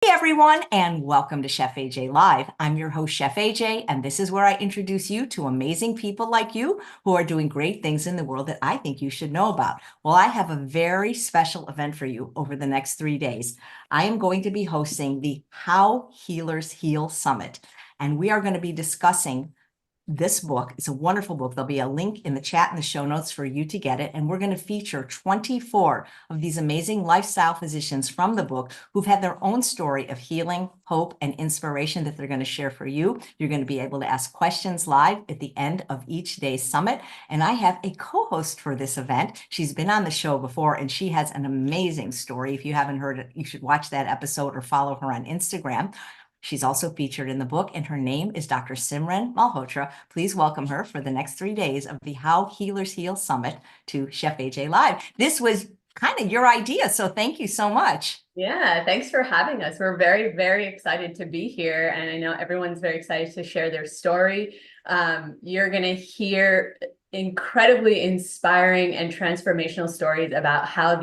Hey everyone, and welcome to Chef AJ Live. I'm your host, Chef AJ, and this is where I introduce you to amazing people like you who are doing great things in the world that I think you should know about. Well, I have a very special event for you over the next 3 days. I am going to be hosting the How Healers Heal Summit, and we are going to be discussing this book. It's a wonderful book. There'll be a link in the chat and the show notes for you to get it. And we're going to feature 24 of these amazing lifestyle physicians from the book who've had their own story of healing, hope, and inspiration that they're going to share for you. You're going to be able to ask questions live at the end of each day's summit. And I have a co-host for this event. She's been on the show before, and she has an amazing story. If you haven't heard it, you should watch that episode or follow her on Instagram. She's also featured in the book, and her name is Dr. Simran Malhotra. Please welcome her for the next 3 days of the How Healers Heal Summit to Chef AJ Live. This was kind of your idea, so thank you so much. Yeah, thanks for having us. We're very, very excited to be here, and I know everyone's very excited to share their story. You're going to hear incredibly inspiring and transformational stories about how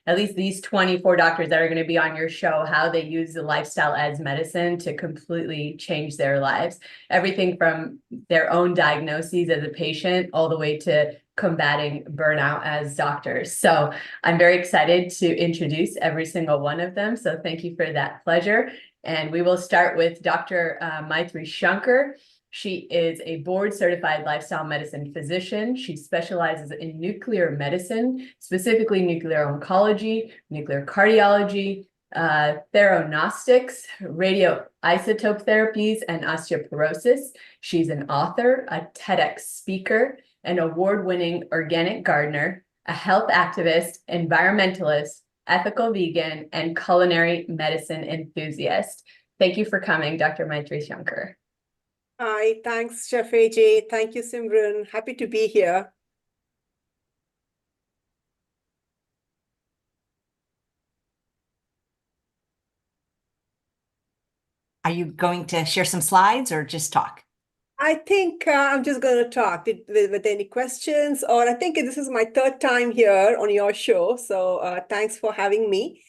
at least these 24 doctors that are going to be on your show, how they use the lifestyle as medicine to completely change their lives. Everything from their own diagnoses as a patient all the way to combating burnout as doctors. So I'm very excited to introduce every single one of them. So thank you for that pleasure. And we will start with Dr. Maitri Shankar. She is a board-certified lifestyle medicine physician. She specializes in nuclear medicine, specifically nuclear oncology, nuclear cardiology, theranostics, radioisotope therapies, and osteoporosis. She's an author, a TEDx speaker, an award-winning organic gardener, a health activist, environmentalist, ethical vegan, and culinary medicine enthusiast. Thank you for coming, Dr. Maitri Shankar. Hi, thanks, Chef AJ. Thank you, Simran. Happy to be here. Are you going to share some slides or just talk? I think I'm just going to talk with any questions, or I think this is my third time here on your show. So thanks for having me.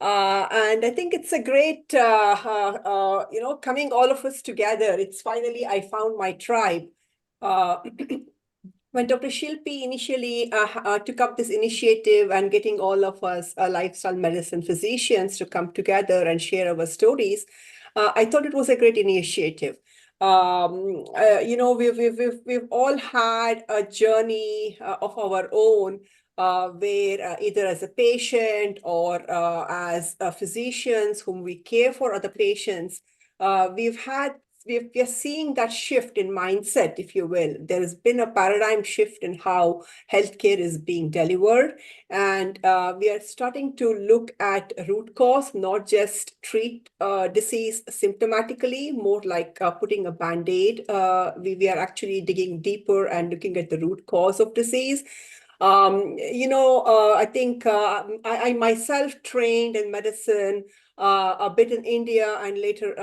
And I think it's a great, coming all of us together. It's finally, I found my tribe. When Dr. Shilpi initially took up this initiative and getting all of us lifestyle medicine physicians to come together and share our stories, I thought it was a great initiative. We've all had a journey of our own where either as a patient or as physicians whom we care for other patients, we're seeing that shift in mindset, if you will. There has been a paradigm shift in how healthcare is being delivered. And we are starting to look at root cause, not just treat disease symptomatically, more like putting a Band-Aid. We are actually digging deeper and looking at the root cause of disease. I think I myself trained in medicine a bit in India and later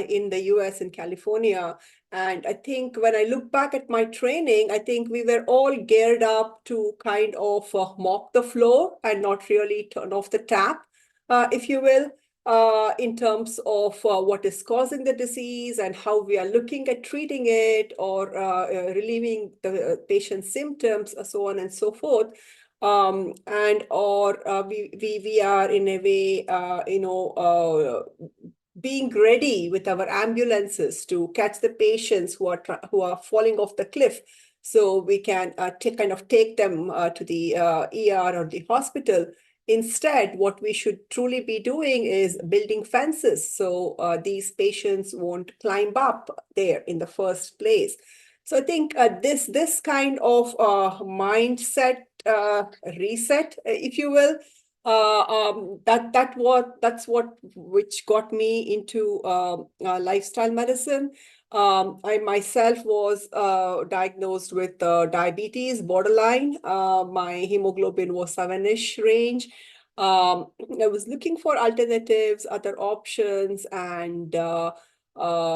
in the US in California. And I think when I look back at my training, I think we were all geared up to kind of mop the floor and not really turn off the tap, if you will. In terms of what is causing the disease and how we are looking at treating it or relieving the patient's symptoms, so on and so forth. We are in a way, being ready with our ambulances to catch the patients who are falling off the cliff, so we can take them to the ER or the hospital. Instead, what we should truly be doing is building fences so these patients won't climb up there in the first place. So I think this kind of mindset reset, if you will, that's what which got me into lifestyle medicine. I myself was diagnosed with diabetes borderline. My hemoglobin was 7-ish range. I was looking for alternatives, other options, and I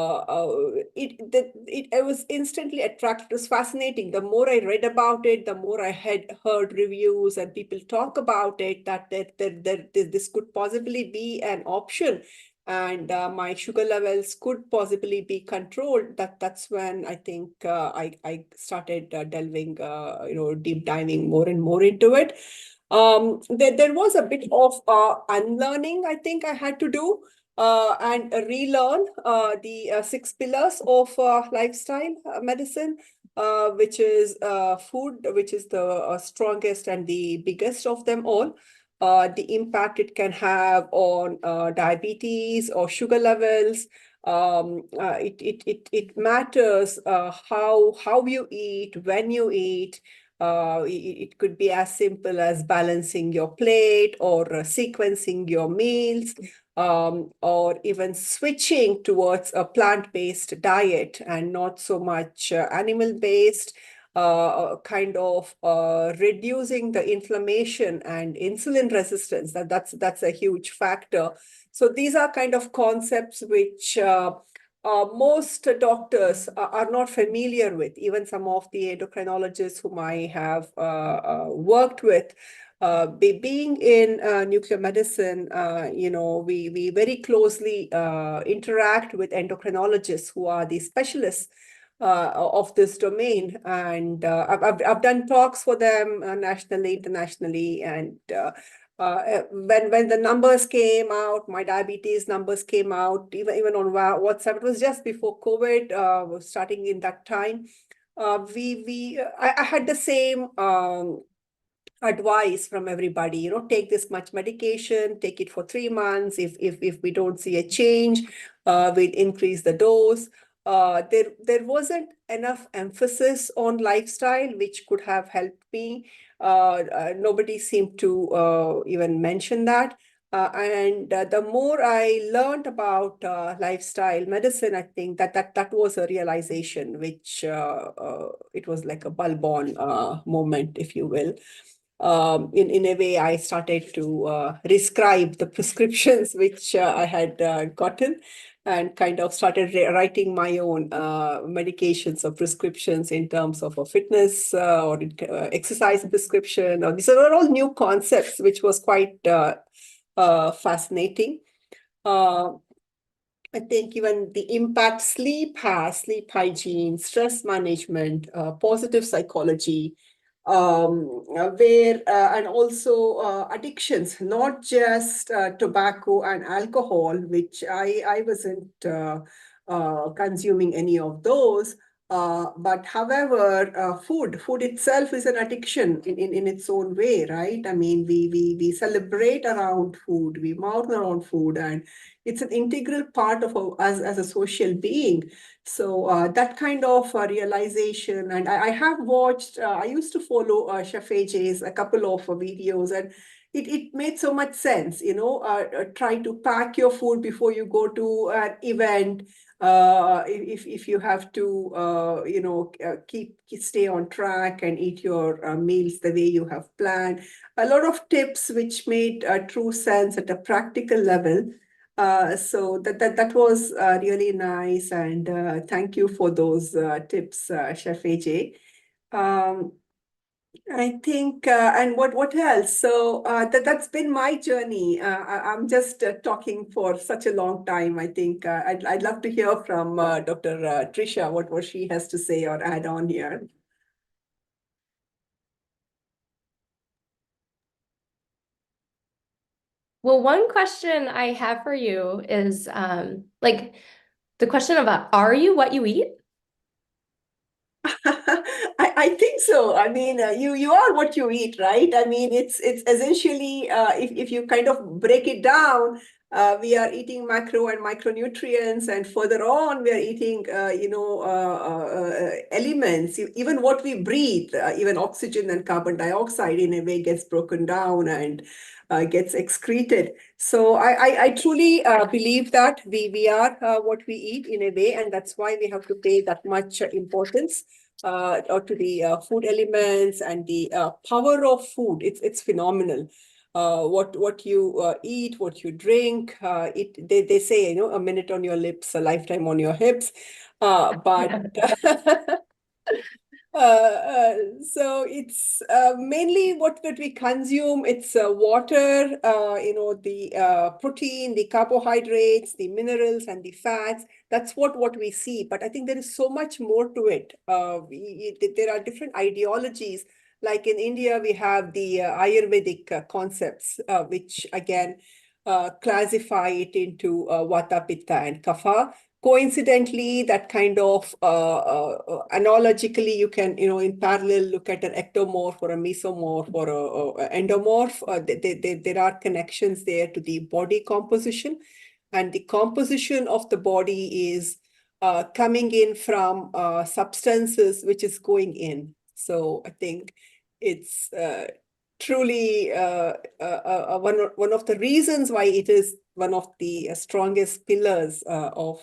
was instantly attracted. It was fascinating. The more I read about it, the more I had heard reviews and people talk about it, that this could possibly be an option and my sugar levels could possibly be controlled, that's when I think I started delving, deep diving more and more into it. There was a bit of unlearning I think I had to do, and relearn the 6 pillars of lifestyle medicine, which is food, which is the strongest and the biggest of them all. The impact it can have on diabetes or sugar levels. It matters how you eat, when you eat. It could be as simple as balancing your plate or sequencing your meals, or even switching towards a plant-based diet and not so much animal-based, kind of reducing the inflammation and insulin resistance. That's a huge factor. So these are kind of concepts which most doctors are not familiar with. Even some of the endocrinologists whom I have worked with, being in nuclear medicine, we very closely interact with endocrinologists who are the specialists of this domain. And I've done talks for them nationally, internationally, and when the numbers came out, my diabetes numbers came out, even on WhatsApp. It was just before COVID, was starting in that time. I had the same advice from everybody, take this much medication, take it for 3 months. If we don't see a change, we'll increase the dose. There wasn't enough emphasis on lifestyle, which could have helped me. Nobody seemed to even mention that. And the more I learned about lifestyle medicine, I think that was a realization, which it was like a bulb on moment, if you will. In a way, I started to prescribe the prescriptions which I had gotten, and kind of started writing my own medications or prescriptions in terms of a fitness or exercise prescription. These are all new concepts, which was quite fascinating. I think even the impact sleep has, sleep hygiene, stress management, positive psychology, and also addictions, not just tobacco and alcohol, which I wasn't consuming any of those. But however, food itself is an addiction in its own way, right? I mean, we celebrate around food, we mouth around food, and it's an integral part of us as a social being. So that kind of realization, and I have watched, I used to follow Chef AJ's a couple of videos, and it made so much sense, try to pack your food before you go to an event. If you have to, stay on track and eat your meals the way you have planned. A lot of tips which made true sense at a practical level. So that was really nice, and thank you for those tips, Chef AJ. Um, I think, and what else? So that's been my journey. I'm just talking for such a long time. I think I'd love to hear from Dr. Trisha what she has to say or add on here. Well, one question I have for you is like the question about, are you what you eat? I think so. I mean, you are what you eat, right? I mean, it's essentially, if you kind of break it down, we are eating macro and micronutrients, and further on, we are eating, elements. Even what we breathe, even oxygen and carbon dioxide, in a way, gets broken down and gets excreted. So I truly believe that we are what we eat in a way, and that's why we have to pay that much importance or to the food elements and the power of food. It's phenomenal. What you eat, what you drink. They say, a minute on your lips, a lifetime on your hips. But So it's mainly what we consume. It's water, the protein, the carbohydrates, the minerals, and the fats. That's what we see. But I think there is so much more to it. There are different ideologies. Like in India, we have the Ayurvedic concepts, which again classify it into Vata, Pitta, and Kapha. Coincidentally, that kind of analogically, you can, in parallel, look at an ectomorph or a mesomorph or a endomorph. There are connections there to the body composition. And the composition of the body is coming in from substances which is going in. So I think it's truly one of the reasons why it is one of the strongest pillars of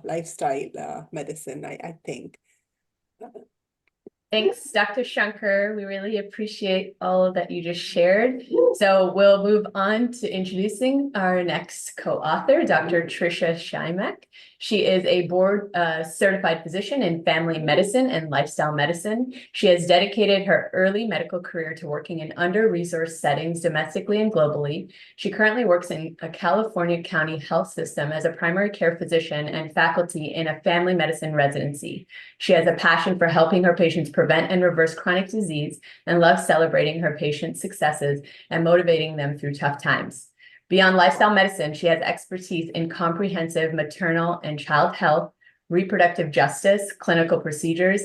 lifestyle medicine, I think. Thanks, Dr. Shankar. We really appreciate all that you just shared. So we'll move on to introducing our next co-author, Dr. Tricia Shymak. She is a board certified physician in family medicine and lifestyle medicine. She has dedicated her early medical career to working in under-resourced settings domestically and globally. She currently works in a California county health system as a primary care physician and faculty in a family medicine residency. She has a passion for helping her patients prevent and reverse chronic disease and loves celebrating her patients' successes and motivating them through tough times. Beyond lifestyle medicine, she has expertise in comprehensive maternal and child health, reproductive justice, clinical procedures,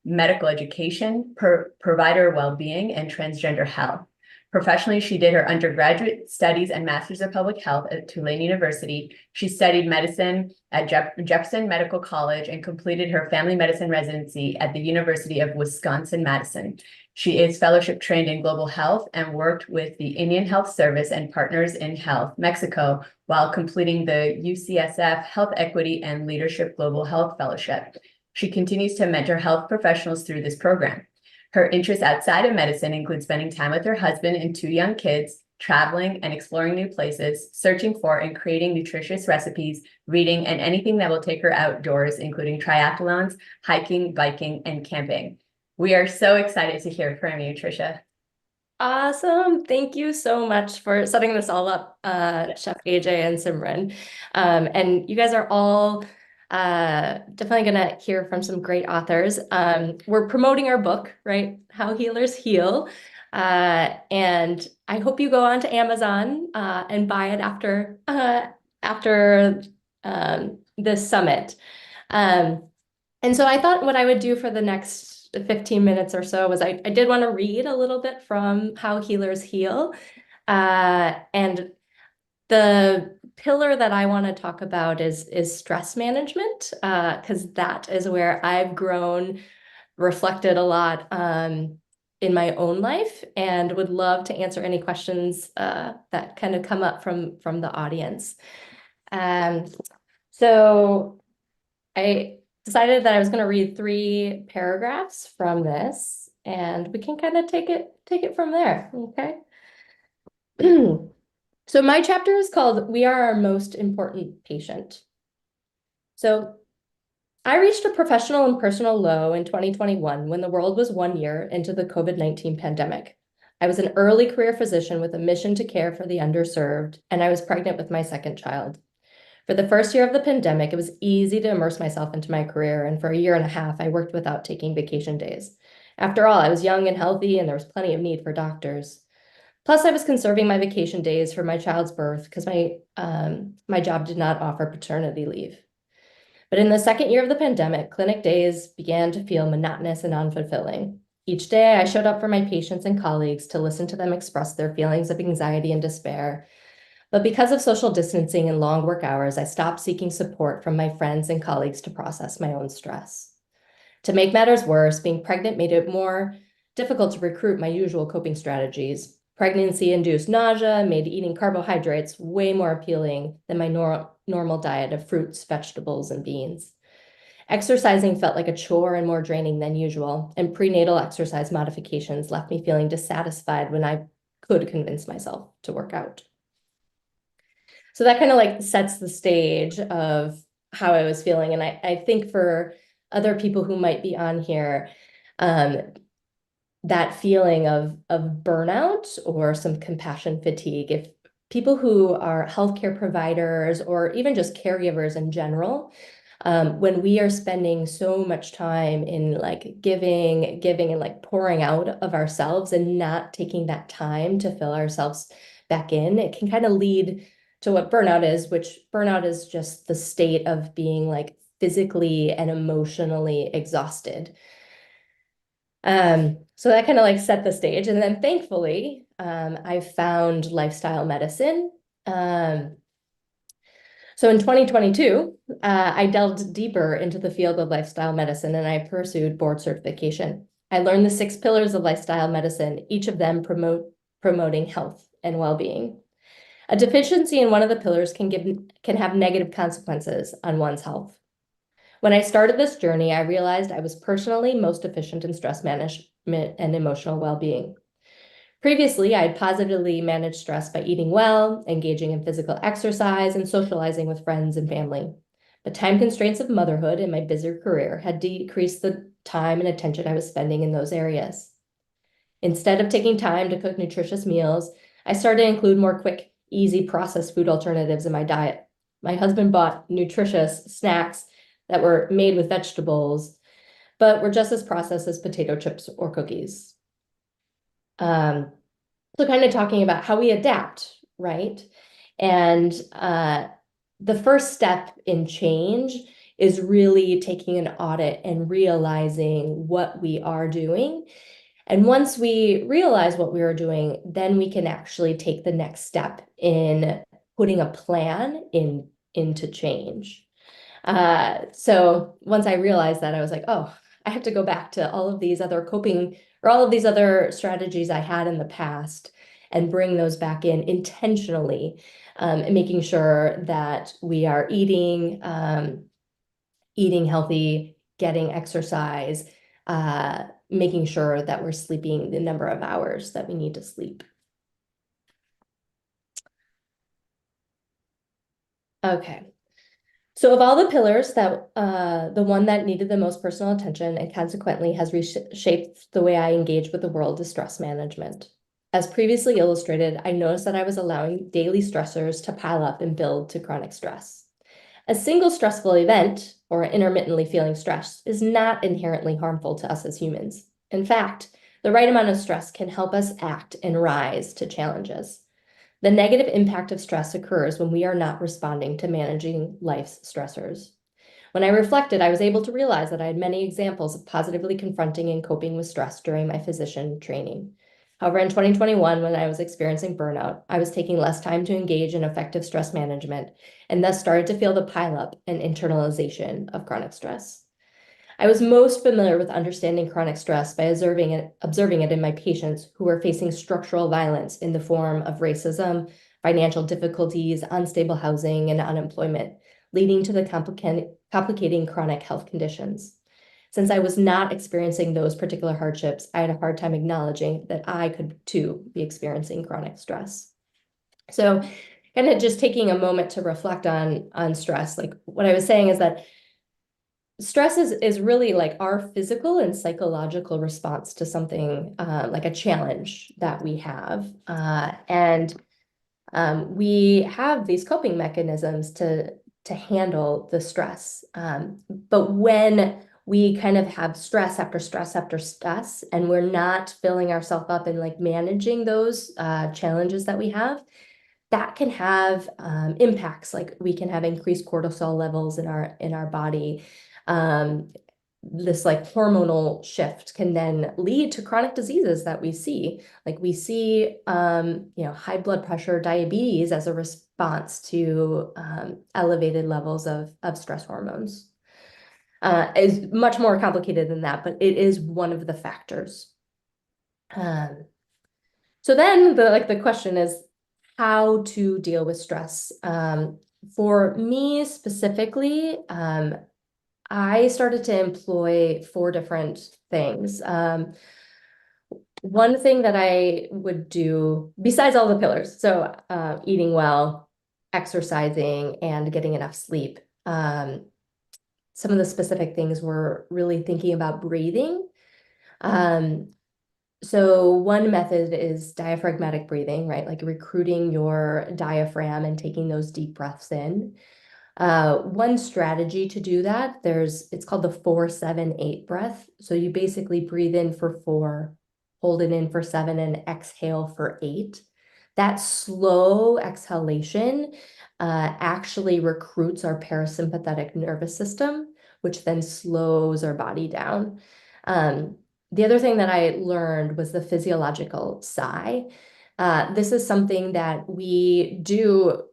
medical education, provider well-being, and transgender health. Professionally, she did her undergraduate studies and Masters of Public Health at Tulane University. She studied medicine at Jefferson Medical College and completed her family medicine residency at the University of Wisconsin-Madison. She is fellowship trained in global health and worked with the Indian Health Service and Partners in Health, Mexico, while completing the UCSF Health Equity and Leadership Global Health Fellowship. She continues to mentor health professionals through this program. Her interests outside of medicine include spending time with her husband and 2 young kids, traveling and exploring new places, searching for and creating nutritious recipes, reading, and anything that will take her outdoors, including triathlons, hiking, biking, and camping. We are so excited to hear from you, Tricia. Awesome. Thank you so much for setting this all up, Chef AJ and Simran. And you guys are all definitely going to hear from some great authors. We're promoting our book, right? How Healers Heal. And I hope you go on to Amazon and buy it after this summit. And so I thought what I would do for the next 15 minutes or so was I did want to read a little bit from How Healers Heal. And the pillar that I want to talk about is stress management, because that is where I've grown, reflected a lot in my own life, and would love to answer any questions that kind of come up from the audience. So I decided that I was going to read 3 paragraphs from this, and we can kind of take it from there, okay? So my chapter is called We Are Our Most Important Patient. So I reached a professional and personal low in 2021 when the world was 1 year into the COVID-19 pandemic. I was an early career physician with a mission to care for the underserved, and I was pregnant with my 2nd child. For the first year of the pandemic, it was easy to immerse myself into my career, and for a year and a half, I worked without taking vacation days. After all, I was young and healthy, and there was plenty of need for doctors. Plus, I was conserving my vacation days for my child's birth because my job did not offer paternity leave. But in the 2nd year of the pandemic, clinic days began to feel monotonous and unfulfilling. Each day, I showed up for my patients and colleagues to listen to them express their feelings of anxiety and despair. But because of social distancing and long work hours, I stopped seeking support from my friends and colleagues to process my own stress. To make matters worse, being pregnant made it more difficult to recruit my usual coping strategies. Pregnancy-induced nausea made eating carbohydrates way more appealing than my normal diet of fruits, vegetables, and beans. Exercising felt like a chore and more draining than usual, and prenatal exercise modifications left me feeling dissatisfied when I could convince myself to work out. So that kind of like sets the stage of how I was feeling. And I think for other people who might be on here, Um, that feeling of burnout or some compassion fatigue. If people who are healthcare providers or even just caregivers in general, when we are spending so much time in like giving and like pouring out of ourselves and not taking that time to fill ourselves back in, it can kind of lead to what burnout is, which burnout is just the state of being like physically and emotionally exhausted. So that kind of like set the stage. And then thankfully, I found lifestyle medicine. So in 2022, I delved deeper into the field of lifestyle medicine and I pursued board certification. I learned the 6 pillars of lifestyle medicine, each of them promoting health and well-being. A deficiency in one of the pillars can have negative consequences on one's health. When I started this journey, I realized I was personally most deficient in stress management and emotional well-being. Previously, I had positively managed stress by eating well, engaging in physical exercise, and socializing with friends and family. But time constraints of motherhood and my busier career had decreased the time and attention I was spending in those areas. Instead of taking time to cook nutritious meals, I started to include more quick, easy processed food alternatives in my diet. My husband bought nutritious snacks that were made with vegetables, but were just as processed as potato chips or cookies. So kind of talking about how we adapt, right? And the first step in change is really taking an audit and realizing what we are doing. And once we realize what we are doing, then we can actually take the next step in putting a plan into change. So once I realized that, I was like, oh, I have to go back to all of these other coping or all of these other strategies I had in the past and bring those back in intentionally, and making sure that we are eating healthy, getting exercise, making sure that we're sleeping the number of hours that we need to sleep. Okay. So of all the pillars, that the one that needed the most personal attention and consequently has reshaped the way I engage with the world is stress management. As previously illustrated, I noticed that I was allowing daily stressors to pile up and build to chronic stress. A single stressful event, or intermittently feeling stressed, is not inherently harmful to us as humans. In fact, the right amount of stress can help us act and rise to challenges. The negative impact of stress occurs when we are not responding to managing life's stressors. When I reflected, I was able to realize that I had many examples of positively confronting and coping with stress during my physician training. However, in 2021, when I was experiencing burnout, I was taking less time to engage in effective stress management and thus started to feel the pileup and internalization of chronic stress. I was most familiar with understanding chronic stress by observing it in my patients who were facing structural violence in the form of racism, financial difficulties, unstable housing, and unemployment, leading to the complicating chronic health conditions. Since I was not experiencing those particular hardships, I had a hard time acknowledging that I could too be experiencing chronic stress. So kind of just taking a moment to reflect on stress, like what I was saying is that stress is really like our physical and psychological response to something like a challenge that we have. And we have these coping mechanisms to handle the stress. But when we kind of have stress after stress after stress, and we're not filling ourselves up and like managing those challenges that we have, that can have impacts. Like we can have increased cortisol levels in our body. This like hormonal shift can then lead to chronic diseases that we see. Like we see, high blood pressure, diabetes as a response to elevated levels of stress hormones. Is much more complicated than that, but it is one of the factors. So then the question is how to deal with stress. For me specifically, I started to employ 4 different things. One thing that I would do, besides all the pillars, so eating well, exercising, and getting enough sleep. Some of the specific things were really thinking about breathing. So one method is diaphragmatic breathing, right? Like recruiting your diaphragm and taking those deep breaths in. One strategy to do that, it's called the 4-7-8 breath. So you basically breathe in for 4, hold it in for 7, and exhale for 8. That slow exhalation actually recruits our parasympathetic nervous system, which then slows our body down. The other thing that I learned was the physiological sigh. This is something that we do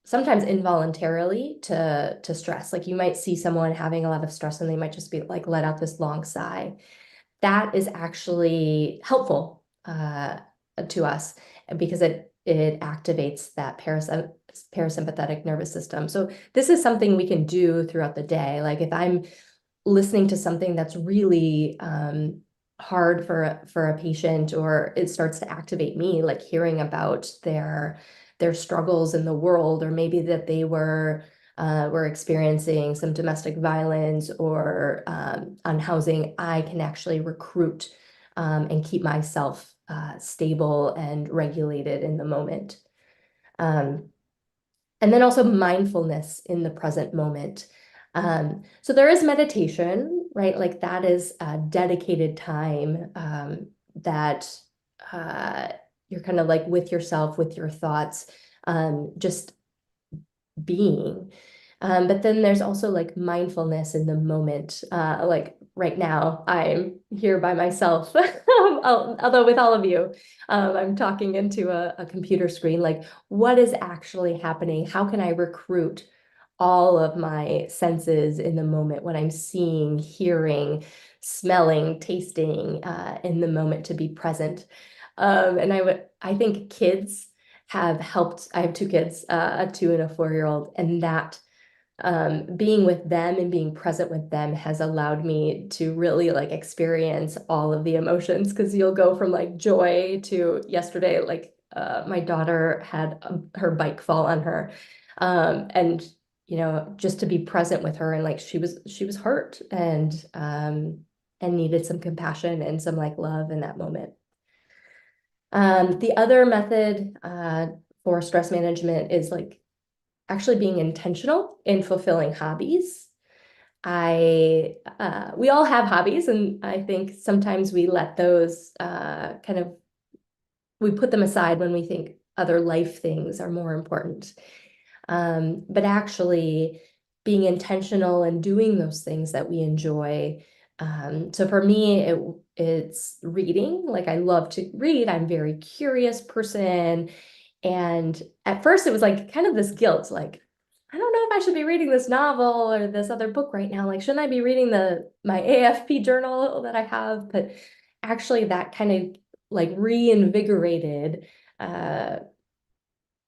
sometimes involuntarily to stress. Like you might see someone having a lot of stress and they might just be like, let out this long sigh. That is actually helpful to us because it activates that parasympathetic nervous system. So this is something we can do throughout the day. Like if I'm listening to something that's really hard for a patient, or it starts to activate me, like hearing about their struggles in the world, or maybe that they were experiencing some domestic violence or on housing, I can actually recruit and keep myself stable and regulated in the moment. And then also mindfulness in the present moment. So there is meditation, right? Like that is a dedicated time that you're kind of like with yourself, with your thoughts, just being. But then there's also like mindfulness in the moment. Like right now, I'm here by myself, although with all of you, I'm talking into a computer screen. Like, what is actually happening? How can I recruit all of my senses in the moment when I'm seeing, hearing, smelling, tasting, in the moment to be present? And I think kids have helped. I have 2 kids, a 2 and a 4-year-old, and that being with them and being present with them has allowed me to really like experience all of the emotions, because you'll go from like joy to yesterday, like my daughter had her bike fall on her, and just to be present with her, and like she was hurt and needed some compassion and some like love in that moment. The other method for stress management is like actually being intentional in fulfilling hobbies. We all have hobbies, and I think sometimes we let those we put them aside when we think other life things are more important. But actually being intentional and doing those things that we enjoy. So for me, it's reading. Like I love to read. I'm a very curious person. And at first it was like kind of this guilt, like, I don't know if I should be reading this novel or this other book right now. Like, shouldn't I be reading my AFP journal that I have? But actually that kind of like reinvigorated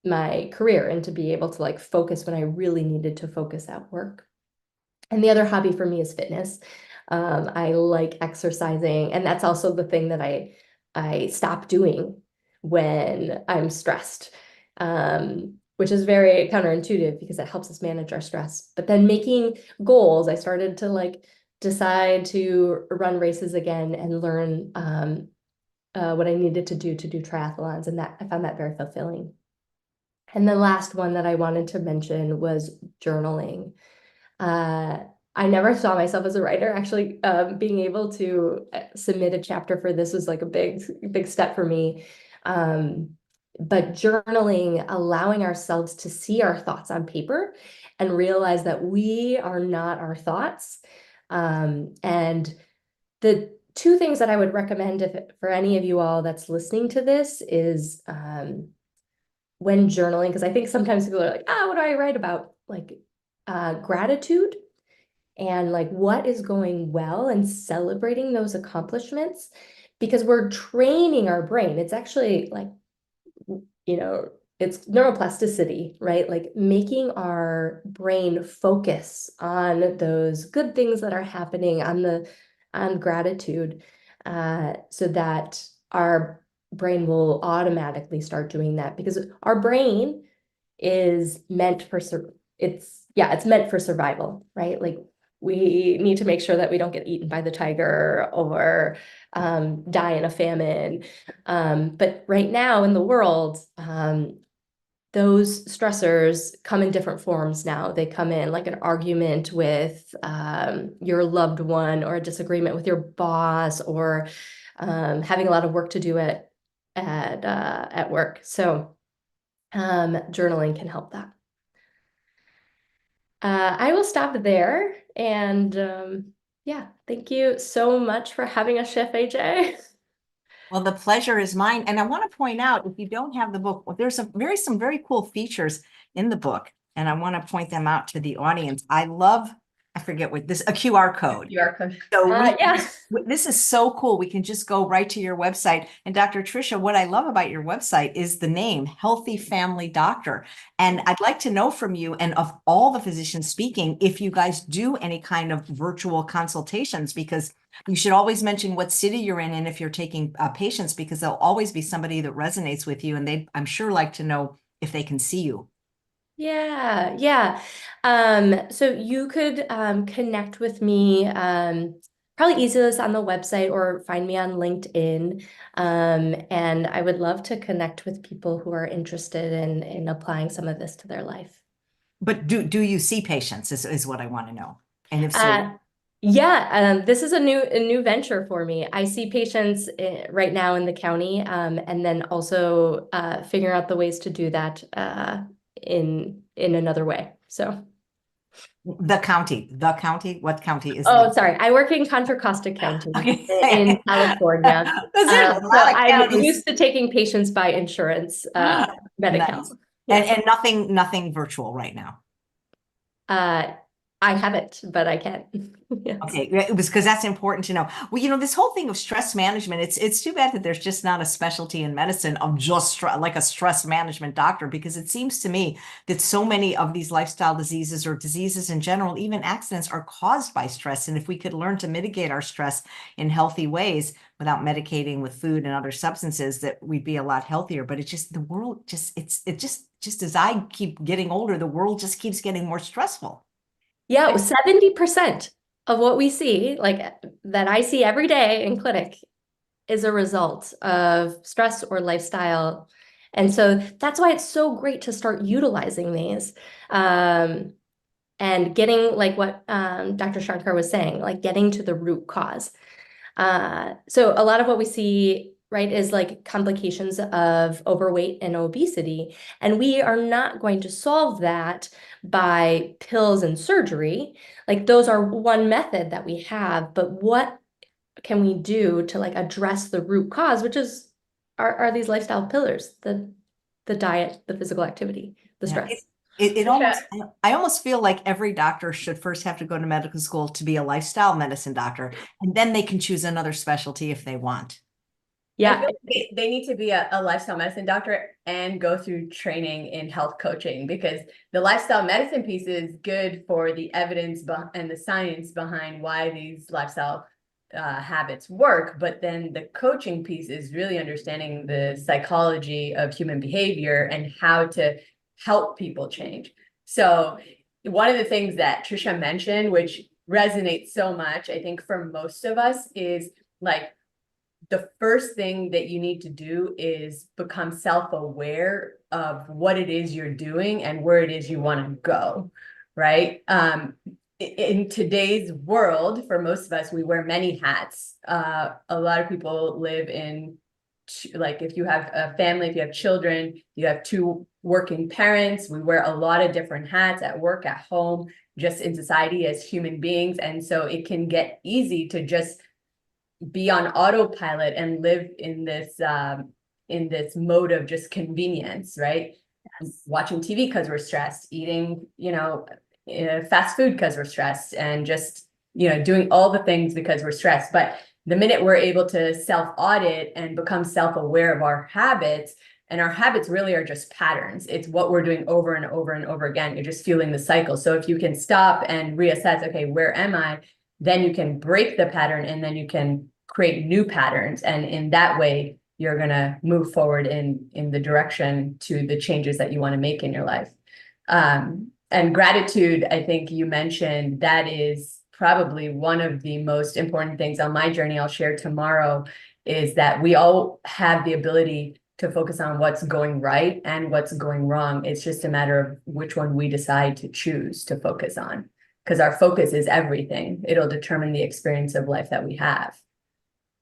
my career, and to be able to like focus when I really needed to focus at work. And the other hobby for me is fitness. I like exercising, and that's also the thing that I stop doing when I'm stressed, which is very counterintuitive because it helps us manage our stress. But then making goals, I started to like decide to run races again and learn what I needed to do triathlons, and that I found that very fulfilling. And the last one that I wanted to mention was journaling. I never saw myself as a writer. Actually, being able to submit a chapter for this was like a big step for me. But journaling, allowing ourselves to see our thoughts on paper and realize that we are not our thoughts. And the 2 things that I would recommend for any of you all that's listening to this is when journaling, because I think sometimes people are like, what do I write about? Like gratitude and like what is going well, and celebrating those accomplishments, because we're training our brain. It's actually like, it's neuroplasticity, right? Like making our brain focus on those good things that are happening, on gratitude, so that our brain will automatically start doing that, because our brain is meant for it's meant for survival, right? Like We need to make sure that we don't get eaten by the tiger or die in a famine. But right now in the world, those stressors come in different forms now. They come in like an argument with your loved one, or a disagreement with your boss, or having a lot of work to do at work. So journaling can help that. I will stop there, and yeah, thank you so much for having us, Chef AJ. Well, the pleasure is mine. And I want to point out, if you don't have the book, there's some very cool features in the book. And I want to point them out to the audience. I forget what this, a QR code. QR code. So Yeah. this is so cool. We can just go right to your website. And Dr. Tricia, what I love about your website is the name, Healthy Family Doctor. And I'd like to know from you, and of all the physicians speaking, if you guys do any kind of virtual consultations, because you should always mention what city you're in, and if you're taking patients, because there'll always be somebody that resonates with you, and they, I'm sure, like to know if they can see you. Yeah, yeah. So you could connect with me, probably easiest on the website, or find me on LinkedIn. And I would love to connect with people who are interested in applying some of this to their life. But do you see patients is what I want to know. And if so, yeah, this is a new venture for me. I see patients right now in the county, and then also figuring out the ways to do that in another way. So the county, what county is oh, that? sorry, I work in Contra Costa County Okay. in California. There's a So lot of I'm counties. used to taking patients by insurance, Medi-Cal. Nice. Yes. And nothing virtual right now. I haven't, but I can. Yes. Okay, it was because that's important to know. Well, this whole thing of stress management, it's too bad that there's just not a specialty in medicine of just like a stress management doctor, because it seems to me that so many of these lifestyle diseases, or diseases in general, even accidents, are caused by stress. And if we could learn to mitigate our stress in healthy ways without medicating with food and other substances, that we'd be a lot healthier. But it's just, the world just as I keep getting older, the world just keeps getting more stressful. Yeah, 70% of what we see, like that I see every day in clinic, is a result of stress or lifestyle. And so that's why it's so great to start utilizing these. And getting, like what Dr. Shankar was saying, like getting to the root cause. So a lot of what we see, right, is like complications of overweight and obesity. And we are not going to solve that by pills and surgery. Like those are one method that we have, but what can we do to like address the root cause, which is are these lifestyle pillars, the diet, the physical activity, the stress. I almost feel like every doctor should first have to go to medical school to be a lifestyle medicine doctor, and then they can choose another specialty if they want. Yeah, they need to be a lifestyle medicine doctor and go through training in health coaching, because the lifestyle medicine piece is good for the evidence and the science behind why these lifestyle habits work, but then the coaching piece is really understanding the psychology of human behavior and how to help people change. So one of the things that Tricia mentioned, which resonates so much, I think, for most of us, is like the first thing that you need to do is become self-aware of what it is you're doing and where it is you want to go, right? In today's world, for most of us, we wear many hats. A lot of people live in, like, if you have a family, if you have children, you have two working parents, we wear a lot of different hats at work, at home, just in society as human beings. And so it can get easy to just be on autopilot and live in this mode of just convenience, right? Yes. Watching TV because we're stressed, eating, fast food because we're stressed, and just, doing all the things because we're stressed. But the minute we're able to self-audit and become self-aware of our habits, and our habits really are just patterns. It's what we're doing over and over and over again. You're just fueling the cycle. So if you can stop and reassess, okay, where am I? Then you can break the pattern, and then you can create new patterns. And in that way, you're going to move forward in the direction to the changes that you want to make in your life. And gratitude, I think you mentioned, that is probably one of the most important things on my journey I'll share tomorrow is that we all have the ability to focus on what's going right and what's going wrong. It's just a matter of which one we decide to choose to focus on, because our focus is everything. It'll determine the experience of life that we have.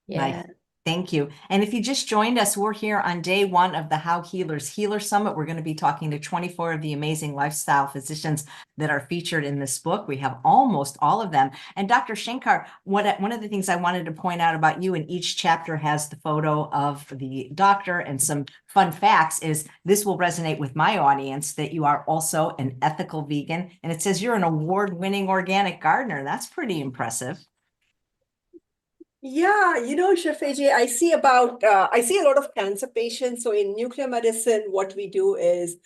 Yeah. Thank you. And if you just joined us, we're here on day one of the How Healers Healer Summit. We're going to be talking to 24 of the amazing lifestyle physicians that are featured in this book. We have almost all of them. And Dr. Shankar, one of the things I wanted to point out about you, and each chapter has the photo of the doctor and some fun facts, is this will resonate with my audience, that you are also an ethical vegan. And it says you're an award-winning organic gardener. That's pretty impressive. Yeah, Chef AJ, I see a lot of cancer patients. So in nuclear medicine, what we do is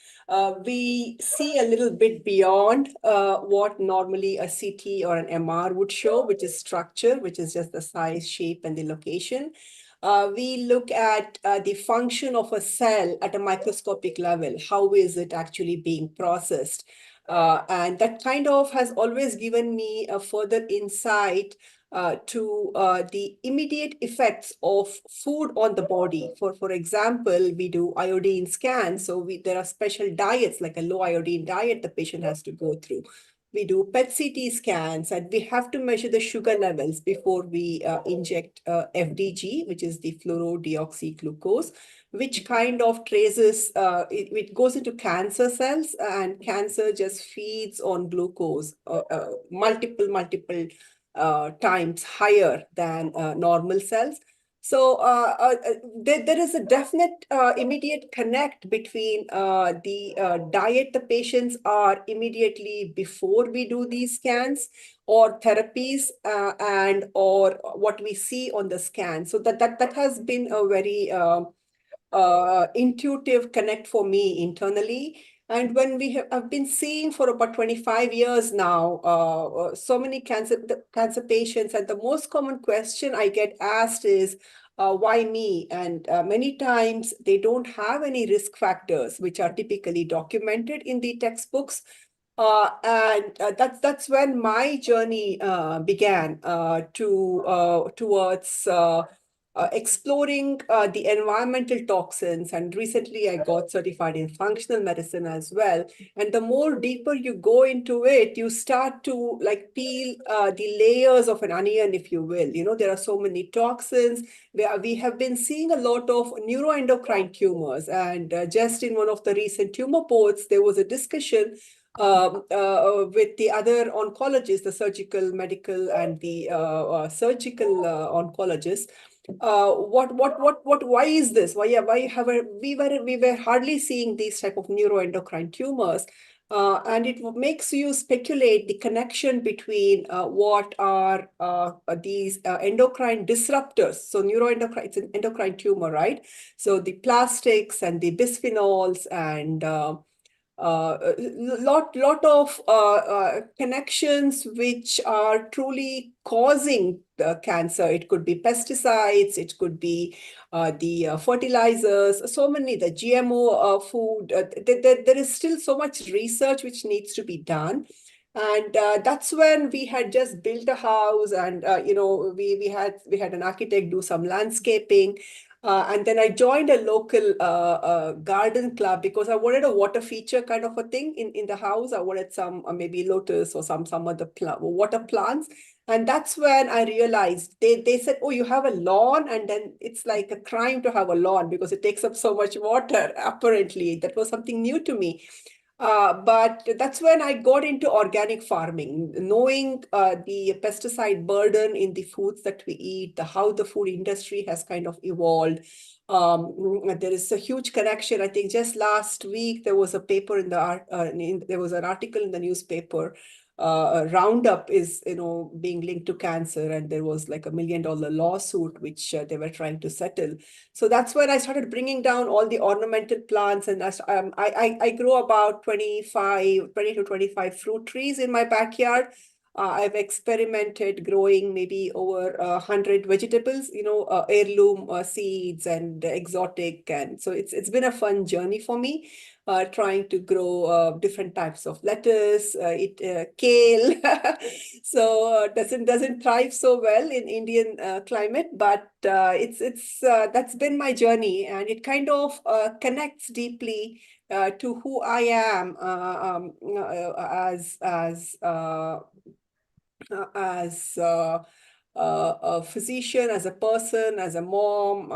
we see a little bit beyond what normally a CT or an MR would show, which is structure, which is just the size, shape, and the location. We look at the function of a cell at a microscopic level. How is it actually being processed? And that kind of has always given me a further insight to the immediate effects of food on the body. For example, we do iodine scans. So there are special diets, like a low iodine diet the patient has to go through. We do PET-CT scans, and we have to measure the sugar levels before we inject FDG, which is the fluorodeoxyglucose, which kind of traces, it goes into cancer cells, and cancer just feeds on glucose, multiple times higher than normal cells. So there is a definite immediate connect between the diet the patients are immediately before we do these scans, or therapies, and or what we see on the scan. So that has been a very intuitive connect for me internally. And when I've been seeing for about 25 years now, so many cancer patients, and the most common question I get asked is, why me? And many times they don't have any risk factors, which are typically documented in the textbooks. And that's when my journey began towards exploring the environmental toxins. And recently I got certified in functional medicine as well. And the more deeper you go into it, you start to like peel the layers of an onion, if you will. There are so many toxins. We have been seeing a lot of neuroendocrine tumors. And just in one of the recent tumor boards, there was a discussion with the other oncologists, the surgical, medical, and the surgical oncologists. Why is this? Why we were hardly seeing these type of neuroendocrine tumors. And it makes you speculate the connection between what are these endocrine disruptors. So neuroendocrine, it's an endocrine tumor, right? So the plastics and the bisphenols and lot of connections which are truly causing the cancer. It could be pesticides, it could be the fertilizers, so many, the GMO food. There is still so much research which needs to be done. And that's when we had just built a house, and we had an architect do some landscaping. And then I joined a local garden club because I wanted a water feature kind of a thing in the house. I wanted some maybe lotus or some other water plants. And that's when I realized they said, oh, you have a lawn? And then it's like a crime to have a lawn because it takes up so much water. Apparently, that was something new to me. But that's when I got into organic farming, knowing the pesticide burden in the foods that we eat, how the food industry has kind of evolved. There is a huge connection. I think just last week there was a paper in the there was an article in the newspaper. Roundup is being linked to cancer, and there was like $1 million lawsuit which they were trying to settle. So that's when I started bringing down all the ornamental plants, and I grow about 20 to 25 fruit trees in my backyard. I've experimented growing maybe over 100 vegetables, heirloom seeds and exotic. And so it's been a fun journey for me, trying to grow different types of lettuce, kale. So doesn't thrive so well in Indian climate, but it's that's been my journey, and it kind of connects deeply to who I am as a physician, as a person, as a mom.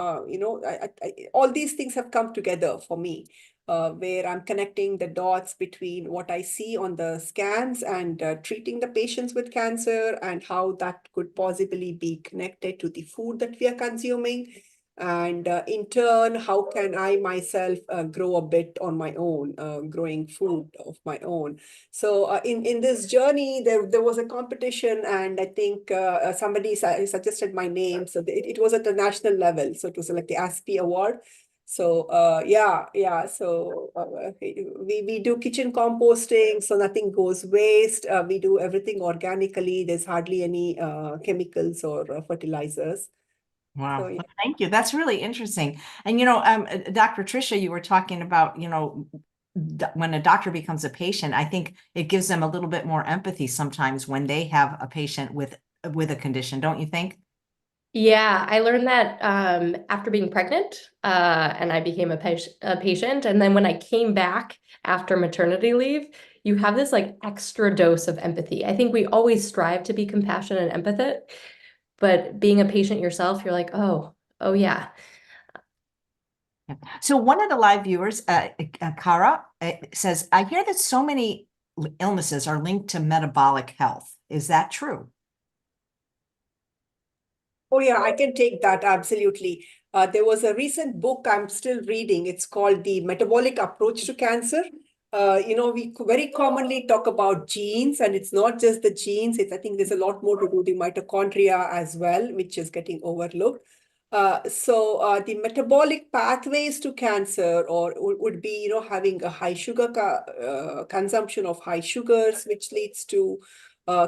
All these things have come together for me, where I'm connecting the dots between what I see on the scans and treating the patients with cancer, and how that could possibly be connected to the food that we are consuming. And in turn, how can I myself grow a bit on my own, growing food of my own. So in this journey, there was a competition, and I think somebody suggested my name. So it was at the national level. So it was like the ASPE award. So yeah. So we do kitchen composting, so nothing goes waste. We do everything organically. There's hardly any chemicals or fertilizers. So Wow. yeah. Well, thank you. That's really interesting. And Dr. Tricia, you were talking about, when a doctor becomes a patient, I think it gives them a little bit more empathy sometimes when they have a patient with a condition, don't you think? Yeah, I learned that after being pregnant, and I became a patient. And then when I came back after maternity leave, you have this like extra dose of empathy. I think we always strive to be compassionate and empathetic, but being a patient yourself, you're like, oh yeah. Yeah. So one of the live viewers, Kara, says, I hear that so many illnesses are linked to metabolic health. Is that true? Oh, yeah, I can take that. Absolutely. There was a recent book I'm still reading. It's called The Metabolic Approach to Cancer. We very commonly talk about genes, and it's not just the genes. I think there's a lot more to do the mitochondria as well, which is getting overlooked. So the metabolic pathways to cancer or would be, having a high sugar consumption of high sugars, which leads to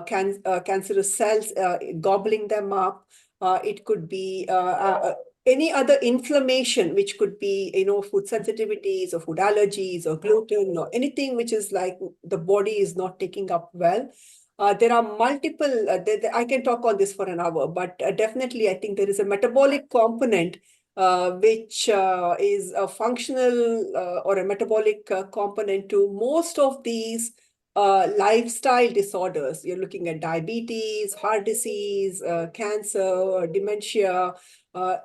cancerous cells gobbling them up. It could be any other inflammation, which could be, food sensitivities or food allergies or gluten or anything which is like the body is not taking up well. There are multiple, I can talk on this for an hour, but definitely I think there is a metabolic component which is a functional or a metabolic component to most of these lifestyle disorders. You're looking at diabetes, heart disease, cancer, dementia,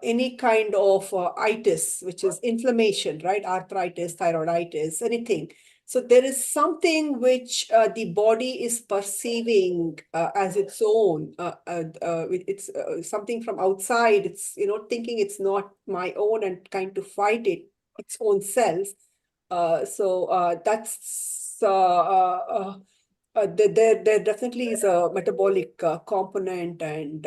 any kind of itis, which is inflammation, right? Arthritis, thyroiditis, anything. So there is something which the body is perceiving as its own. It's something from outside. It's, thinking it's not my own and trying to fight its own cells. So that's there definitely is a metabolic component, and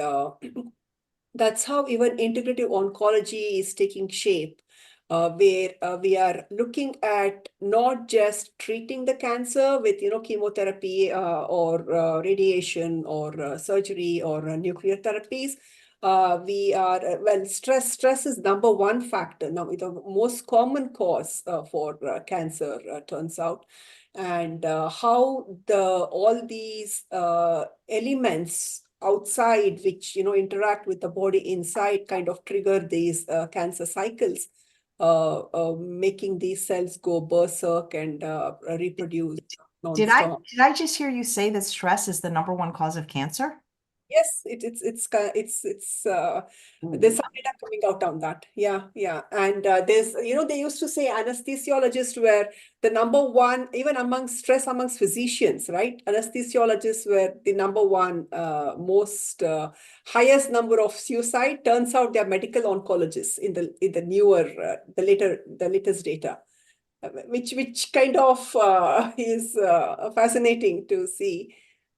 that's how even integrative oncology is taking shape, where we are looking at not just treating the cancer with chemotherapy or radiation or surgery or nuclear therapies. We are well, stress is number one factor now, the most common cause for cancer, turns out. And how all these elements outside, which interact with the body inside, kind of trigger these cancer cycles, making these cells go berserk and reproduce nonstop. Did I just hear you say that stress is the number one cause of cancer? Yes, there's some data coming out on that. Yeah. And there's, they used to say anesthesiologists were the number one, even amongst physicians, right? Anesthesiologists were the number one, most highest number of suicide. Turns out they're medical oncologists in the newer, the latest data, which kind of is fascinating to see.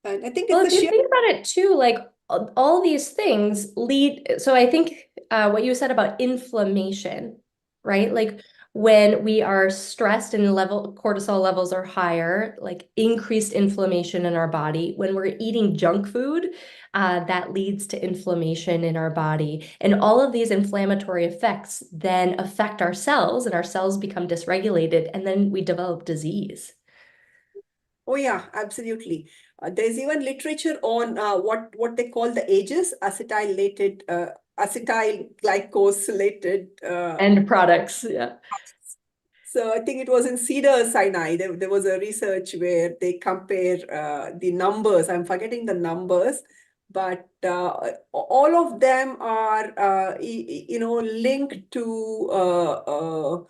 And I think Well, it's if the you sheer. think about it too, like all these things lead. So I think what you said about inflammation, right? Like When we are stressed and cortisol levels are higher, like increased inflammation in our body. When we're eating junk food, that leads to inflammation in our body. And all of these inflammatory effects then affect our cells, and our cells become dysregulated, and then we develop disease. Oh yeah, absolutely. There's even literature on what they call the ages, acetyl glycosylated. End products, yeah. So I think it was in Cedar Sinai. There was a research where they compare the numbers. I'm forgetting the numbers, but all of them are linked to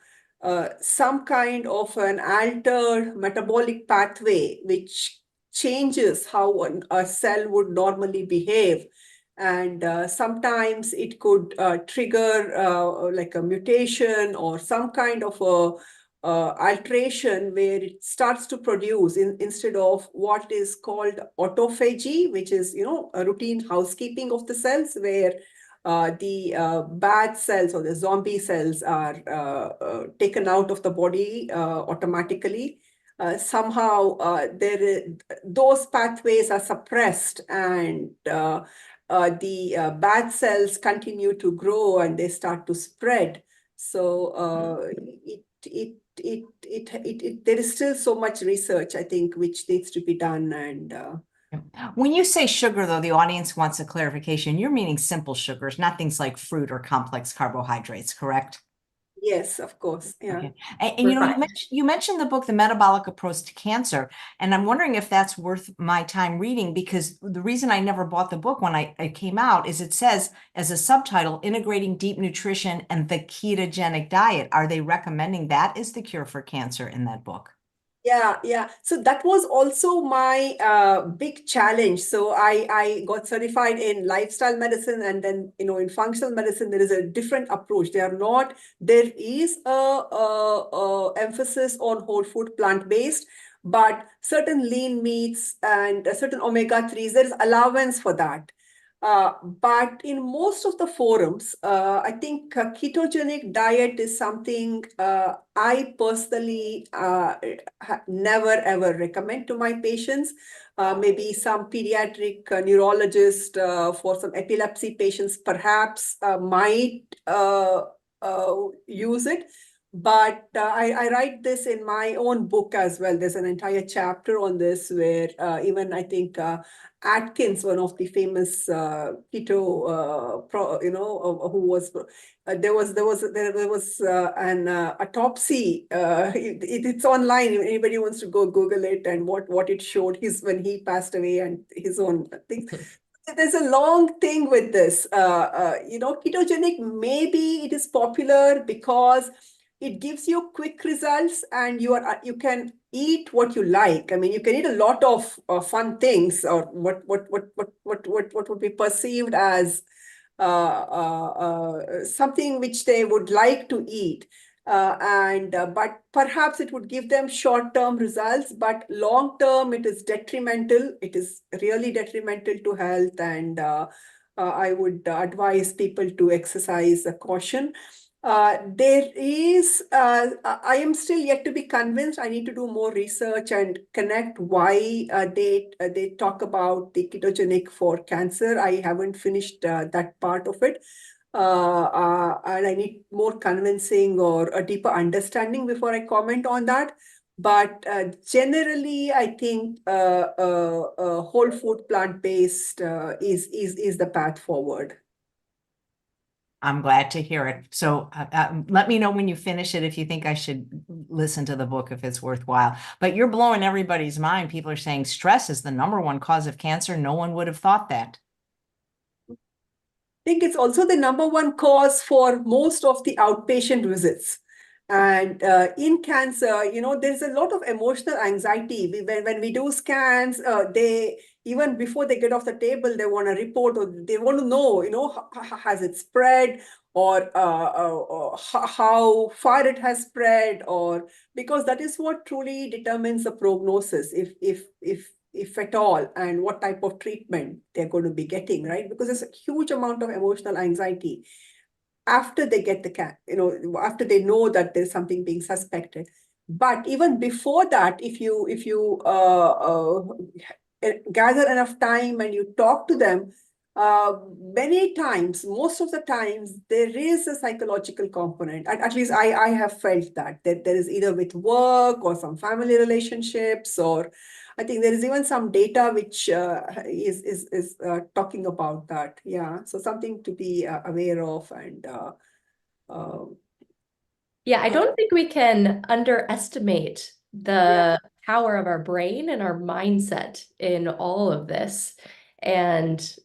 some kind of an altered metabolic pathway, which changes how a cell would normally behave. And sometimes it could trigger like a mutation or some kind of a alteration where it starts to produce instead of what is called autophagy, which is, a routine housekeeping of the cells where the bad cells or the zombie cells are taken out of the body automatically. Somehow those pathways are suppressed, and the bad cells continue to grow and they start to spread. So there is still so much research, I think, which needs to be done. And when you say sugar, though, the audience wants a clarification. You're meaning simple sugars, not things like fruit or complex carbohydrates, correct? yes, of course, yeah. Okay. And you mentioned the book, The Metabolic Approach to Cancer, and I'm wondering if that's worth my time reading, because the reason I never bought the book when it came out is it says as a subtitle, Integrating Deep Nutrition and the Ketogenic Diet. Are they recommending that as the cure for cancer in that book? Yeah. So that was also my big challenge. So I got certified in lifestyle medicine, and then, in functional medicine, there is a different approach. There is a emphasis on whole food, plant-based, but certain lean meats and certain omega-3s, there is allowance for that. But in most of the forums, I think ketogenic diet is something I personally never ever recommend to my patients. Maybe some pediatric neurologist for some epilepsy patients perhaps might use it. But I write this in my own book as well. There's an entire chapter on this where even I think Atkins, one of the famous keto, who was there was an autopsy. It's online. If anybody wants to go Google it, and what it showed when he passed away and his own things. There's a long thing with this. Ketogenic, maybe it is popular because it gives you quick results, and you can eat what you like. I mean, you can eat a lot of fun things, or what would be perceived as something which they would like to eat. But perhaps it would give them short-term results, but long-term it is detrimental. It is really detrimental to health, and I would advise people to exercise caution. I am still yet to be convinced. I need to do more research and connect why they talk about the ketogenic for cancer. I haven't finished that part of it. And I need more convincing or a deeper understanding before I comment on that. But generally, I think whole food plant-based is the path forward. I'm glad to hear it. So let me know when you finish it if you think I should listen to the book, if it's worthwhile. But you're blowing everybody's mind. People are saying stress is the #1 cause of cancer. No one would have thought that. I think it's also the #1 cause for most of the outpatient visits. And in cancer, there's a lot of emotional anxiety. When we do scans, even before they get off the table, they want to report, or they want to know, has it spread, or how far it has spread, or because that is what truly determines the prognosis, if at all, and what type of treatment they're going to be getting, right? Because there's a huge amount of emotional anxiety. after they get after they know that there's something being suspected. But even before that, if you gather enough time and you talk to them, many times, most of the times, there is a psychological component. At least I have felt that there is either with work or some family relationships, or I think there is even some data which is talking about that. Yeah, so something to be aware of. And uh, Yeah, I don't think we can underestimate the power of our brain and our mindset in all of this, and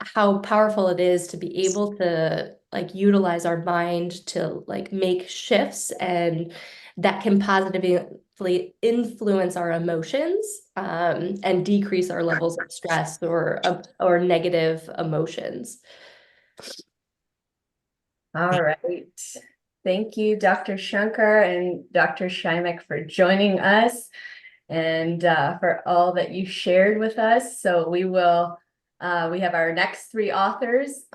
how powerful it is to be able to like utilize our mind to like make shifts, and that can positively influence our emotions, and decrease our levels of stress or negative emotions. All right. Thank you, Dr. Shankar and Dr. Shimek, for joining us and for all that you shared with us. So we have our next three authors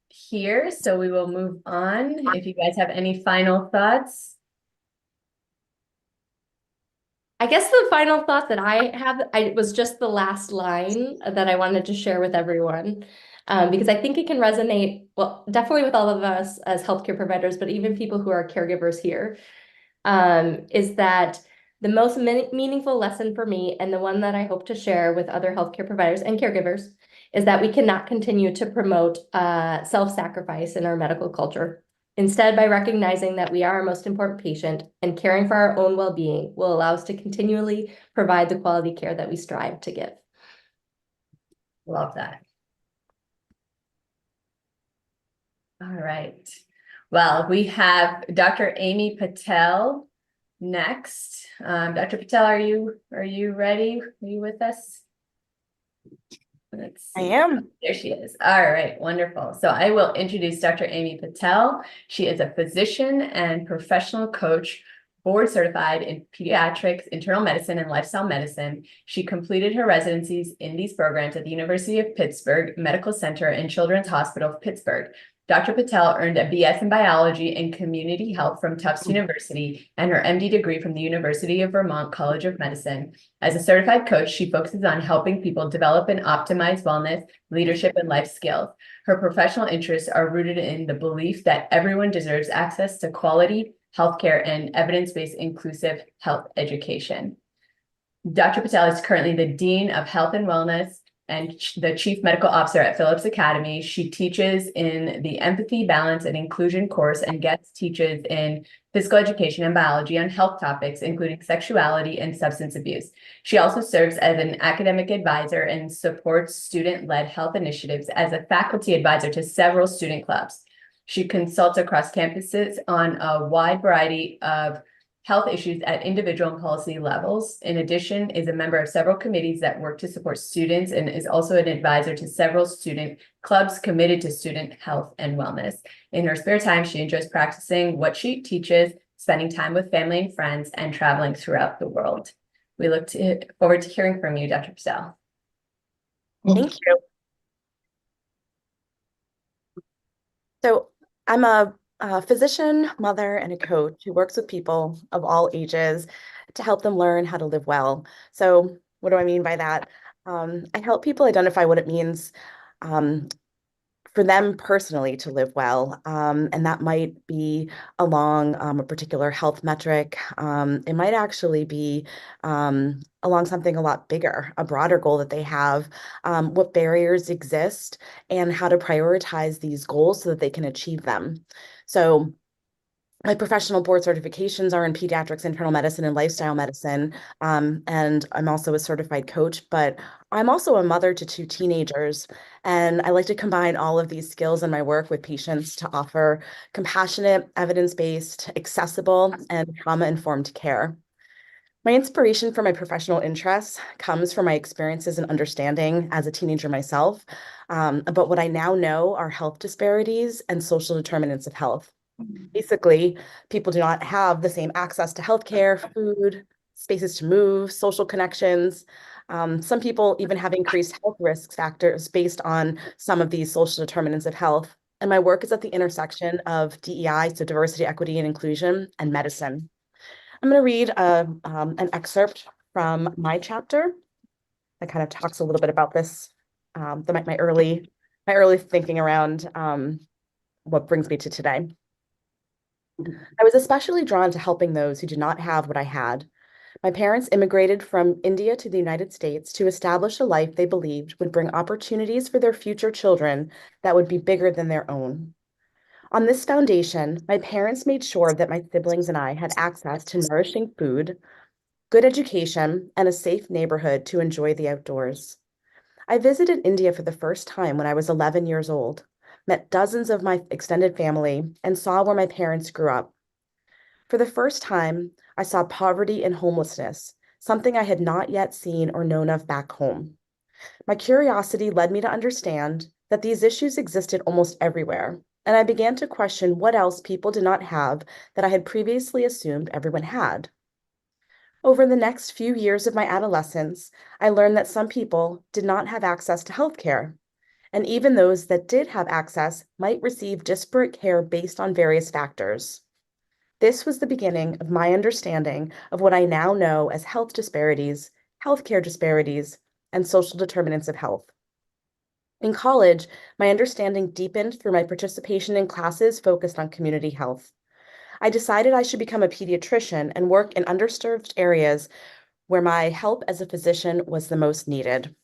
here, so we will move on. If you guys have any final thoughts. I guess the final thought that I have, was just the last line that I wanted to share with everyone, because I think it can resonate, well, definitely with all of us as healthcare providers, but even people who are caregivers here, is that the most meaningful lesson for me, and the one that I hope to share with other healthcare providers and caregivers, is that we cannot continue to promote self-sacrifice in our medical culture. Instead, by recognizing that we are our most important patient and caring for our own well-being will allow us to continually provide the quality care that we strive to give. Love that. All right. Well, we have Dr. Amy Patel next. Dr. Patel, are you ready? Are you with us? Let's see. I am. There she is. All right, wonderful. So I will introduce Dr. Amy Patel. She is a physician and professional coach, board certified in pediatrics, internal medicine, and lifestyle medicine. She completed her residencies in these programs at the University of Pittsburgh Medical Center and Children's Hospital of Pittsburgh. Dr. Patel earned a BS in biology and community health from Tufts University and her MD degree from the University of Vermont College of Medicine. As a certified coach, she focuses on helping people develop and optimize wellness, leadership, and life skills. Her professional interests are rooted in the belief that everyone deserves access to quality healthcare and evidence-based inclusive health education. Dr. Patel is currently the Dean of Health and Wellness and the Chief Medical Officer at Phillips Academy. She teaches in the Empathy, Balance, and Inclusion course and guest teaches in physical education and biology on health topics, including sexuality and substance abuse. She also serves as an academic advisor and supports student-led health initiatives as a faculty advisor to several student clubs. She consults across campuses on a wide variety of health issues at individual and policy levels. In addition, is a member of several committees that work to support students and is also an advisor to several student clubs committed to student health and wellness. In her spare time, she enjoys practicing what she teaches, spending time with family and friends, and traveling throughout the world. We look forward to hearing from you, Dr. Patel. Thank you. So I'm a physician, mother, and a coach who works with people of all ages to help them learn how to live well. So what do I mean by that? I help people identify what it means for them personally to live well. And that might be along a particular health metric. It might actually be along something a lot bigger, a broader goal that they have, what barriers exist, and how to prioritize these goals so that they can achieve them. So my professional board certifications are in pediatrics, internal medicine, and lifestyle medicine. And I'm also a certified coach, but I'm also a mother to two teenagers. And I like to combine all of these skills in my work with patients to offer compassionate, evidence-based, accessible, and trauma-informed care. My inspiration for my professional interests comes from my experiences and understanding as a teenager myself, about what I now know are health disparities and social determinants of health. Basically, people do not have the same access to healthcare, food, spaces to move, social connections. Some people even have increased health risk factors based on some of these social determinants of health. and my work is at the intersection of DEI, so diversity, equity, and inclusion, and medicine. I'm going to read an excerpt from my chapter that kind of talks a little bit about this, my early thinking around what brings me to today. I was especially drawn to helping those who did not have what I had. My parents immigrated from India to the United States to establish a life they believed would bring opportunities for their future children that would be bigger than their own. On this foundation, my parents made sure that my siblings and I had access to nourishing food, good education, and a safe neighborhood to enjoy the outdoors. I visited India for the first time when I was 11 years old, met dozens of my extended family, and saw where my parents grew up. For the first time, I saw poverty and homelessness, something I had not yet seen or known of back home. My curiosity led me to understand that these issues existed almost everywhere, and I began to question what else people did not have that I had previously assumed everyone had. Over the next few years of my adolescence, I learned that some people did not have access to healthcare, and even those that did have access might receive disparate care based on various factors. This was the beginning of my understanding of what I now know as health disparities, healthcare disparities, and social determinants of health. In college, my understanding deepened through my participation in classes focused on community health. I decided I should become a pediatrician and work in underserved areas where my help as a physician was the most needed.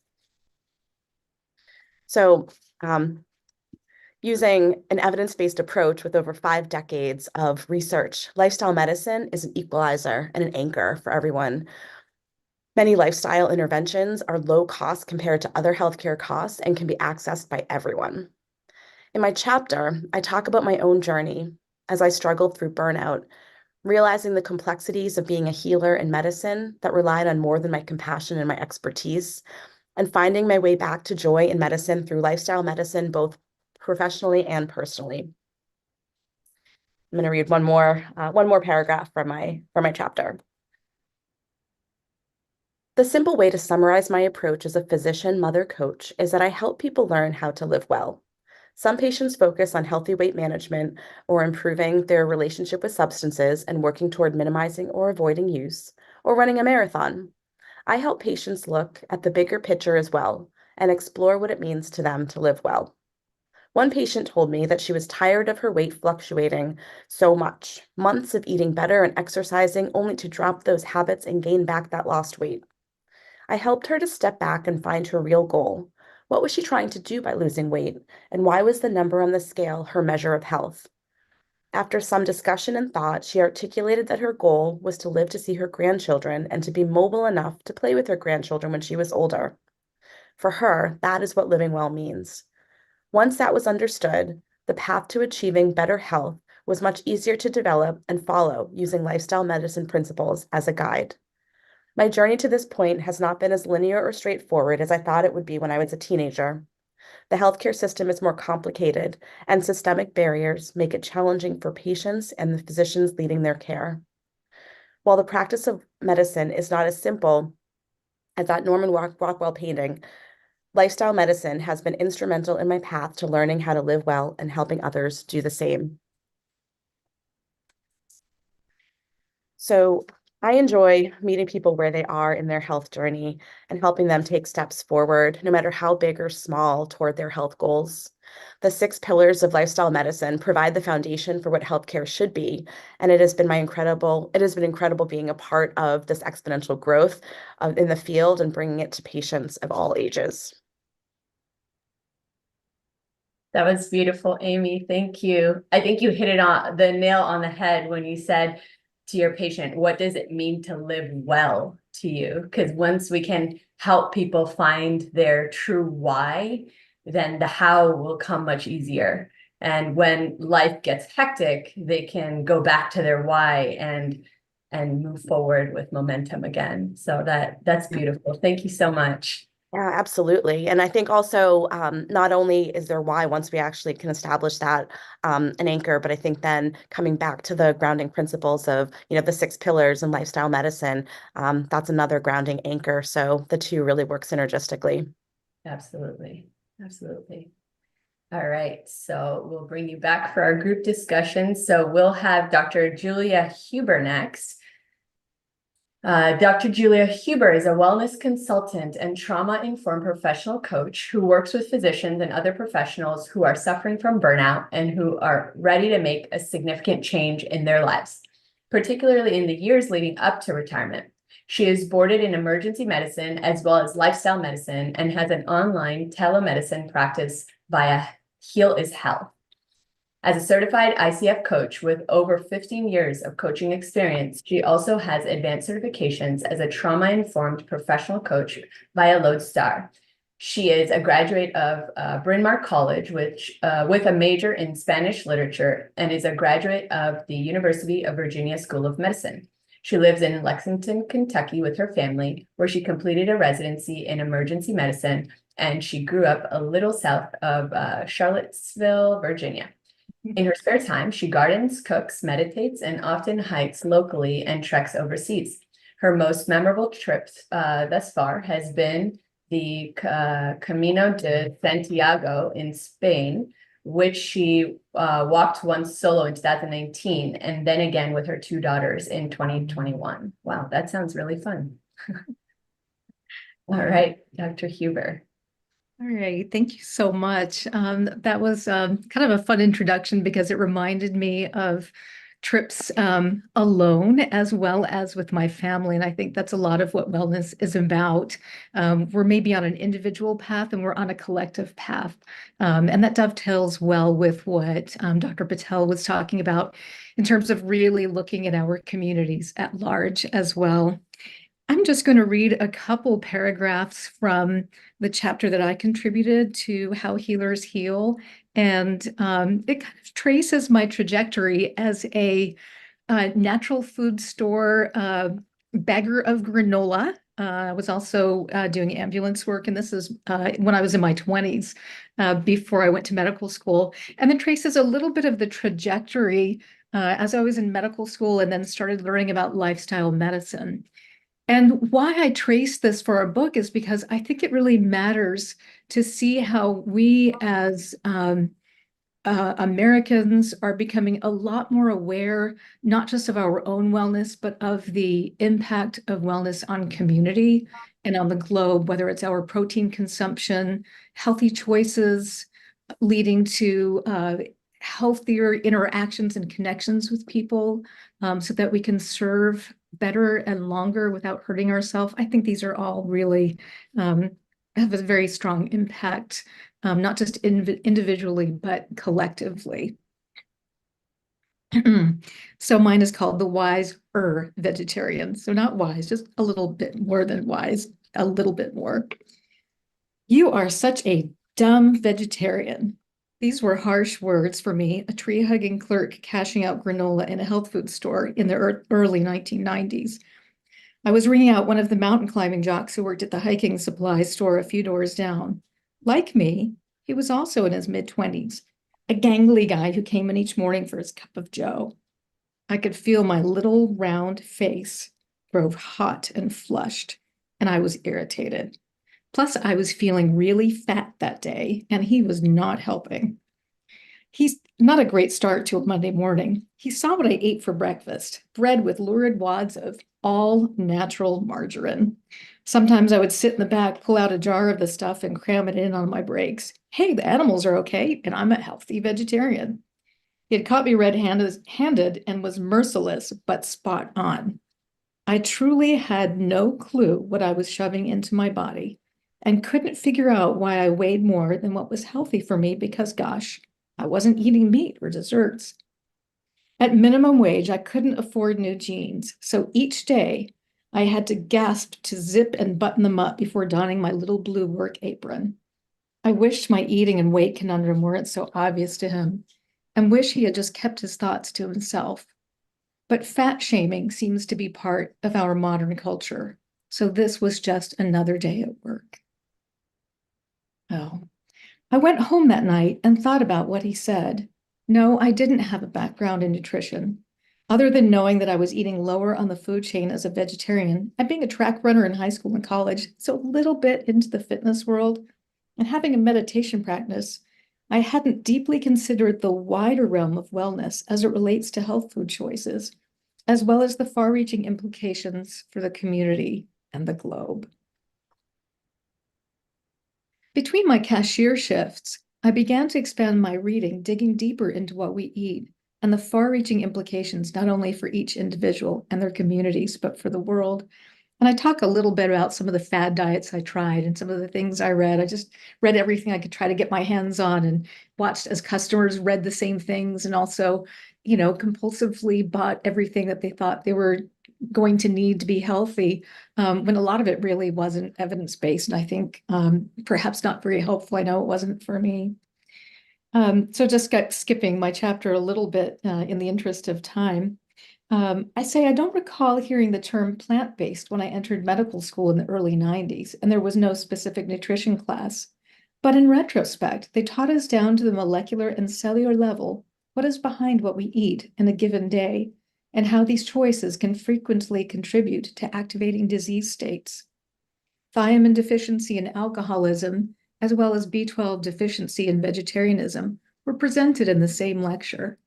So, using an evidence-based approach with over 5 decades of research, lifestyle medicine is an equalizer and an anchor for everyone. Many lifestyle interventions are low cost compared to other healthcare costs and can be accessed by everyone. In my chapter, I talk about my own journey as I struggled through burnout, realizing the complexities of being a healer in medicine that relied on more than my compassion and my expertise, and finding my way back to joy in medicine through lifestyle medicine, both professionally and personally. I'm going to read one more paragraph from my chapter. The simple way to summarize my approach as a physician mother coach is that I help people learn how to live well. Some patients focus on healthy weight management or improving their relationship with substances and working toward minimizing or avoiding use, or running a marathon. I help patients look at the bigger picture as well and explore what it means to them to live well. One patient told me that she was tired of her weight fluctuating so much, months of eating better and exercising only to drop those habits and gain back that lost weight. I helped her to step back and find her real goal. What was she trying to do by losing weight? And why was the number on the scale her measure of health? After some discussion and thought, she articulated that her goal was to live to see her grandchildren and to be mobile enough to play with her grandchildren when she was older. For her, that is what living well means. Once that was understood, the path to achieving better health was much easier to develop and follow using lifestyle medicine principles as a guide. My journey to this point has not been as linear or straightforward as I thought it would be when I was a teenager. The healthcare system is more complicated, and systemic barriers make it challenging for patients and the physicians leading their care. While the practice of medicine is not as simple as that Norman Rockwell painting, lifestyle medicine has been instrumental in my path to learning how to live well and helping others do the same. So I enjoy meeting people where they are in their health journey and helping them take steps forward, no matter how big or small, toward their health goals. The 6 pillars of lifestyle medicine provide the foundation for what healthcare should be, and it has been incredible being a part of this exponential growth in the field and bringing it to patients of all ages. That was beautiful, Amy. Thank you. I think you hit it on the nail on the head when you said to your patient, what does it mean to live well to you? Because once we can help people find their true why, then the how will come much easier. And when life gets hectic, they can go back to their why and move forward with momentum again. So that's beautiful. Thank you so much. Yeah, absolutely. And I think also not only is there why once we actually can establish that an anchor, but I think then coming back to the grounding principles of, the 6 pillars in lifestyle medicine, that's another grounding anchor. So the two really work synergistically. Absolutely. Absolutely. All right, so we'll bring you back for our group discussion. So we'll have Dr. Julia Huber next. Dr. Julia Huber is a wellness consultant and trauma-informed professional coach who works with physicians and other professionals who are suffering from burnout and who are ready to make a significant change in their lives, particularly in the years leading up to retirement. She is boarded in emergency medicine as well as lifestyle medicine and has an online telemedicine practice via Heal is Health. As a certified ICF coach with over 15 years of coaching experience, she also has advanced certifications as a trauma-informed professional coach via Lodestar. She is a graduate of Bryn Mawr College, with a major in Spanish literature, and is a graduate of the University of Virginia School of Medicine. She lives in Lexington, Kentucky with her family, where she completed a residency in emergency medicine, and she grew up a little south of Charlottesville, Virginia. In her spare time, she gardens, cooks, meditates, and often hikes locally and treks overseas. Her most memorable trip thus far has been the Camino de Santiago in Spain, which she walked once solo in 2019, and then again with her 2 daughters in 2021. Wow, that sounds really fun. All right, Dr. Huber. All right, thank you so much. That was kind of a fun introduction because it reminded me of trips alone as well as with my family. And I think that's a lot of what wellness is about. We're maybe on an individual path and we're on a collective path. And that dovetails well with what Dr. Patel was talking about in terms of really looking at our communities at large as well. I'm just going to read a couple paragraphs from the chapter that I contributed to How Healers Heal. And it kind of traces my trajectory as a natural food store bagger of granola. I was also doing ambulance work, and this is when I was in my 20s before I went to medical school. And then traces a little bit of the trajectory as I was in medical school and then started learning about lifestyle medicine. And why I trace this for our book is because I think it really matters to see how we as Americans are becoming a lot more aware, not just of our own wellness, but of the impact of wellness on community and on the globe, whether it's our protein consumption, healthy choices leading to healthier interactions and connections with people so that we can serve better and longer without hurting ourselves. I think these are all really have a very strong impact, not just individually, but collectively. So mine is called The Wise-er Vegetarian. So not wise, just a little bit more than wise, a little bit more. You are such a dumb vegetarian. These were harsh words for me, a tree-hugging clerk cashing out granola in a health food store in the early 1990s. I was ringing out one of the mountain climbing jocks who worked at the hiking supply store a few doors down. Like me, he was also in his mid-20s, a gangly guy who came in each morning for his cup of joe. I could feel my little round face grow hot and flushed, and I was irritated. Plus, I was feeling really fat that day, and he was not helping. He's not a great start to a Monday morning. He saw what I ate for breakfast, bread with lurid wads of all-natural margarine. Sometimes I would sit in the back, pull out a jar of the stuff, and cram it in on my breaks. Hey, the animals are okay, and I'm a healthy vegetarian. He had caught me red-handed and was merciless, but spot on. I truly had no clue what I was shoving into my body, and couldn't figure out why I weighed more than what was healthy for me because, gosh, I wasn't eating meat or desserts. At minimum wage, I couldn't afford new jeans, so each day I had to gasp to zip and button them up before donning my little blue work apron. I wished my eating and weight conundrum weren't so obvious to him, and wish he had just kept his thoughts to himself. But fat shaming seems to be part of our modern culture, so this was just another day at work. Oh, I went home that night and thought about what he said. No, I didn't have a background in nutrition. Other than knowing that I was eating lower on the food chain as a vegetarian and being a track runner in high school and college, so a little bit into the fitness world, and having a meditation practice, I hadn't deeply considered the wider realm of wellness as it relates to health food choices, as well as the far-reaching implications for the community and the globe. Between my cashier shifts, I began to expand my reading, digging deeper into what we eat and the far-reaching implications not only for each individual and their communities, but for the world. And I talk a little bit about some of the fad diets I tried and some of the things I read. I just read everything I could try to get my hands on and watched as customers read the same things and also, compulsively bought everything that they thought they were going to need to be healthy, when a lot of it really wasn't evidence-based. And I think perhaps not very helpful. I know it wasn't for me. So just skipping my chapter a little bit in the interest of time. I say I don't recall hearing the term plant-based when I entered medical school in the early 90s, and there was no specific nutrition class. But in retrospect, they taught us down to the molecular and cellular level what is behind what we eat in a given day, and how these choices can frequently contribute to activating disease states. Thiamine deficiency and alcoholism, as well as B12 deficiency and vegetarianism, were presented in the same lecture.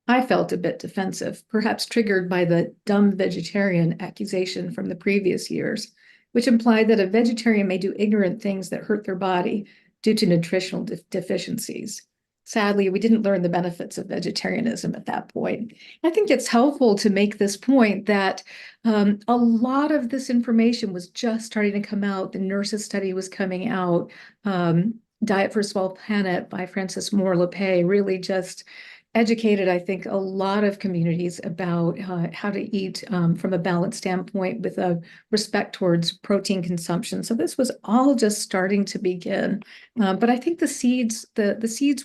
I felt a bit defensive, perhaps triggered by the dumb vegetarian accusation from the previous years, which implied that a vegetarian may do ignorant things that hurt their body due to nutritional deficiencies. Sadly, we didn't learn the benefits of vegetarianism at that point. I think it's helpful to make this point that a lot of this information was just starting to come out. The nurses study was coming out. Diet for a Small Planet by Frances Moore Lappé really just educated, I think, a lot of communities about how to eat from a balanced standpoint with a respect towards protein consumption. So this was all just starting to begin. But I think the seeds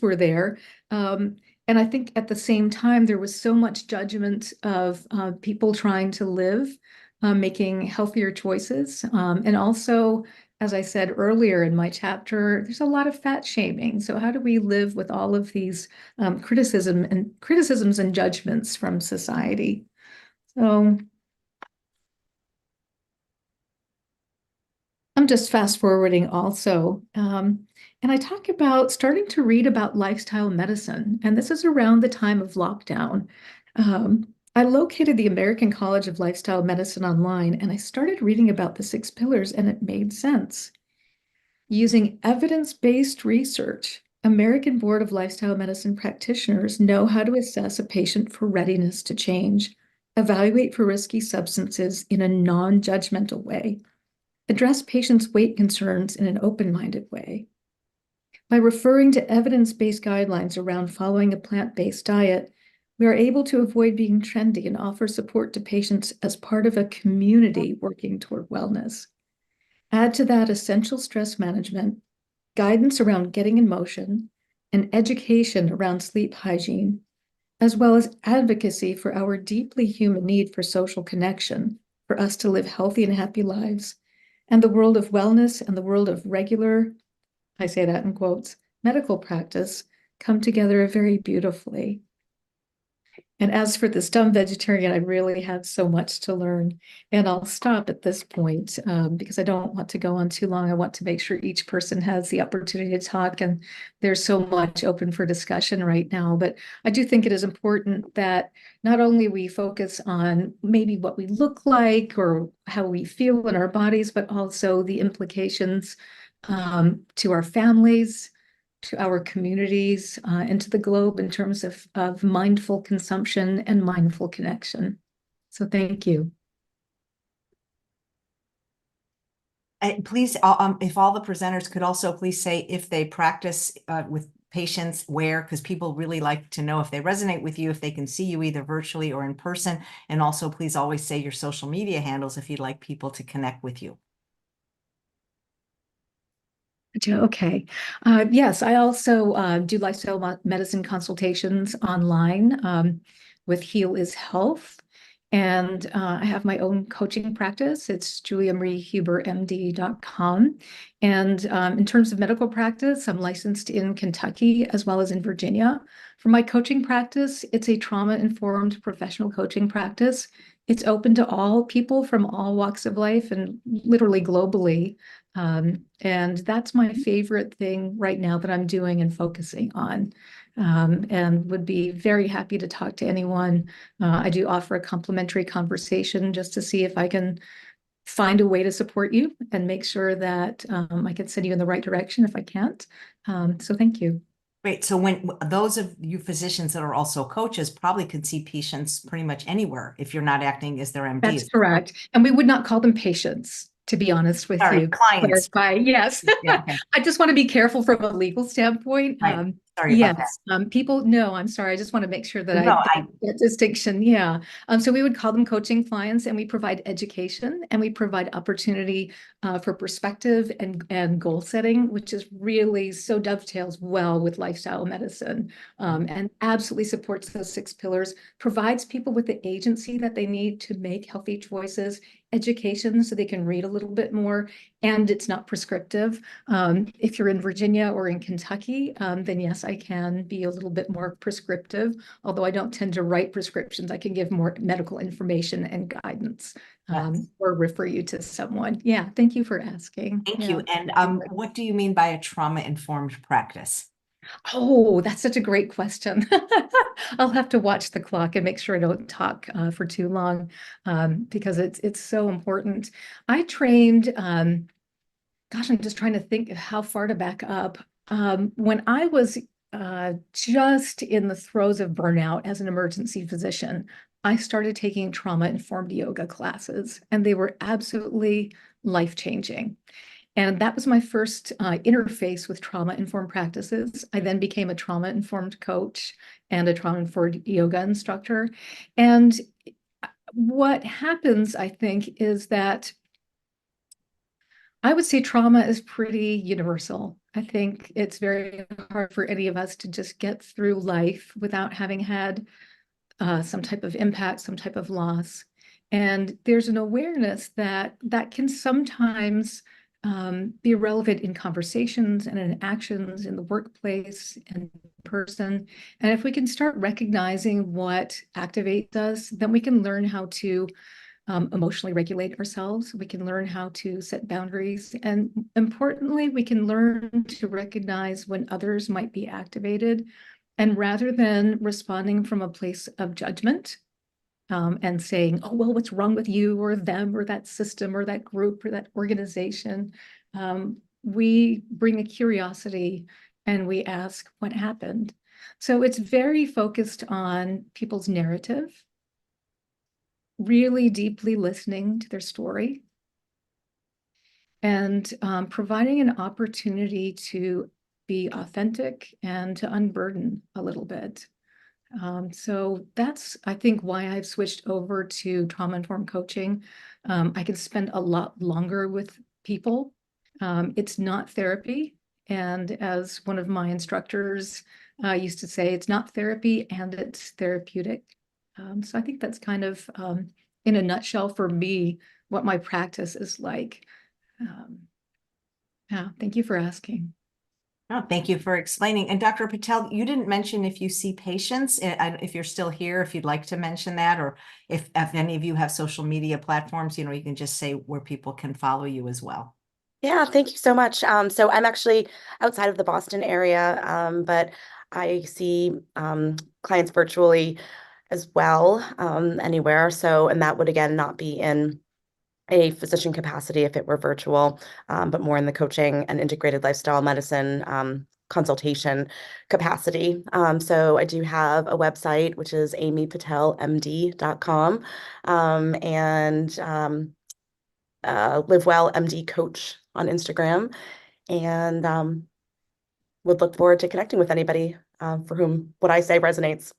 were there. And I think at the same time, there was so much judgment of people trying to live, making healthier choices. And also, as I said earlier in my chapter, there's a lot of fat shaming. So how do we live with all of these criticisms and judgments from society? So I'm just fast forwarding also. And I talk about starting to read about lifestyle medicine. And this is around the time of lockdown. I located the American College of Lifestyle Medicine online, and I started reading about the 6 pillars, and it made sense. Using evidence-based research, American Board of Lifestyle Medicine practitioners know how to assess a patient for readiness to change, evaluate for risky substances in a non-judgmental way, address patients' weight concerns in an open-minded way. By referring to evidence-based guidelines around following a plant-based diet, we are able to avoid being trendy and offer support to patients as part of a community working toward wellness. Add to that essential stress management, guidance around getting in motion, and education around sleep hygiene, as well as advocacy for our deeply human need for social connection, for us to live healthy and happy lives, and the world of wellness and the world of regular, I say that in quotes, medical practice come together very beautifully. And as for this dumb vegetarian, I really have so much to learn. And I'll stop at this point because I don't want to go on too long. I want to make sure each person has the opportunity to talk. And there's so much open for discussion right now. But I do think it is important that not only we focus on maybe what we look like or how we feel in our bodies, but also the implications to our families, to our communities, and to the globe in terms of mindful consumption and mindful connection. So thank you. And please, if all the presenters could also please say if they practice with patients where, because people really like to know if they resonate with you, if they can see you either virtually or in person. And also please always say your social media handles if you'd like people to connect with you. Okay. Yes, I also do lifestyle medicine consultations online with Heal is Health. And I have my own coaching practice. It's juliamariehubert.md.com. And in terms of medical practice, I'm licensed in Kentucky as well as in Virginia. For my coaching practice, it's a trauma-informed professional coaching practice. It's open to all people from all walks of life and literally globally. And that's my favorite thing right now that I'm doing and focusing on. And would be very happy to talk to anyone. I do offer a complimentary conversation just to see if I can find a way to support you and make sure that I can send you in the right direction if I can't. So thank you. Great. So when those of you physicians that are also coaches probably could see patients pretty much anywhere if you're not acting as their MDs. That's correct. And we would not call them patients, to be honest with Sorry, you. clients. Clarify. Yes. Yeah, okay. I just want to be careful from a legal standpoint. Right. Sorry about that. People, no, I'm sorry. I just want to make sure that No, that distinction. Yeah. So we would call them coaching clients, and we provide education and we provide opportunity for perspective and goal setting, which is really so dovetails well with lifestyle medicine, and absolutely supports those 6 pillars, provides people with the agency that they need to make healthy choices, education so they can read a little bit more, and it's not prescriptive. If you're in Virginia or in Kentucky, then yes, I can be a little bit more prescriptive, although I don't tend to write prescriptions. I can give more medical information and guidance, Yes. or refer you to someone. Yeah, thank you for asking. Thank you. And what do you mean by a trauma-informed practice? Oh, that's such a great question. I'll have to watch the clock and make sure I don't talk for too long, because it's so important. I trained, gosh, I'm just trying to think of how far to back up. When I was just in the throes of burnout as an emergency physician, I started taking trauma-informed yoga classes, and they were absolutely life-changing. And that was my first interface with trauma-informed practices. I then became a trauma-informed coach and a trauma-informed yoga instructor. And what happens, I think, is that I would say trauma is pretty universal. I think it's very hard for any of us to just get through life without having had some type of impact, some type of loss. And there's an awareness that that can sometimes be relevant in conversations and in actions in the workplace and in person. And if we can start recognizing what activates us, then we can learn how to emotionally regulate ourselves. We can learn how to set boundaries. And importantly, we can learn to recognize when others might be activated. And rather than responding from a place of judgment, and saying, oh, well, what's wrong with you or them or that system or that group or that organization, we bring a curiosity and we ask what happened. So it's very focused on people's narrative, really deeply listening to their story, and providing an opportunity to be authentic and to unburden a little bit. So that's, I think, why I've switched over to trauma-informed coaching. I can spend a lot longer with people. It's not therapy. And as one of my instructors used to say, it's not therapy and it's therapeutic. So I think that's kind of, in a nutshell for me, what my practice is like. Yeah, thank you for asking. Oh, thank you for explaining. And Dr. Patel, you didn't mention if you see patients, if you're still here, if you'd like to mention that, or if any of you have social media platforms, you can just say where people can follow you as well. Yeah, thank you so much. So I'm actually outside of the Boston area, but I see clients virtually as well, anywhere. So, and that would again not be in a physician capacity if it were virtual, but more in the coaching and integrated lifestyle medicine consultation capacity. So I do have a website, which is amypatelmd.com, and Live Well MD Coach on Instagram, and would look forward to connecting with anybody for whom what I say resonates.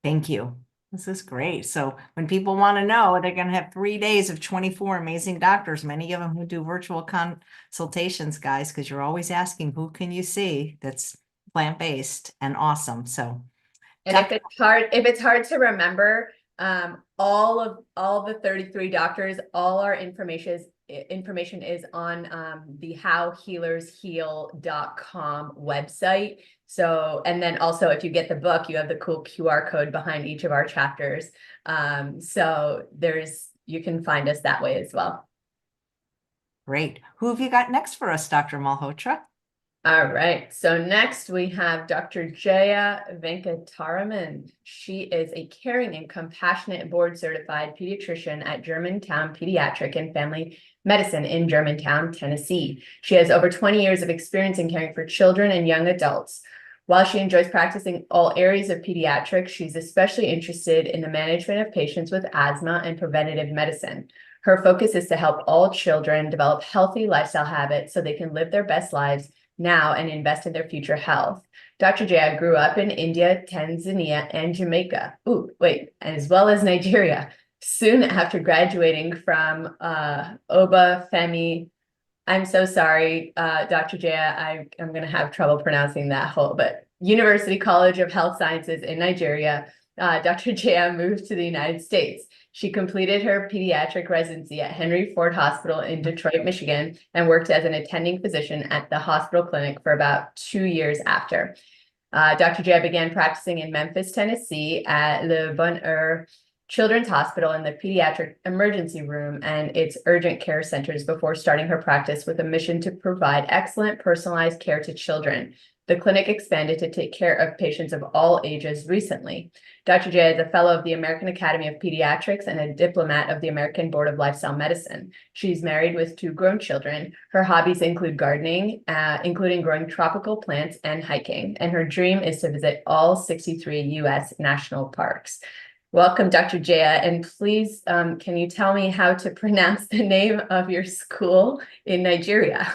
Thank you. This is great. So when people want to know, they're going to have 3 days of 24 amazing doctors, many of them who do virtual consultations, guys, because you're always asking, who can you see that's plant-based and awesome. So, and if it's hard to remember, all the 33 doctors, all our information is on the howhealersheal.com website. So, and then also if you get the book, you have the cool QR code behind each of our chapters. So you can find us that way as well. Great. Who have you got next for us, Dr. Malhotra? All right. So next we have Dr. Jaya Venkataraman. She is a caring and compassionate board certified pediatrician at Germantown Pediatric and Family Medicine in Germantown, Tennessee. She has over 20 years of experience in caring for children and young adults. While she enjoys practicing all areas of pediatrics, she's especially interested in the management of patients with asthma and preventative medicine. Her focus is to help all children develop healthy lifestyle habits so they can live their best lives now and invest in their future health. Dr. Jaya grew up in India, Tanzania, and Jamaica. As well as Nigeria. Soon after graduating from Obafemi, I'm so sorry, Dr. Jaya, I'm going to have trouble pronouncing that but University College of Health Sciences in Nigeria, Dr. Jaya moved to the United States. She completed her pediatric residency at Henry Ford Hospital in Detroit, Michigan, and worked as an attending physician at the hospital clinic for about 2 years after. Dr. Jaya began practicing in Memphis, Tennessee at Le Bonheur Children's Hospital in the pediatric emergency room and its urgent care centers before starting her practice with a mission to provide excellent personalized care to children. The clinic expanded to take care of patients of all ages recently. Dr. Jaya is a fellow of the American Academy of Pediatrics and a diplomat of the American Board of Lifestyle Medicine. She's married with 2 grown children. Her hobbies include gardening, including growing tropical plants and hiking. And her dream is to visit all 63 U.S. national parks. Welcome, Dr. Jaya, and please, can you tell me how to pronounce the name of your school in Nigeria?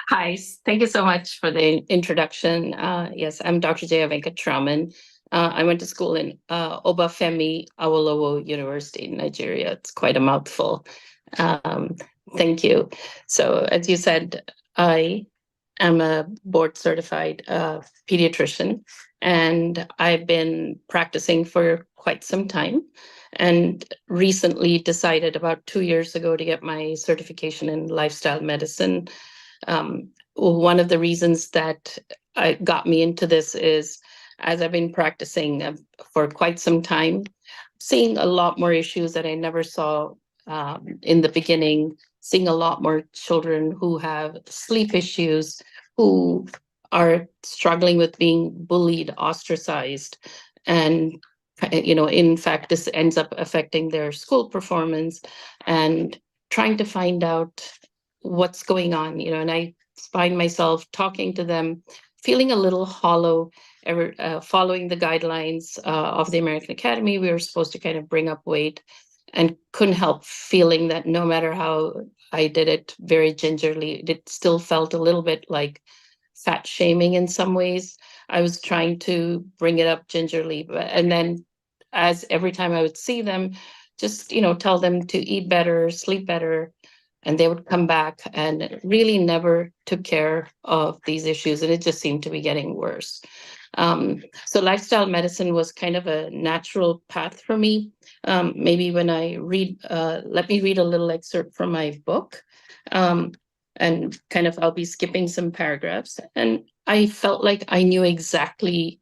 Hi, thank you so much for the introduction. Yes, I'm Dr. Jaya Venkataraman. I went to school in Obafemi Awolowo University in Nigeria. It's quite a mouthful. Thank you. So as you said, I am a board certified pediatrician, and I've been practicing for quite some time, and recently decided about 2 years ago to get my certification in lifestyle medicine. One of the reasons that got me into this is, as I've been practicing for quite some time, seeing a lot more issues that I never saw in the beginning, seeing a lot more children who have sleep issues, who are struggling with being bullied, ostracized, and in fact, this ends up affecting their school performance, and trying to find out what's going on, and I find myself talking to them, feeling a little hollow, following the guidelines of the American Academy. We were supposed to kind of bring up weight, and couldn't help feeling that no matter how I did it very gingerly, it still felt a little bit like fat shaming in some ways. I was trying to bring it up gingerly, and then as every time I would see them, just tell them to eat better, sleep better, and they would come back and really never took care of these issues, and it just seemed to be getting worse. So lifestyle medicine was kind of a natural path for me. Maybe when I read, let me read a little excerpt from my book, and kind of I'll be skipping some paragraphs. And I felt like I knew exactly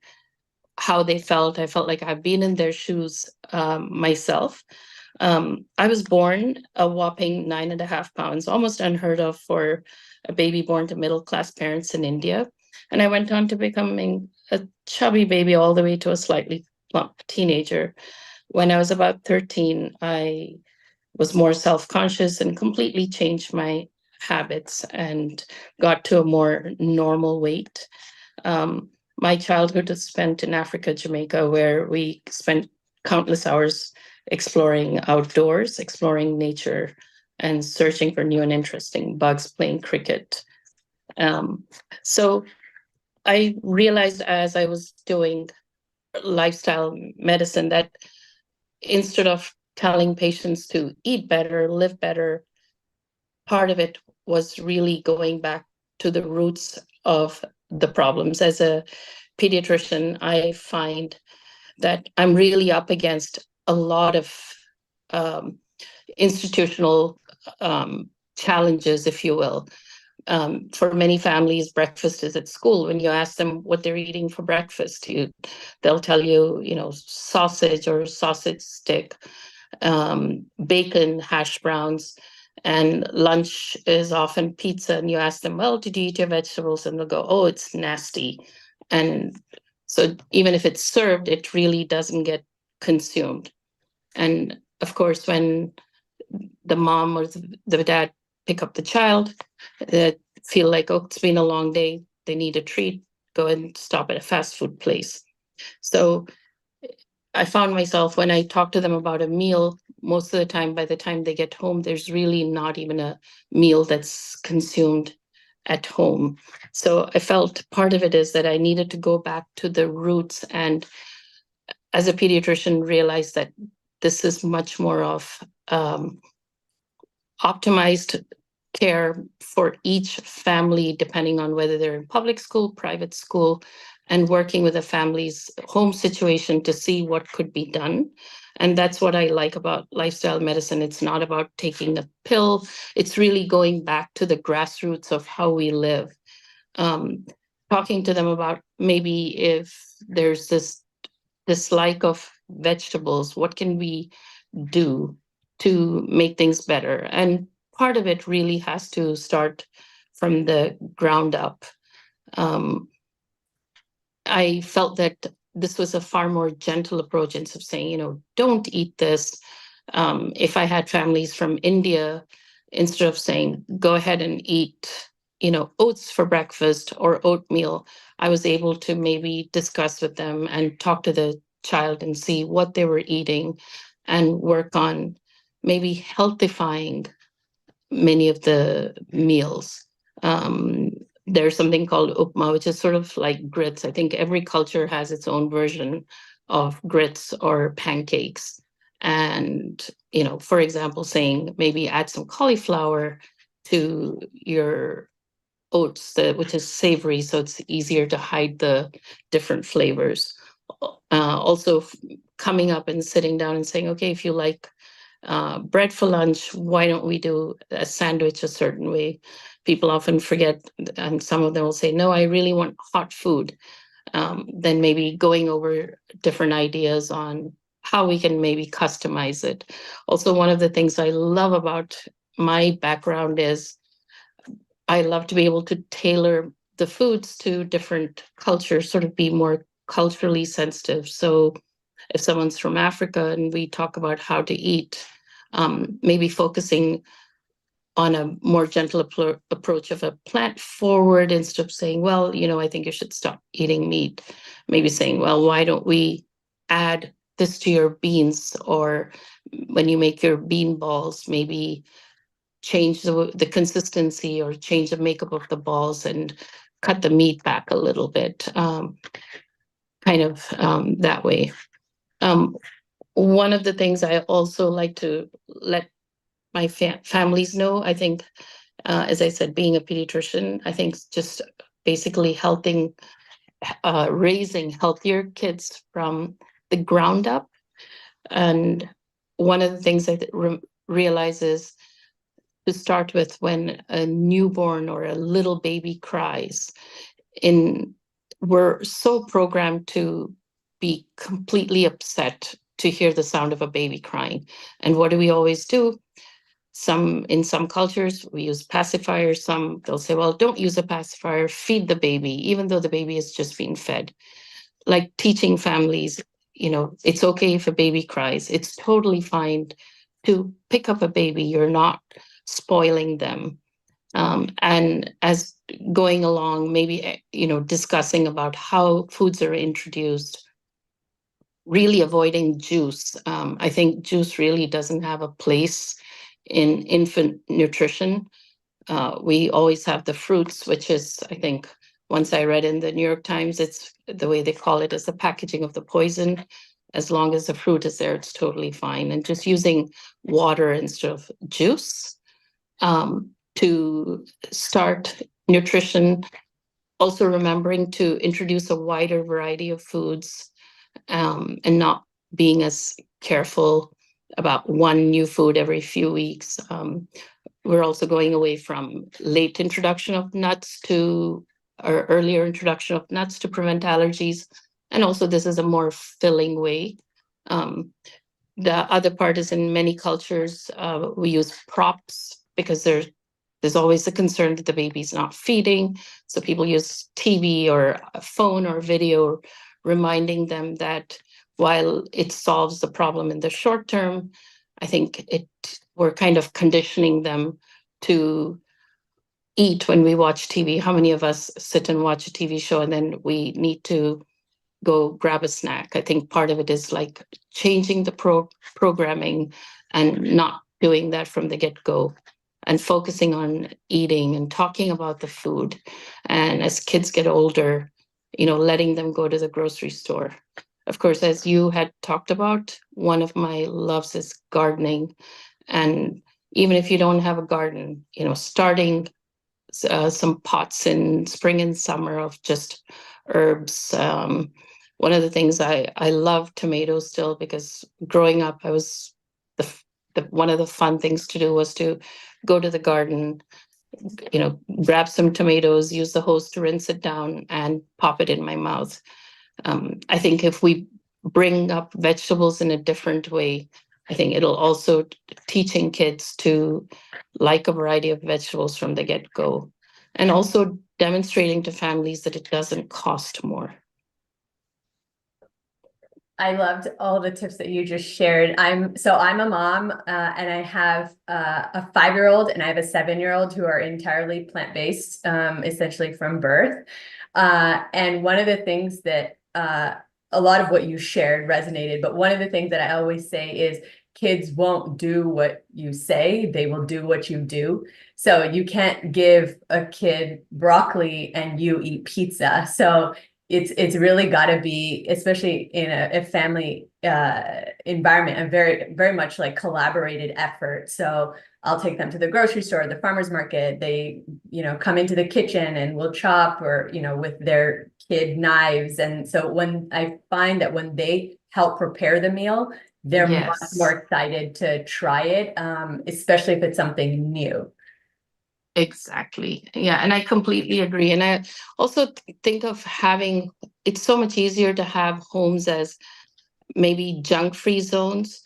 how they felt. I felt like I've been in their shoes myself. I was born a whopping 9.5 pounds, almost unheard of for a baby born to middle-class parents in India. And I went on to becoming a chubby baby all the way to a slightly plump teenager. When I was about 13, I was more self-conscious and completely changed my habits and got to a more normal weight. My childhood was spent in Africa, Jamaica, where we spent countless hours exploring outdoors, exploring nature, and searching for new and interesting bugs, playing cricket. So I realized as I was doing lifestyle medicine that instead of telling patients to eat better, live better, part of it was really going back to the roots of the problems. As a pediatrician, I find that I'm really up against a lot of institutional challenges, if you will. For many families, breakfast is at school. When you ask them what they're eating for breakfast, they'll tell you, sausage or sausage stick, bacon, hash browns. And lunch is often pizza, and you ask them, well, did you eat your vegetables? And they'll go, oh, it's nasty. And so even if it's served, it really doesn't get consumed. And of course, when the mom or the dad pick up the child, they feel like, oh, it's been a long day, they need a treat, go and stop at a fast food place. So I found myself, when I talk to them about a meal, most of the time, by the time they get home, there's really not even a meal that's consumed at home. So I felt part of it is that I needed to go back to the roots, and as a pediatrician, realize that this is much more of optimized care for each family, depending on whether they're in public school, private school, and working with a family's home situation to see what could be done. And that's what I like about lifestyle medicine. It's not about taking a pill. It's really going back to the grassroots of how we live. Talking to them about maybe if there's this dislike of vegetables, what can we do to make things better? And part of it really has to start from the ground up. I felt that this was a far more gentle approach instead of saying, don't eat this. If I had families from India, instead of saying, go ahead and eat, oats for breakfast or oatmeal, I was able to maybe discuss with them and talk to the child and see what they were eating and work on maybe healthifying many of the meals. There's something called upma, which is sort of like grits. I think every culture has its own version of grits or pancakes. And, for example, saying maybe add some cauliflower to your oats, which is savory, so it's easier to hide the different flavors. Also, coming up and sitting down and saying, okay, if you like bread for lunch, why don't we do a sandwich a certain way? People often forget, and some of them will say, no, I really want hot food. Then maybe going over different ideas on how we can maybe customize it. Also, one of the things I love about my background is I love to be able to tailor the foods to different cultures, sort of be more culturally sensitive. So if someone's from Africa and we talk about how to eat, maybe focusing on a more gentle approach of a plant forward instead of saying, well, I think you should stop eating meat. Maybe saying, well, why don't we add this to your beans? Or when you make your bean balls, maybe change the consistency or change the makeup of the balls and cut the meat back a little bit, that way. One of the things I also like to let my families know, I think, as I said, being a pediatrician, I think just basically raising healthier kids from the ground up. And one of the things I realize is to start with, when a newborn or a little baby cries, we're so programmed to be completely upset to hear the sound of a baby crying. And what do we always do? In some cultures, we use pacifiers. They'll say, well, don't use a pacifier, feed the baby, even though the baby is just being fed. Like teaching families, it's okay if a baby cries. It's totally fine to pick up a baby. You're not spoiling them. And as going along, maybe, discussing about how foods are introduced, really avoiding juice. I think juice really doesn't have a place in infant nutrition. We always have the fruits, which is, I think, once I read in the New York Times, it's the way they call it is the packaging of the poison. As long as the fruit is there, it's totally fine. And just using water instead of juice to start nutrition. Also remembering to introduce a wider variety of foods and not being as careful about one new food every few weeks. We're also going away from late introduction of nuts or earlier introduction of nuts to prevent allergies. And also this is a more filling way. The other part is in many cultures, we use props because there's always the concern that the baby's not feeding. So people use TV or a phone or video, reminding them that while it solves the problem in the short term, I think we're kind of conditioning them to eat when we watch TV. How many of us sit and watch a TV show and then we need to go grab a snack? I think part of it is like changing the programming and not doing that from the get-go, and focusing on eating and talking about the food. And as kids get older, letting them go to the grocery store. Of course, as you had talked about, one of my loves is gardening. And even if you don't have a garden, starting some pots in spring and summer of just herbs. One of the things I love tomatoes still, because growing up, I was one of the fun things to do was to go to the garden, grab some tomatoes, use the hose to rinse it down and pop it in my mouth. I think if we bring up vegetables in a different way, I think it'll also teaching kids to like a variety of vegetables from the get-go, and also demonstrating to families that it doesn't cost more. I loved all the tips that you just shared. I'm a mom, and I have a 5-year-old and I have a 7-year-old who are entirely plant-based, essentially from birth. And one of the things that a lot of what you shared resonated, but one of the things that I always say is kids won't do what you say, they will do what you do. So you can't give a kid broccoli and you eat pizza. So it's really got to be, especially in a family environment, a very, very much like collaborated effort. So I'll take them to the grocery store, the farmer's market. They, come into the kitchen and we'll chop, or, with their kid knives. And so when I find that when they help prepare the meal, they're much more excited to try it, especially if it's something new. Exactly. Yeah. And I completely agree. And I also think of it's so much easier to have homes as maybe junk-free zones,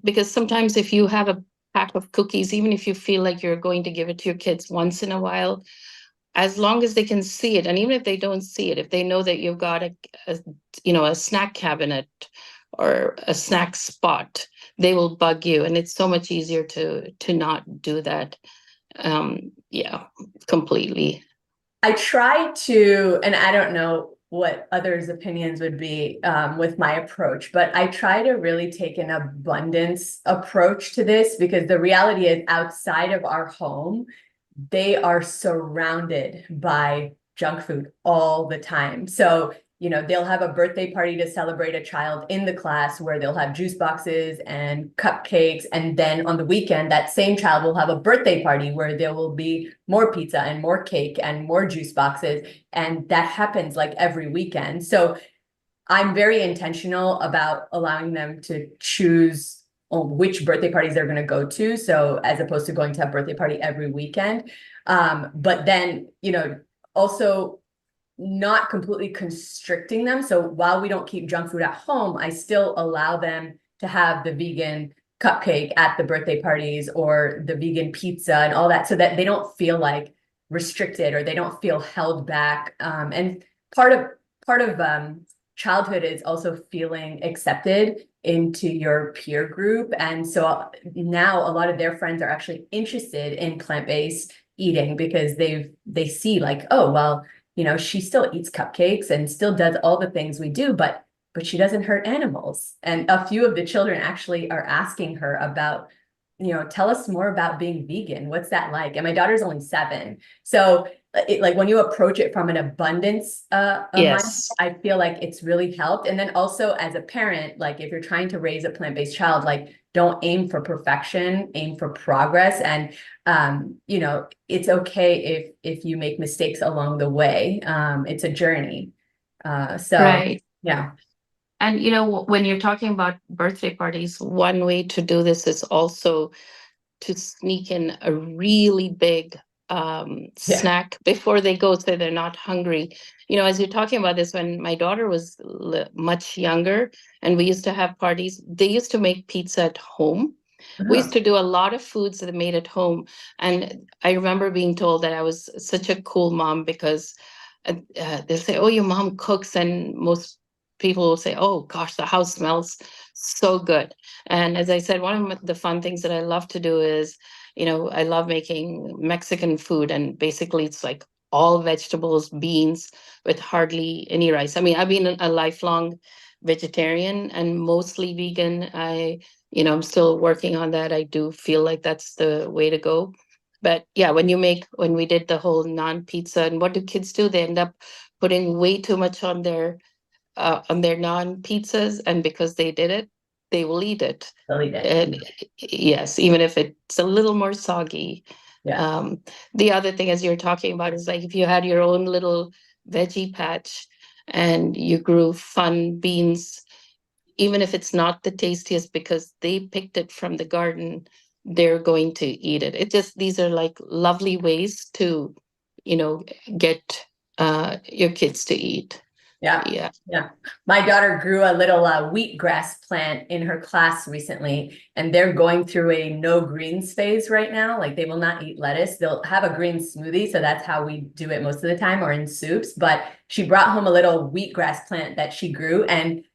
because sometimes if you have a pack of cookies, even if you feel like you're going to give it to your kids once in a while, as long as they can see it, and even if they don't see it, if they know that you've got a snack cabinet or a snack spot, they will bug you. And it's so much easier to not do that. Yeah, completely. I try to, and I don't know what others' opinions would be with my approach, but I try to really take an abundance approach to this, because the reality is outside of our home, they are surrounded by junk food all the time. So, they'll have a birthday party to celebrate a child in the class where they'll have juice boxes and cupcakes. And then on the weekend, that same child will have a birthday party where there will be more pizza and more cake and more juice boxes. And that happens like every weekend. So I'm very intentional about allowing them to choose which birthday parties they're going to go to. So as opposed to going to a birthday party every weekend. But then, also not completely constricting them. So while we don't keep junk food at home, I still allow them to have the vegan cupcake at the birthday parties or the vegan pizza and all that, so that they don't feel like restricted or they don't feel held back. And part of childhood is also feeling accepted into your peer group. And so now a lot of their friends are actually interested in plant-based eating, because they see like, oh, well, she still eats cupcakes and still does all the things we do, but she doesn't hurt animals. And a few of the children actually are asking her about, tell us more about being vegan. What's that like? And my daughter's only 7. So like when you approach it from an abundance mindset, I feel like it's really helped. And then also as a parent, like if you're trying to raise a plant-based child, like don't aim for perfection, aim for progress. And it's okay if you make mistakes along the way. It's a journey. Right. Yeah. And when you're talking about birthday parties, one way to do this is also to sneak in a really big snack before they go, so they're not hungry. As you're talking about this, when my daughter was much younger and we used to have parties, they used to make pizza at home. We used to do a lot of foods that I made at home. And I remember being told that I was such a cool mom because they'll say, oh, your mom cooks. And most people will say, oh, gosh, the house smells so good. And as I said, one of the fun things that I love to do is, I love making Mexican food. And basically, it's like all vegetables, beans with hardly any rice. I mean, I've been a lifelong vegetarian and mostly vegan. I'm still working on that. I do feel like that's the way to go. But yeah, when we did the whole non-pizza, and what do kids do? They end up putting way too much on their non-pizzas, and because they did it, they will eat it. Delete it. And yes, even if it's a little more soggy. Yeah. The other thing, as you're talking about, is like if you had your own little veggie patch and you grew fun beans, even if it's not the tastiest because they picked it from the garden, they're going to eat it. These are like lovely ways to, get your kids to eat. Yeah. Yeah. Yeah. My daughter grew a little wheatgrass plant in her class recently, and they're going through a no greens phase right now. Like they will not eat lettuce. They'll have a green smoothie. So that's how we do it most of the time, or in soups. But she brought home a little wheatgrass plant that she grew, and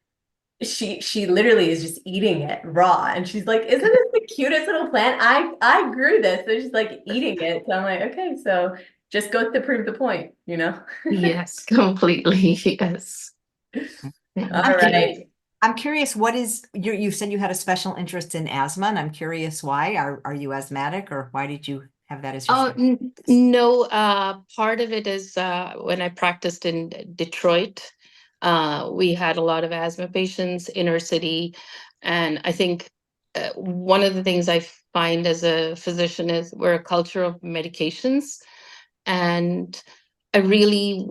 she literally is just eating it raw. And she's like, isn't this the cutest little plant? I grew this. So she's like eating it. So I'm like, okay, so just goes to prove the point, Yes, completely. Yes. All I'm right. curious, I'm curious, you said you had a special interest in asthma, and I'm curious why. Are you asthmatic, or why did you have that as your Oh, special interest? no, part of it is when I practiced in Detroit, we had a lot of asthma patients, inner city. And I think one of the things I find as a physician is we're a culture of medications. And I really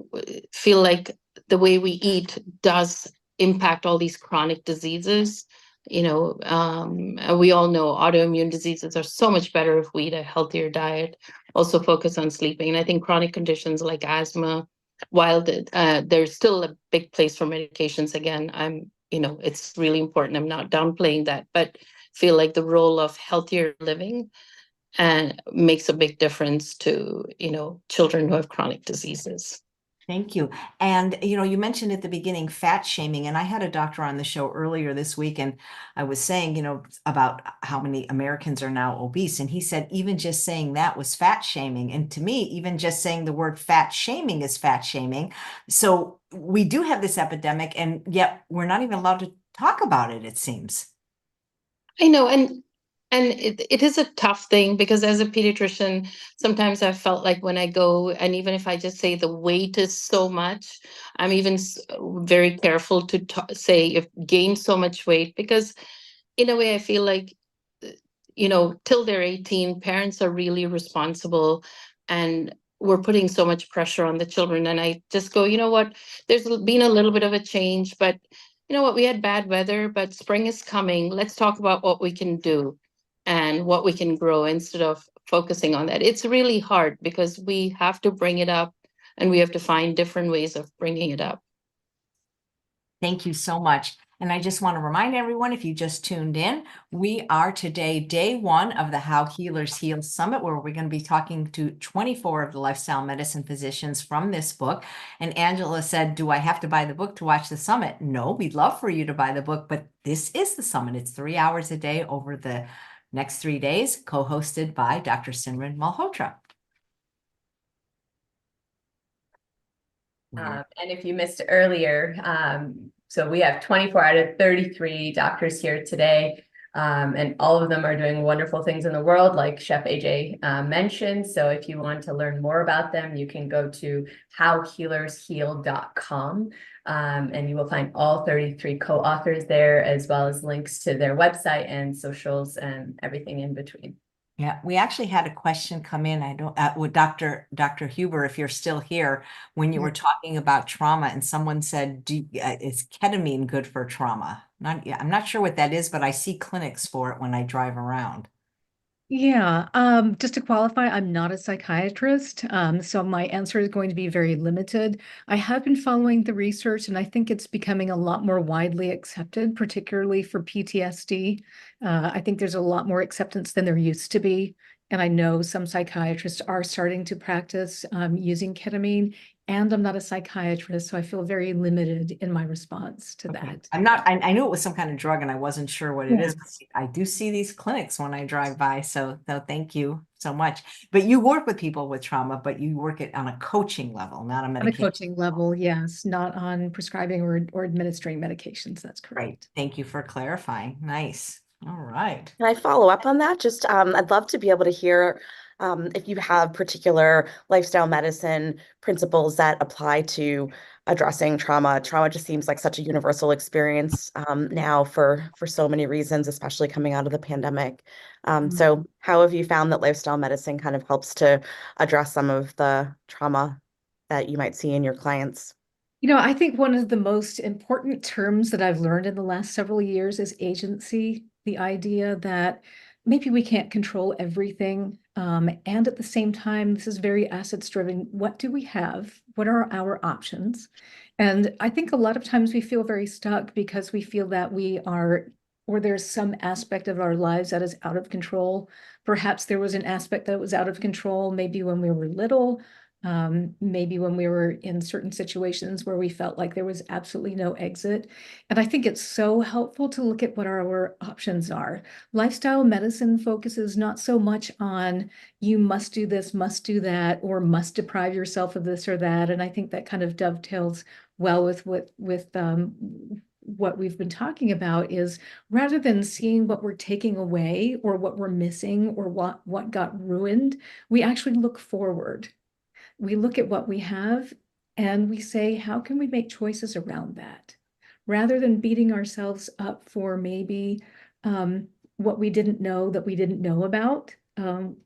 feel like the way we eat does impact all these chronic diseases. We all know autoimmune diseases are so much better if we eat a healthier diet, also focus on sleeping. And I think chronic conditions like asthma, while there's still a big place for medications, again, it's really important. I'm not downplaying that, but feel like the role of healthier living and makes a big difference to, children who have chronic diseases. Thank you. And, you mentioned at the beginning fat shaming, and I had a doctor on the show earlier this week, and I was saying, about how many Americans are now obese. And he said, even just saying that was fat shaming. And to me, even just saying the word fat shaming is fat shaming. So we do have this epidemic, and yet we're not even allowed to talk about it, it seems. I know, and it is a tough thing because as a pediatrician, sometimes I felt like when I go, and even if I just say the weight is so much, I'm even very careful to say if gain so much weight, because in a way I feel like, till they're 18, parents are really responsible, and we're putting so much pressure on the children. And I just go, you know what, there's been a little bit of a change, but you know what, we had bad weather, but spring is coming. Let's talk about what we can do and what we can grow instead of focusing on that. It's really hard because we have to bring it up and we have to find different ways of bringing it up. Thank you so much. And I just want to remind everyone, if you just tuned in, we are today day one of the How Healers Heal Summit, where we're going to be talking to 24 of the lifestyle medicine physicians from this book. And Angela said, do I have to buy the book to watch the summit? No, we'd love for you to buy the book, but this is the summit. It's 3 hours a day over the next 3 days, co-hosted by Dr. Simran Malhotra. And if you missed earlier, so we have 24 out of 33 doctors here today, and all of them are doing wonderful things in the world, like Chef AJ mentioned. So if you want to learn more about them, you can go to howhealersheal.com, and you will find all 33 co-authors there, as well as links to their website and socials and everything in between. Yeah, we actually had a question come in. I don't, with Dr. Huber, if you're still here, when you were talking about trauma, and someone said, is ketamine good for trauma? I'm not sure what that is, but I see clinics for it when I drive around. Yeah, just to qualify, I'm not a psychiatrist, so my answer is going to be very limited. I have been following the research, and I think it's becoming a lot more widely accepted, particularly for PTSD. I think there's a lot more acceptance than there used to be, and I know some psychiatrists are starting to practice using ketamine, and I'm not a psychiatrist, so I feel very limited in my response to Okay. that. I'm not, I knew it was some kind of drug and I wasn't sure what it Yeah. is. But I do see these clinics when I drive by. So thank you so much. But you work with people with trauma, but you work it on a coaching level, not a On a medication. coaching level, yes, not on prescribing or administering medications. That's Right. correct. Thank you for clarifying. Nice. All right. Can I follow up on that? Just, I'd love to be able to hear if you have particular lifestyle medicine principles that apply to addressing trauma. Trauma just seems like such a universal experience now for so many reasons, especially coming out of the pandemic. So how have you found that lifestyle medicine kind of helps to address some of the trauma that you might see in your clients? You know, I think one of the most important terms that I've learned in the last several years is agency, the idea that maybe we can't control everything. And at the same time, this is very assets driven. What do we have? What are our options? And I think a lot of times we feel very stuck because we feel that we are, or there's some aspect of our lives that is out of control. Perhaps there was an aspect that was out of control, maybe when we were little, maybe when we were in certain situations where we felt like there was absolutely no exit. And I think it's so helpful to look at what our options are. Lifestyle medicine focuses not so much on you must do this, must do that, or must deprive yourself of this or that. And I think that kind of dovetails well with what we've been talking about is rather than seeing what we're taking away or what we're missing or what got ruined, we actually look forward. We look at what we have and we say, how can we make choices around that? Rather than beating ourselves up for maybe what we didn't know that we didn't know about,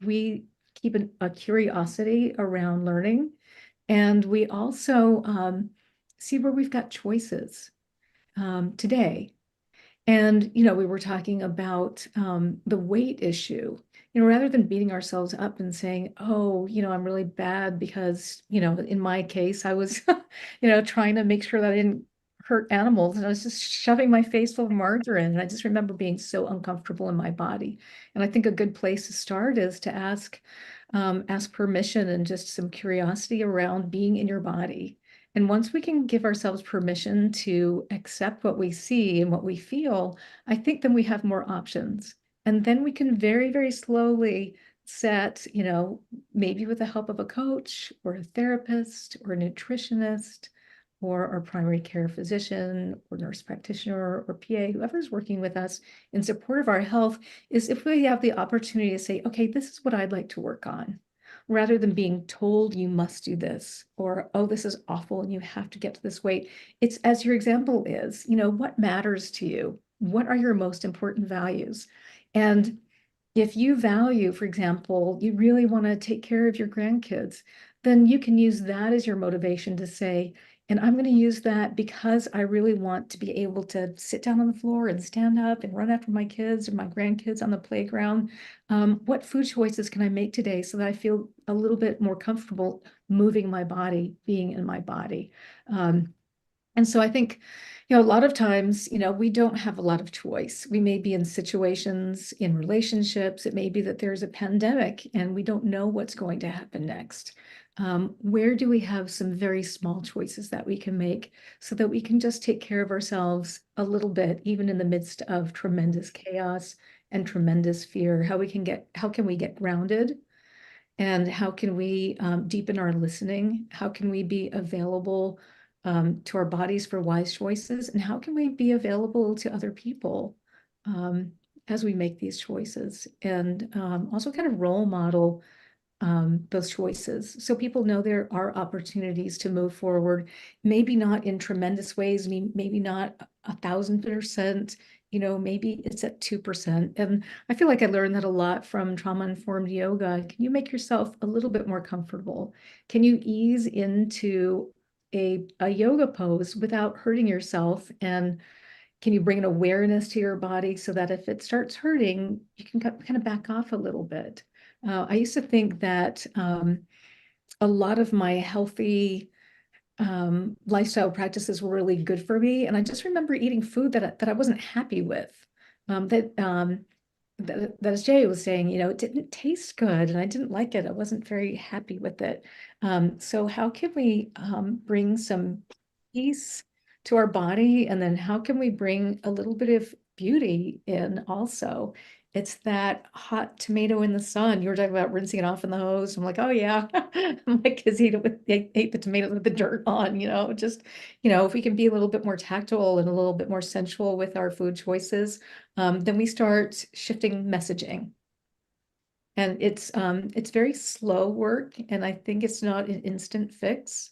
we keep a curiosity around learning. And we also see where we've got choices today. And, you know, we were talking about the weight issue. You know, rather than beating ourselves up and saying, oh, you know, I'm really bad because, you know, in my case, I was, you know, trying to make sure that I didn't hurt animals and I was just shoving my face full of margarine. And I just remember being so uncomfortable in my body. And I think a good place to start is to ask permission and just some curiosity around being in your body. And once we can give ourselves permission to accept what we see and what we feel, I think then we have more options. And then we can very, very slowly set, you know, maybe with the help of a coach or a therapist or a nutritionist or our primary care physician or nurse practitioner or PA, whoever's working with us in support of our health, is if we have the opportunity to say, okay, this is what I'd like to work on, rather than being told you must do this or, oh, this is awful and you have to get to this weight. It's as your example is, you know, what matters to you? What are your most important values? And if you value, for example, you really want to take care of your grandkids, then you can use that as your motivation to say, and I'm going to use that because I really want to be able to sit down on the floor and stand up and run after my kids or my grandkids on the playground. What food choices can I make today so that I feel a little bit more comfortable moving my body, being in my body? And so I think, you know, a lot of times, you know, we don't have a lot of choice. We may be in situations, in relationships. It may be that there's a pandemic and we don't know what's going to happen next. Where do we have some very small choices that we can make so that we can just take care of ourselves a little bit, even in the midst of tremendous chaos and tremendous fear? How can we get grounded? And how can we deepen our listening? How can we be available to our bodies for wise choices? And how can we be available to other people as we make these choices? And also kind of role model those choices so people know there are opportunities to move forward, maybe not in tremendous ways, maybe not 1,000%, you know, maybe it's at 2%. And I feel like I learned that a lot from trauma-informed yoga. Can you make yourself a little bit more comfortable? Can you ease into a yoga pose without hurting yourself? And can you bring an awareness to your body so that if it starts hurting, you can kind of back off a little bit. I used to think that a lot of my healthy lifestyle practices were really good for me. And I just remember eating food that I wasn't happy with. That as Jay was saying, it didn't taste good and I didn't like it. I wasn't very happy with it. So how can we bring some peace to our body? And then how can we bring a little bit of beauty in also? It's that hot tomato in the sun. You were talking about rinsing it off in the hose. I'm like, oh yeah, my kids ate the tomatoes with the dirt on, just, if we can be a little bit more tactile and a little bit more sensual with our food choices, then we start shifting messaging. And it's very slow work, and I think it's not an instant fix.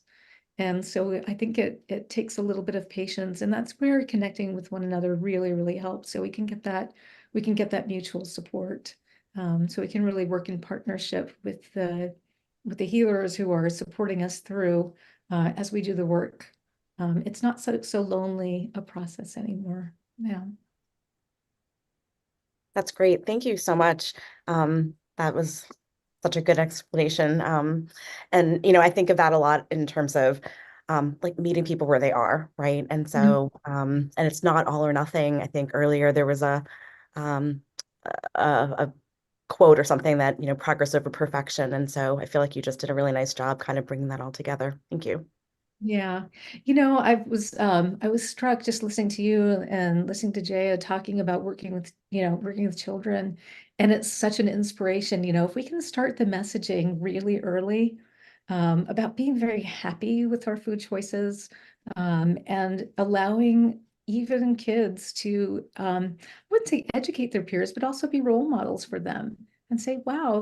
And so I think it takes a little bit of patience, and that's where connecting with one another really, really helps. So we can get that mutual support. So we can really work in partnership with the healers who are supporting us through as we do the work. It's not so lonely a process anymore. Yeah. That's great. Thank you so much. That was such a good explanation. And I think of that a lot in terms of like meeting people where they are, right? And so and it's not all or nothing. I think earlier there was a quote or something that, progress over perfection. And so I feel like you just did a really nice job kind of bringing that all together. Thank you. Yeah. I was struck just listening to you and listening to Jaya talking about working with children. And it's such an inspiration, if we can start the messaging really early, about being very happy with our food choices, and allowing even kids to, I wouldn't say educate their peers, but also be role models for them and say, wow,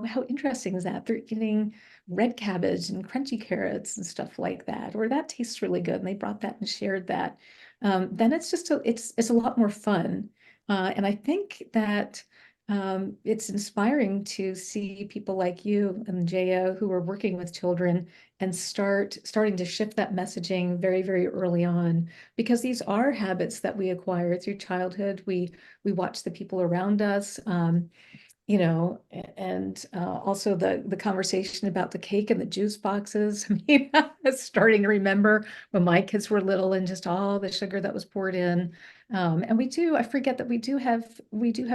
how interesting is that? They're eating red cabbage and crunchy carrots and stuff like that, or that tastes really good, and they brought that and shared that. Then it's just it's a lot more fun, and I think that it's inspiring to see people like you and Jaya who are working with children and starting to shift that messaging very, very early on, because these are habits that we acquire through childhood. We watch the people around us. And also the conversation about the cake and the juice boxes. I mean, I was starting to remember when my kids were little and just all the sugar that was poured in. And I forget that we do have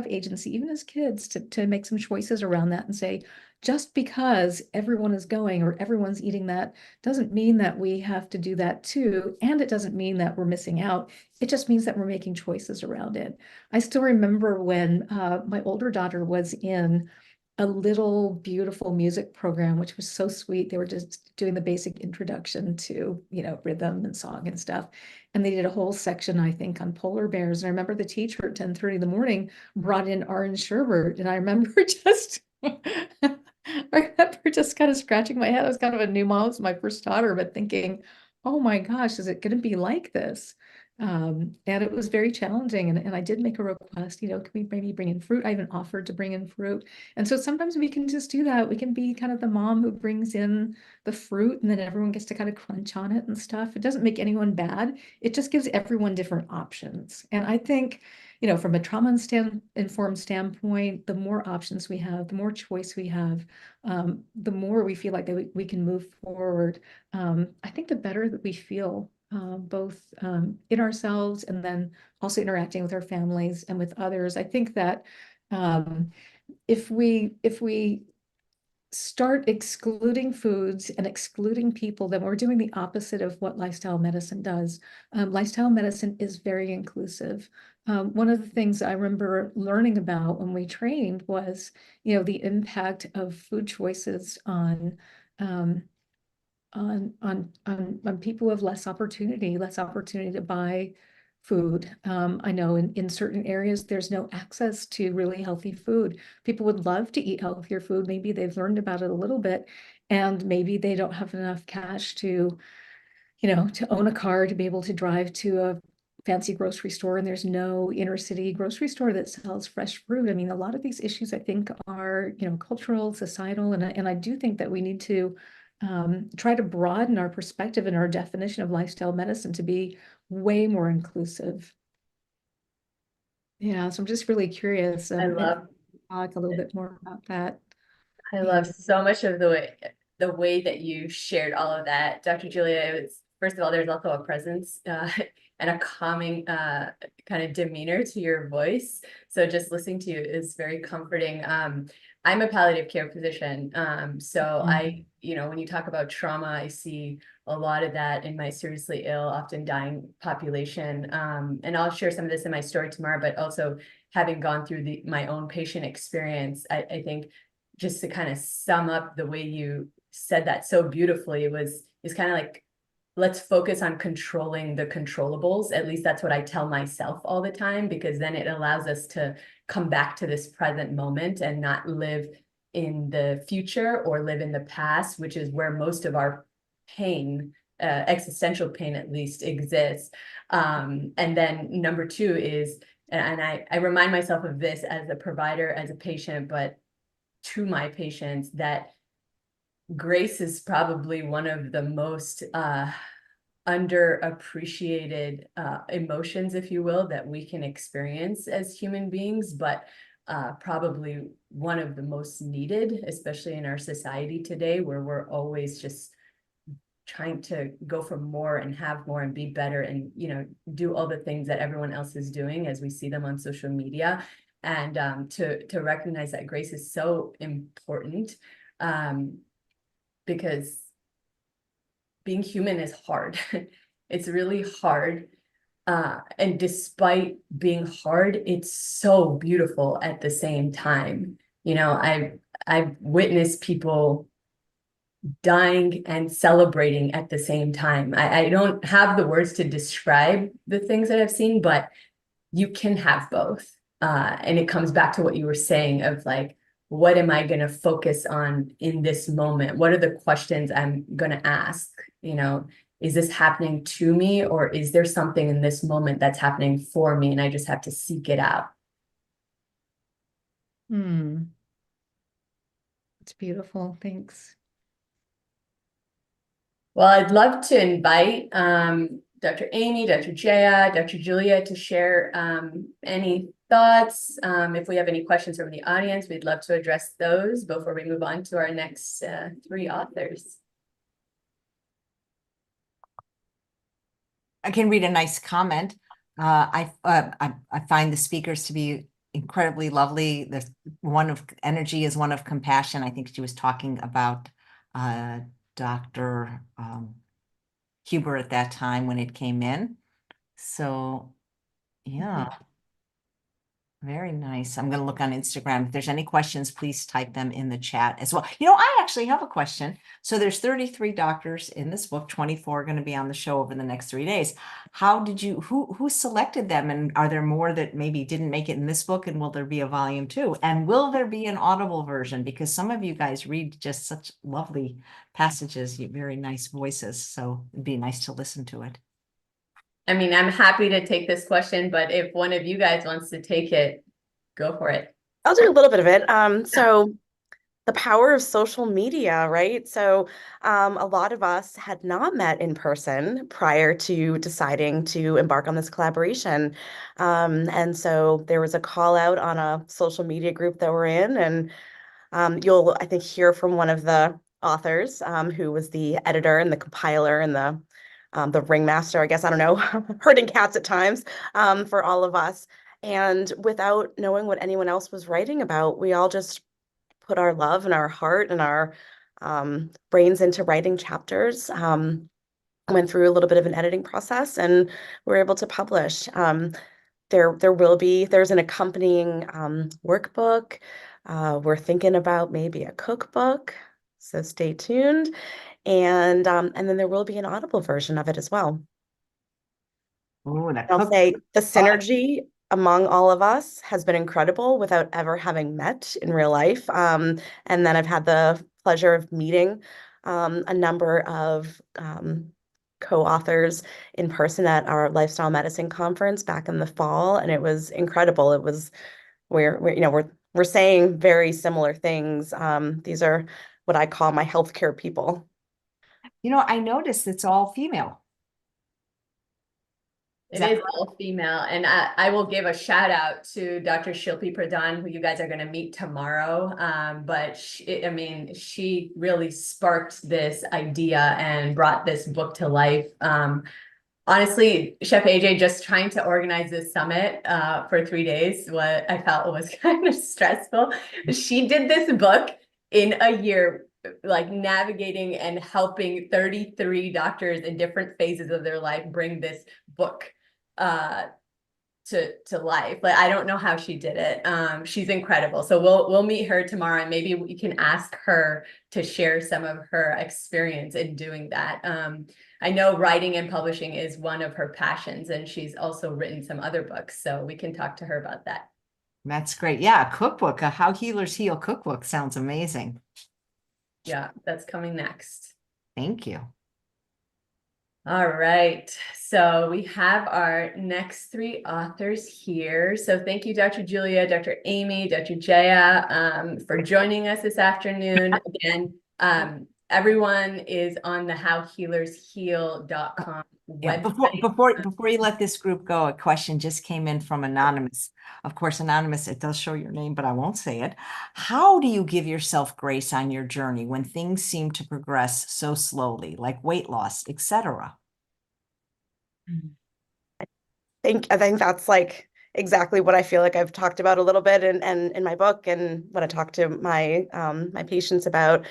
agency, even as kids, to make some choices around that and say, just because everyone is going or everyone's eating that doesn't mean that we have to do that too. And it doesn't mean that we're missing out. It just means that we're making choices around it. I still remember when my older daughter was in a little beautiful music program, which was so sweet. They were just doing the basic introduction to, rhythm and song and stuff. And they did a whole section, I think, on polar bears. And I remember the teacher at 10:30 in the morning brought in orange sherbet. And I remember just kind of scratching my head. I was kind of a new mom, it was my first daughter, but thinking, oh my gosh, is it going to be like this? And it was very challenging. And I did make a request, can we maybe bring in fruit? I even offered to bring in fruit. And so sometimes we can just do that. We can be kind of the mom who brings in the fruit and then everyone gets to kind of crunch on it and stuff. It doesn't make anyone bad. It just gives everyone different options. And I think, from a trauma-informed standpoint, the more options we have, the more choice we have, the more we feel like that we can move forward. I think the better that we feel, both in ourselves and then also interacting with our families and with others. I think that if we start excluding foods and excluding people, then we're doing the opposite of what lifestyle medicine does. Lifestyle medicine is very inclusive. One of the things I remember learning about when we trained was, the impact of food choices on people who have less opportunity to buy food. I know in certain areas, there's no access to really healthy food. People would love to eat healthier food. Maybe they've learned about it a little bit, and maybe they don't have enough cash to own a car to be able to drive to a fancy grocery store, and there's no inner city grocery store that sells fresh fruit. I mean, a lot of these issues, I think, are, cultural, societal, and I do think that we need to try to broaden our perspective and our definition of lifestyle medicine to be way more inclusive. Yeah, so I'm just really curious I and love talk a little bit more about that. I love so much of the way that you shared all of that, Dr. Julia. It was, first of all, there's also a presence and a calming kind of demeanor to your voice. So just listening to you is very comforting. I'm a palliative care physician. So I, when you talk about trauma, I see a lot of that in my seriously ill, often dying population. And I'll share some of this in my story tomorrow, but also having gone through my own patient experience, I think just to kind of sum up the way you said that so beautifully is kind of like, let's focus on controlling the controllables. At least that's what I tell myself all the time, because then it allows us to come back to this present moment and not live in the future or live in the past, which is where most of our pain, existential pain at least, exists. And then number two is, and I remind myself of this as a provider, as a patient, but to my patients, that grace is probably one of the most underappreciated emotions, if you will, that we can experience as human beings, but probably one of the most needed, especially in our society today, where we're always just trying to go for more and have more and be better and, do all the things that everyone else is doing as we see them on social media. And to recognize that grace is so important, because being human is hard. It's really hard. And despite being hard, it's so beautiful at the same time. I've witnessed people dying and celebrating at the same time. I don't have the words to describe the things that I've seen, but you can have both. And it comes back to what you were saying of like, what am I going to focus on in this moment? What are the questions I'm going to ask? Is this happening to me, or is there something in this moment that's happening for me and I just have to seek it out? It's beautiful. Thanks. Well, I'd love to invite Dr. Amy, Dr. Jaya, Dr. Julia to share any thoughts. If we have any questions from the audience, we'd love to address those before we move on to our next three authors. I can read a nice comment. I find the speakers to be incredibly lovely. There's one of energy is one of compassion. I think she was talking about Dr. Huber at that time when it came in. So yeah. Very nice. I'm going to look on Instagram. If there's any questions, please type them in the chat as well. I actually have a question. So there's 33 doctors in this book, 24 are going to be on the show over the next 3 days. Who selected them? And are there more that maybe didn't make it in this book? And will there be a volume 2? And will there be an Audible version? Because some of you guys read just such lovely passages, very nice voices. So it'd be nice to listen to it. I mean, I'm happy to take this question, but if one of you guys wants to take it, go for it. I'll do a little bit of it. So the power of social media, right? So a lot of us had not met in person prior to deciding to embark on this collaboration. And so there was a call out on a social media group that we're in, and you'll, I think, hear from one of the authors who was the editor and the compiler and the ringmaster, I guess, I don't know, herding cats at times for all of us. And without knowing what anyone else was writing about, we all just put our love and our heart and our brains into writing chapters. Went through a little bit of an editing process and were able to publish. There's an accompanying workbook. We're thinking about maybe a cookbook, so stay tuned. And then there will be an Audible version of it as well. Oh, I'll say the synergy among all of us has been incredible without ever having met in real life. And then I've had the pleasure of meeting a number of co-authors in person at our lifestyle medicine conference back in the fall, and it was incredible. It was we're saying very similar things. These are what I call my healthcare people. I noticed it's all female. It is all female, and I will give a shout out to Dr. Shilpi Pradhan, who you guys are going to meet tomorrow. But she really sparked this idea and brought this book to life. Honestly, Chef AJ, just trying to organize this summit for 3 days, what I felt was kind of stressful. She did this book in a year, like navigating and helping 33 doctors in different phases of their life bring this book to life. Like, I don't know how she did it. She's incredible. So we'll meet her tomorrow, and maybe we can ask her to share some of her experience in doing that. I know writing and publishing is one of her passions, and she's also written some other books, so we can talk to her about that. That's great. Yeah, a cookbook, a How Healers Heal cookbook sounds amazing. Yeah, that's coming next. Thank you. All right, so we have our next 3 authors here. So thank you, Dr. Julia, Dr. Amy, Dr. Jaya, for joining us this afternoon. Again, everyone is on the howhealersheal.com Yeah, website. before you let this group go, a question just came in from Anonymous. Of course, Anonymous, it does show your name, but I won't say it. How do you give yourself grace on your journey when things seem to progress so slowly, like weight loss, etc.? I think that's like exactly what I feel like I've talked about a little bit and in my book and what I talk to my my patients about.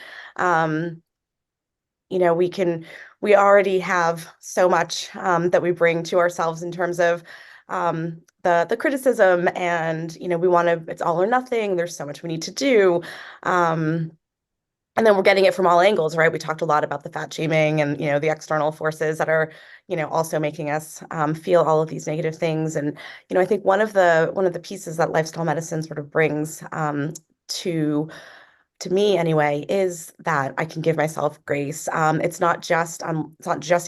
You know, we already have so much that we bring to ourselves in terms of the criticism, and you know, we want to, it's all or nothing. There's so much we need to do. And then we're getting it from all angles, right? We talked a lot about the fat shaming and, you know, the external forces that are, you know, also making us feel all of these negative things. And, you know, I think one of the pieces that lifestyle medicine sort of brings to me anyway, is that I can give myself grace. It's not just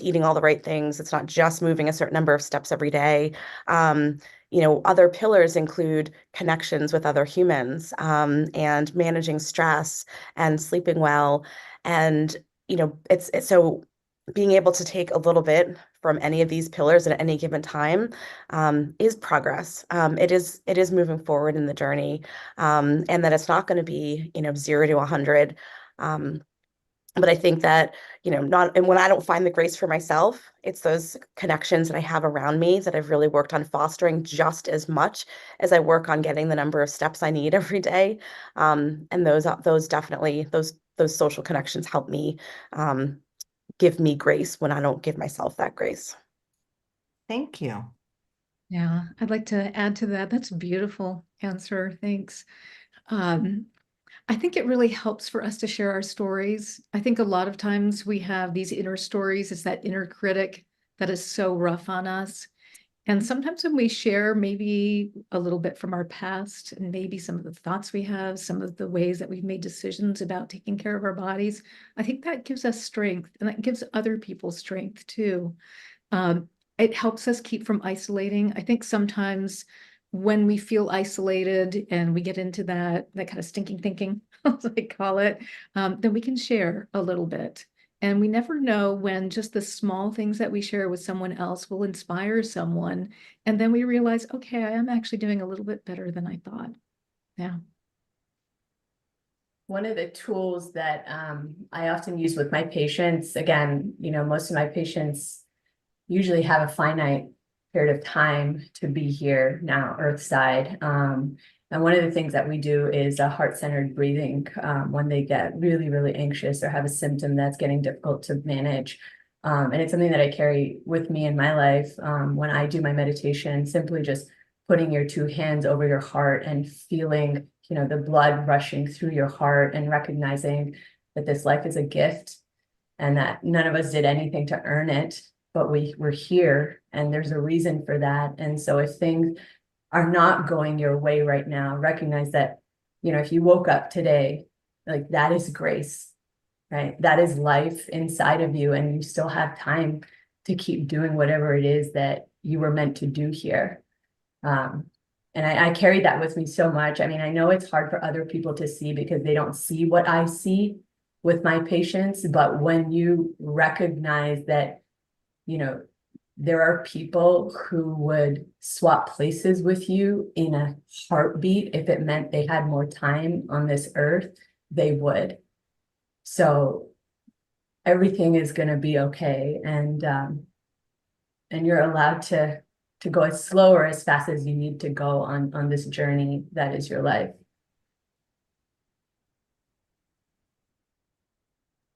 eating all the right things. It's not just moving a certain number of steps every day. You know, other pillars include connections with other humans, and managing stress and sleeping well. And, you know, it's so being able to take a little bit from any of these pillars at any given time is progress. It is moving forward in the journey, and that it's not going to be, you know, 0 to 100. But I think that, you know, and when I don't find the grace for myself, it's those connections that I have around me that I've really worked on fostering just as much as I work on getting the number of steps I need every day. And those definitely, those social connections help me give me grace when I don't give myself that grace. Thank you. Yeah, I'd like to add to that. That's a beautiful answer. Thanks. I think it really helps for us to share our stories. I think a lot of times we have these inner stories. It's that inner critic that is so rough on us. And sometimes when we share maybe a little bit from our past and maybe some of the thoughts we have, some of the ways that we've made decisions about taking care of our bodies, I think that gives us strength, and that gives other people strength too. It helps us keep from isolating. I think sometimes when we feel isolated and we get into that kind of stinking thinking, as I call it, then we can share a little bit. And we never know when just the small things that we share with someone else will inspire someone. And then we realize, okay, I am actually doing a little bit better than I thought. Yeah. One of the tools that I often use with my patients, again, you know, most of my patients usually have a finite period of time to be here now, Earthside. And one of the things that we do is a heart-centered breathing when they get really, really anxious or have a symptom that's getting difficult to manage. And it's something that I carry with me in my life when I do my meditation, simply just putting your 2 hands over your heart and feeling, you know, the blood rushing through your heart and recognizing that this life is a gift and that none of us did anything to earn it, but we're here and there's a reason for that. And so if things are not going your way right now, recognize that, you know, if you woke up today, like that is grace, right? That is life inside of you, and you still have time to keep doing whatever it is that you were meant to do here. And I carry that with me so much. I mean, I know it's hard for other people to see because they don't see what I see with my patients, but when you recognize that, you know, There are people who would swap places with you in a heartbeat. If it meant they had more time on this earth, they would. So everything is going to be okay. And you're allowed to go as slow or as fast as you need to go on this journey that is your life.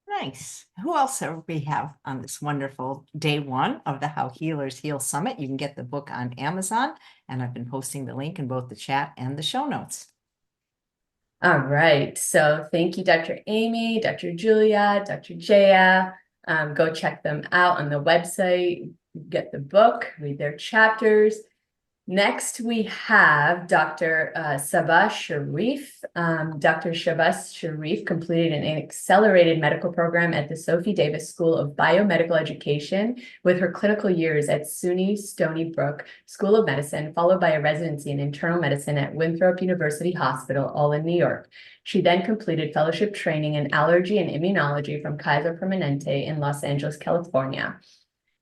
Nice. Who else do we have on this wonderful day one of the How Healers Heal Summit? You can get the book on Amazon, and I've been posting the link in both the chat and the show notes. All right. So thank you, Dr. Amy, Dr. Julia, Dr. Jaya. Go check them out on the website, get the book, read their chapters. Next, we have Dr. Sabah Sharif. Dr. Sabah Sharif completed an accelerated medical program at the Sophie Davis School of Biomedical Education with her clinical years at SUNY Stony Brook School of Medicine, followed by a residency in internal medicine at Winthrop University Hospital, all in New York. She then completed fellowship training in allergy and immunology from Kaiser Permanente in Los Angeles, California.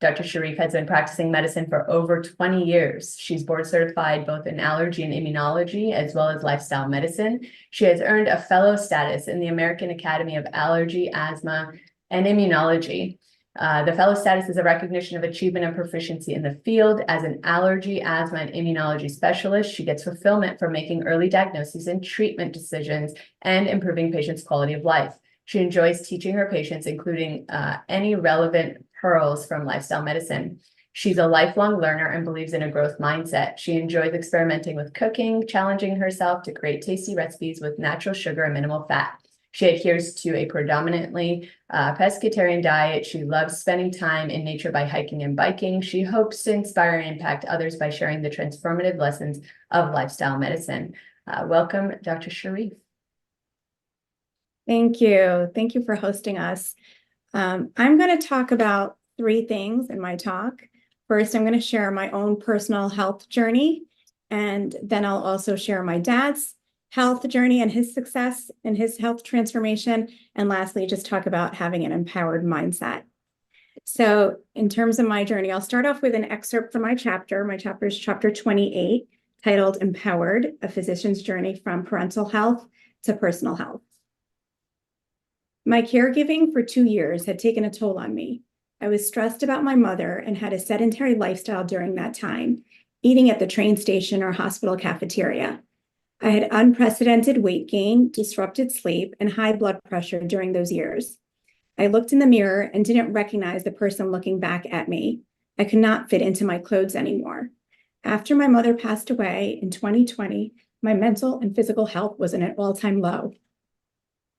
Dr. Sharif has been practicing medicine for over 20 years. She's board certified both in allergy and immunology, as well as lifestyle medicine. She has earned a fellow status in the American Academy of Allergy, Asthma, and Immunology. The fellow status is a recognition of achievement and proficiency in the field. As an allergy, asthma, and immunology specialist, she gets fulfillment from making early diagnoses and treatment decisions and improving patients' quality of life. She enjoys teaching her patients, including any relevant pearls from lifestyle medicine. She's a lifelong learner and believes in a growth mindset. She enjoys experimenting with cooking, challenging herself to create tasty recipes with natural sugar and minimal fat. She adheres to a predominantly pescatarian diet. She loves spending time in nature by hiking and biking. She hopes to inspire and impact others by sharing the transformative lessons of lifestyle medicine. Welcome, Dr. Sharif. Thank you. Thank you for hosting us. I'm going to talk about 3 things in my talk. First, I'm going to share my own personal health journey, and then I'll also share my dad's health journey and his success in his health transformation. And lastly, just talk about having an empowered mindset. So in terms of my journey, I'll start off with an excerpt from my chapter. My chapter is chapter 28, titled Empowered, A Physician's Journey from Parental Health to Personal Health. My caregiving for 2 years had taken a toll on me. I was stressed about my mother and had a sedentary lifestyle during that time, eating at the train station or hospital cafeteria. I had unprecedented weight gain, disrupted sleep, and high blood pressure during those years. I looked in the mirror and didn't recognize the person looking back at me. I could not fit into my clothes anymore. After my mother passed away in 2020, my mental and physical health was at an all-time low.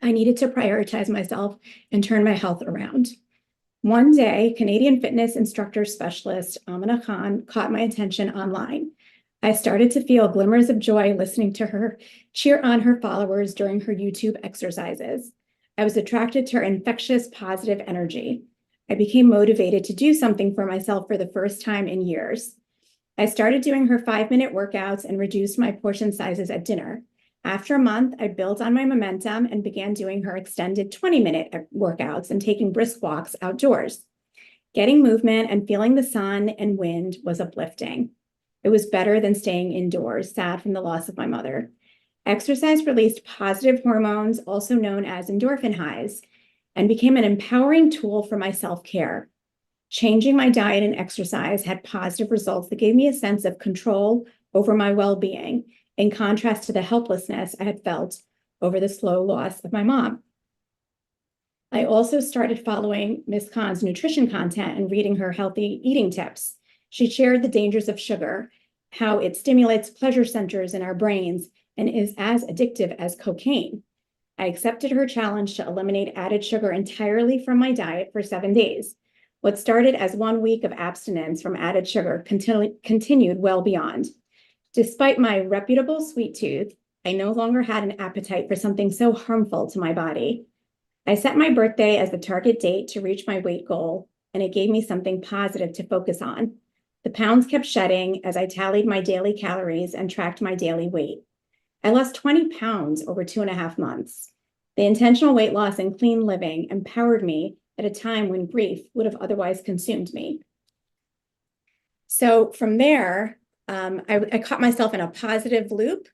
I needed to prioritize myself and turn my health around. One day, Canadian fitness instructor specialist Amina Khan caught my attention online. I started to feel glimmers of joy listening to her cheer on her followers during her YouTube exercises. I was attracted to her infectious, positive energy. I became motivated to do something for myself for the first time in years. I started doing her 5-minute workouts and reduced my portion sizes at dinner. After a month, I built on my momentum and began doing her extended 20-minute workouts and taking brisk walks outdoors. Getting movement and feeling the sun and wind was uplifting. It was better than staying indoors, sad from the loss of my mother. Exercise released positive hormones, also known as endorphin highs, and became an empowering tool for my self-care. Changing my diet and exercise had positive results that gave me a sense of control over my well-being, in contrast to the helplessness I had felt over the slow loss of my mom. I also started following Ms. Khan's nutrition content and reading her healthy eating tips. She shared the dangers of sugar, how it stimulates pleasure centers in our brains and is as addictive as cocaine. I accepted her challenge to eliminate added sugar entirely from my diet for 7 days. What started as 1 week of abstinence from added sugar continued well beyond. Despite my reputable sweet tooth, I no longer had an appetite for something so harmful to my body. I set my birthday as the target date to reach my weight goal, and it gave me something positive to focus on. The pounds kept shedding as I tallied my daily calories and tracked my daily weight. I lost 20 pounds over 2.5 months. The intentional weight loss and clean living empowered me at a time when grief would have otherwise consumed me. So from there, I caught myself in a positive loop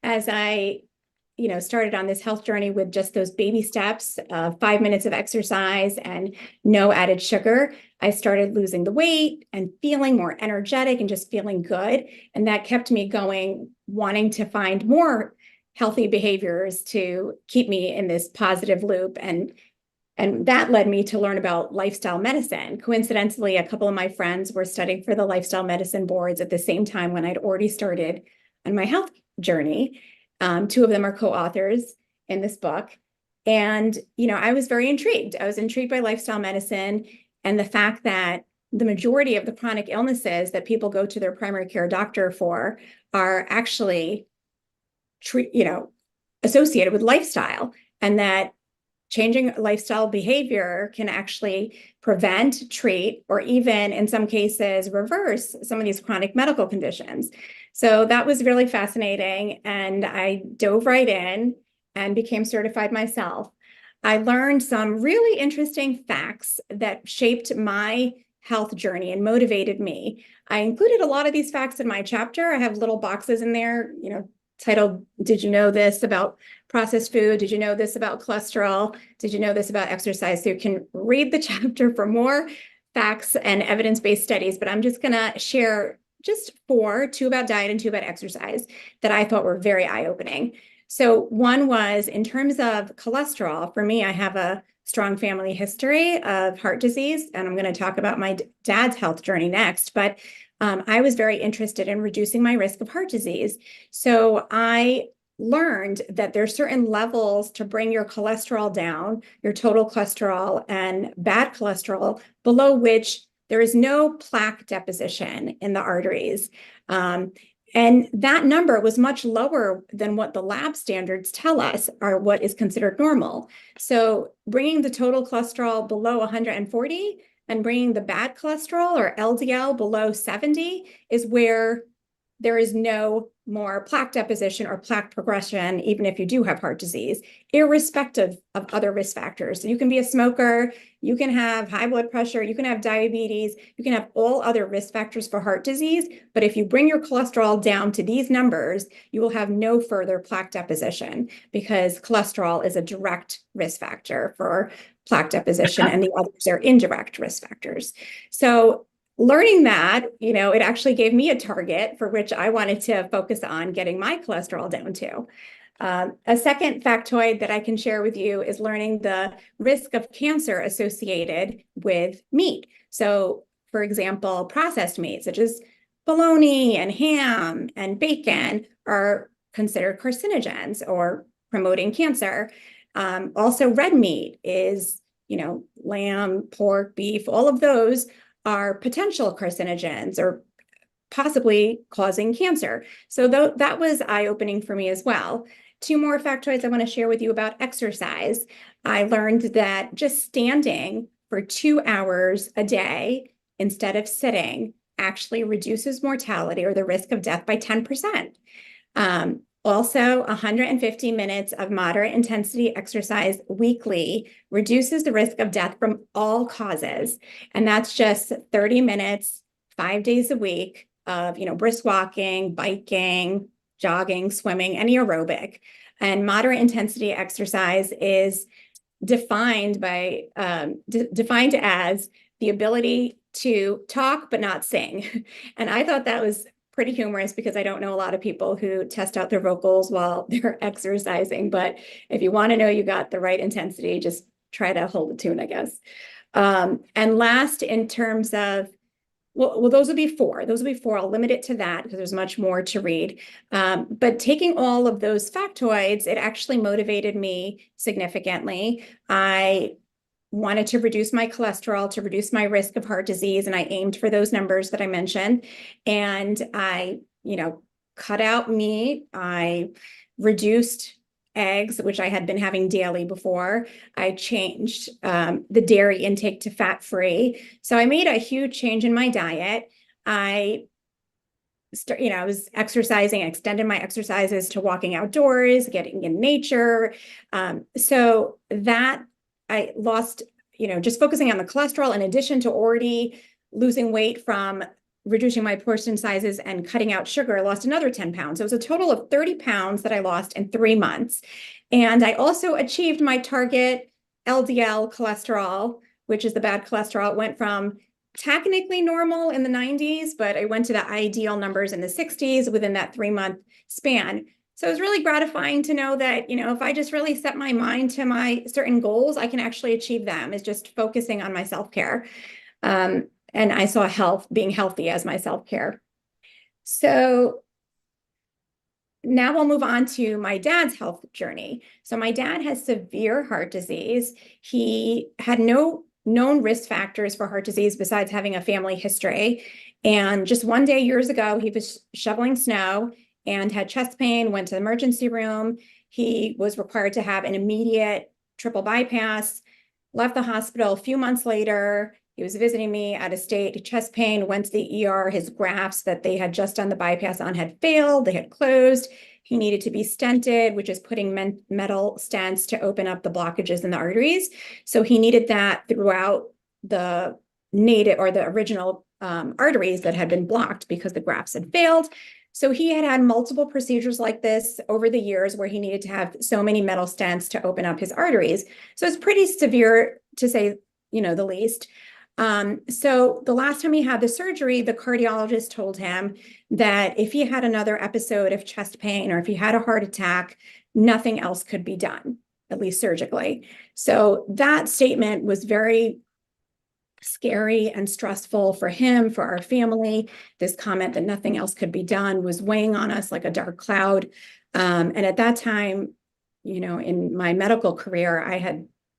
as I started on this health journey with just those baby steps, 5 minutes of exercise and no added sugar. I started losing the weight and feeling more energetic and just feeling good. And that kept me going, wanting to find more healthy behaviors to keep me in this positive loop. And that led me to learn about lifestyle medicine. Coincidentally, a couple of my friends were studying for the lifestyle medicine boards at the same time when I'd already started on my health journey. Two of them are co-authors in this book. And, I was very intrigued. I was intrigued by lifestyle medicine and the fact that the majority of the chronic illnesses that people go to their primary care doctor for are actually, associated with lifestyle, and that changing lifestyle behavior can actually prevent, treat, or even in some cases reverse some of these chronic medical conditions. So that was really fascinating. And I dove right in and became certified myself. I learned some really interesting facts that shaped my health journey and motivated me. I included a lot of these facts in my chapter. I have little boxes in there, titled, "Did you know this about processed food? Did you know this about cholesterol? Did you know this about exercise?" So you can read the chapter for more facts and evidence-based studies, but I'm just going to share just two about diet and two about exercise that I thought were very eye-opening. So one was in terms of cholesterol. For me, I have a strong family history of heart disease, and I'm going to talk about my dad's health journey next, but I was very interested in reducing my risk of heart disease. So I learned that there's certain levels to bring your cholesterol down, your total cholesterol and bad cholesterol, below which there is no plaque deposition in the arteries. And that number was much lower than what the lab standards tell us are what is considered normal. So bringing the total cholesterol below 140 and bringing the bad cholesterol or LDL below 70 is where there is no more plaque deposition or plaque progression, even if you do have heart disease, irrespective of other risk factors. So you can be a smoker, you can have high blood pressure, you can have diabetes, you can have all other risk factors for heart disease. But if you bring your cholesterol down to these numbers, you will have no further plaque deposition, because cholesterol is a direct risk factor for plaque deposition and the others are indirect risk factors. So learning that, it actually gave me a target for which I wanted to focus on getting my cholesterol down to. A second factoid that I can share with you is learning the risk of cancer associated with meat. So, for example, processed meat, such as bologna and ham and bacon, are considered carcinogens or promoting cancer. Also, red meat is, lamb, pork, beef, all of those are potential carcinogens or possibly causing cancer. So that was eye-opening for me as well. Two more factoids I want to share with you about exercise. I learned that just standing for 2 hours a day instead of sitting actually reduces mortality or the risk of death by 10%. Also, 150 minutes of moderate intensity exercise weekly reduces the risk of death from all causes. And that's just 30 minutes, 5 days a week of, brisk walking, biking, jogging, swimming, any aerobic. And moderate intensity exercise is defined as the ability to talk but not sing. And I thought that was pretty humorous, because I don't know a lot of people who test out their vocals while they're exercising. But if you want to know you got the right intensity, just try to hold a tune, I guess. And last, in terms of, well, those would be four. I'll limit it to that because there's much more to read. But taking all of those factoids, it actually motivated me significantly. I wanted to reduce my cholesterol, to reduce my risk of heart disease, and I aimed for those numbers that I mentioned. And I, cut out meat. I reduced eggs, which I had been having daily before. I changed the dairy intake to fat-free. So I made a huge change in my diet. I was exercising, extended my exercises to walking outdoors, getting in nature. So that I lost, just focusing on the cholesterol, in addition to already losing weight from reducing my portion sizes and cutting out sugar, I lost another 10 pounds. So it was a total of 30 pounds that I lost in 3 months. And I also achieved my target LDL cholesterol, which is the bad cholesterol. It went from technically normal in the 90s, but I went to the ideal numbers in the 60s within that 3-month span. So it was really gratifying to know that, you know, if I just really set my mind to my certain goals, I can actually achieve them. It's just focusing on my self-care. And I saw being healthy as my self-care. So now we'll move on to my dad's health journey. So my dad has severe heart disease. He had no known risk factors for heart disease besides having a family history. And just one day years ago, he was shoveling snow and had chest pain, went to the emergency room. He was required to have an immediate triple bypass, left the hospital. A few months later, he was visiting me out of state, chest pain, went to the ER. His grafts that they had just done the bypass on had failed. They had closed. He needed to be stented, which is putting metal stents to open up the blockages in the arteries. So he needed that throughout the native or the original arteries that had been blocked because the grafts had failed. So he had multiple procedures like this over the years where he needed to have so many metal stents to open up his arteries. So it's pretty severe, to say, you know, the least. So the last time he had the surgery, the cardiologist told him that if he had another episode of chest pain or if he had a heart attack, nothing else could be done, at least surgically. So that statement was very scary and stressful for him, for our family. This comment that nothing else could be done was weighing on us like a dark cloud. And at that time, you know, in my medical career,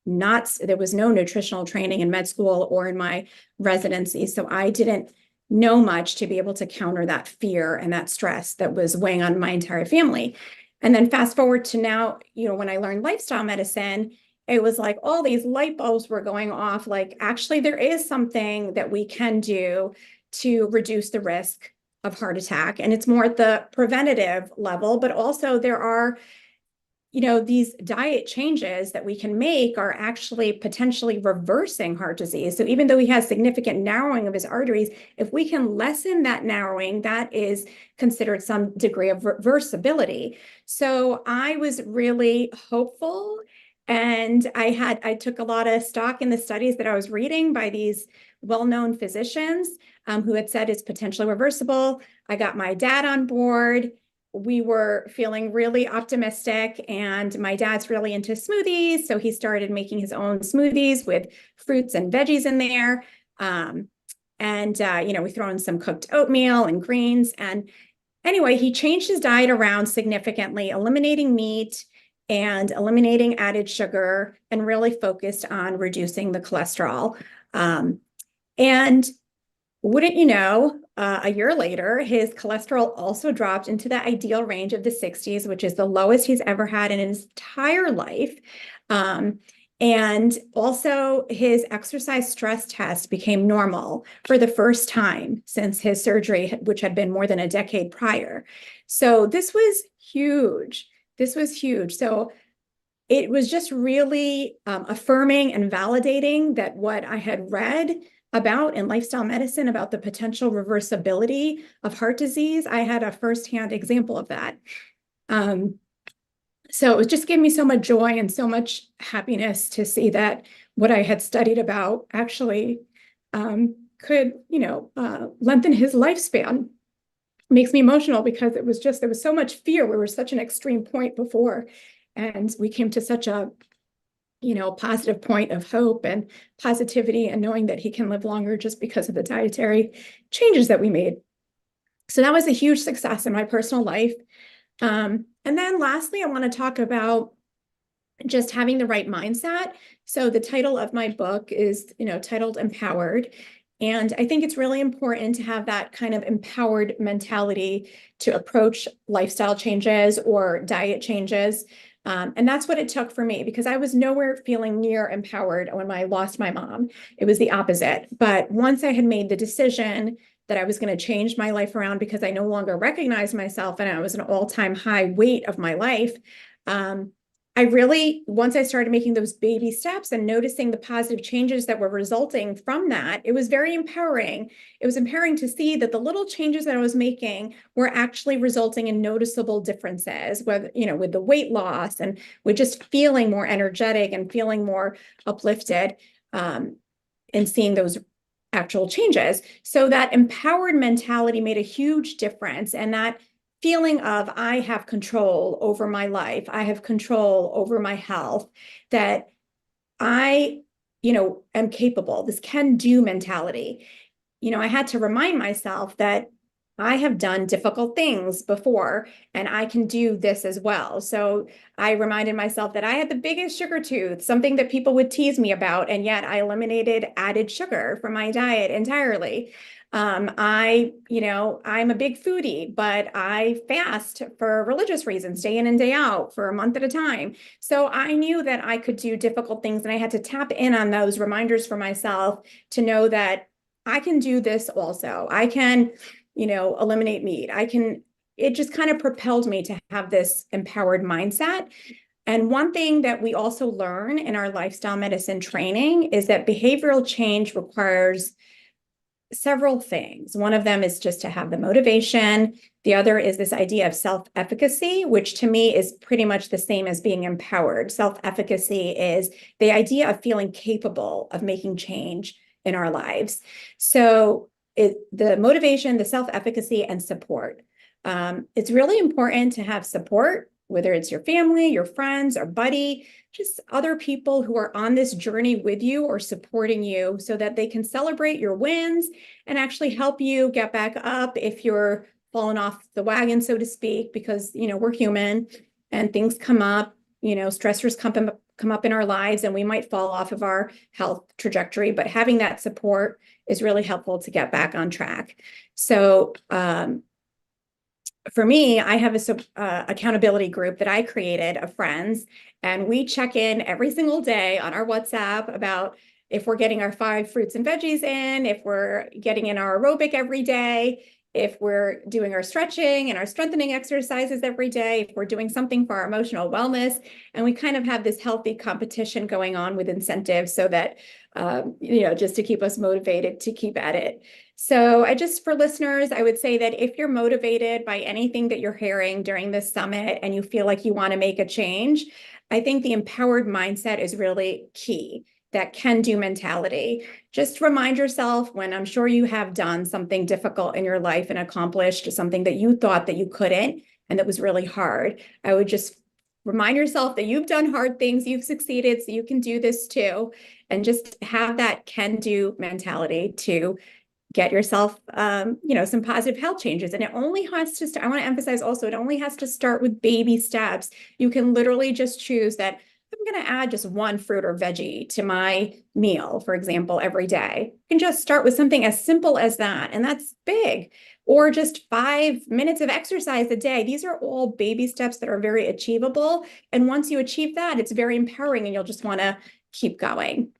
there was no nutritional training in med school or in my residency. So I didn't know much to be able to counter that fear and that stress that was weighing on my entire family. And then fast forward to now, you know, when I learned lifestyle medicine, it was like all these light bulbs were going off. Like, actually, there is something that we can do to reduce the risk of heart attack. And it's more at the preventative level, but also there are, you know, these diet changes that we can make are actually potentially reversing heart disease. So even though he has significant narrowing of his arteries, if we can lessen that narrowing, that is considered some degree of reversibility. So I was really hopeful. And I took a lot of stock in the studies that I was reading by these well-known physicians who had said it's potentially reversible. I got my dad on board. We were feeling really optimistic, and my dad's really into smoothies. So he started making his own smoothies with fruits and veggies in there. You know, we throw in some cooked oatmeal and greens. And anyway, he changed his diet around significantly, eliminating meat and eliminating added sugar, and really focused on reducing the cholesterol. And wouldn't you know, a year later, his cholesterol also dropped into the ideal range of the 60s, which is the lowest he's ever had in his entire life. And also his exercise stress test became normal for the first time since his surgery, which had been more than a decade prior. So this was huge. This was huge. So it was just really affirming and validating that what I had read about in lifestyle medicine about the potential reversibility of heart disease, I had a firsthand example of that. So it just gave me so much joy and so much happiness to see that what I had studied about actually could, you know, lengthen his lifespan. Makes me emotional because there was so much fear. We were such an extreme point before, and we came to such a, you know, positive point of hope and positivity and knowing that he can live longer just because of the dietary changes that we made. So that was a huge success in my personal life. And then lastly, I want to talk about just having the right mindset. So the title of my book is, you know, titled Empowered. And I think it's really important to have that kind of empowered mentality to approach lifestyle changes or diet changes. And that's what it took for me, because I was nowhere feeling near empowered when I lost my mom. It was the opposite. But once I had made the decision that I was going to change my life around because I no longer recognized myself and I was an all-time high weight of my life, I really, once I started making those baby steps and noticing the positive changes that were resulting from that, it was very empowering. It was empowering to see that the little changes that I was making were actually resulting in noticeable differences, whether, with the weight loss and with just feeling more energetic and feeling more uplifted, and seeing those actual changes. So that empowered mentality made a huge difference. And that feeling of I have control over my life, I have control over my health, that I, am capable, this can-do mentality. I had to remind myself that I have done difficult things before and I can do this as well. So I reminded myself that I had the biggest sugar tooth, something that people would tease me about, and yet I eliminated added sugar from my diet entirely. I'm a big foodie, but I fast for religious reasons, day in and day out for a month at a time. So I knew that I could do difficult things, and I had to tap in on those reminders for myself to know that I can do this also. I can, eliminate meat. It just kind of propelled me to have this empowered mindset. And one thing that we also learn in our lifestyle medicine training is that behavioral change requires several things. One of them is just to have the motivation. The other is this idea of self-efficacy, which to me is pretty much the same as being empowered. Self-efficacy is the idea of feeling capable of making change in our lives. So the motivation, the self-efficacy, and support. It's really important to have support, whether it's your family, your friends, or buddy, just other people who are on this journey with you or supporting you so that they can celebrate your wins and actually help you get back up if you're falling off the wagon, so to speak, because, we're human and things come up, stressors come up in our lives and we might fall off of our health trajectory, but having that support is really helpful to get back on track. So, for me, I have a accountability group that I created of friends, and we check in every single day on our WhatsApp about if we're getting our 5 fruits and veggies in, if we're getting in our aerobic every day, if we're doing our stretching and our strengthening exercises every day, if we're doing something for our emotional wellness. And we kind of have this healthy competition going on with incentives so that, just to keep us motivated to keep at it. So for listeners, I would say that if you're motivated by anything that you're hearing during this summit and you feel like you want to make a change, I think the empowered mindset is really key. That can-do mentality. Just remind yourself, when I'm sure you have done something difficult in your life and accomplished something that you thought that you couldn't and that was really hard. I would just remind yourself that you've done hard things, you've succeeded, so you can do this too. And just have that can-do mentality to get yourself, some positive health changes. And it only has to start, I want to emphasize also, it only has to start with baby steps. You can literally just choose that I'm going to add just 1 fruit or veggie to my meal, for example, every day. You can just start with something as simple as that, and that's big. Or just 5 minutes of exercise a day. These are all baby steps that are very achievable. And once you achieve that, it's very empowering and you'll just want to keep going.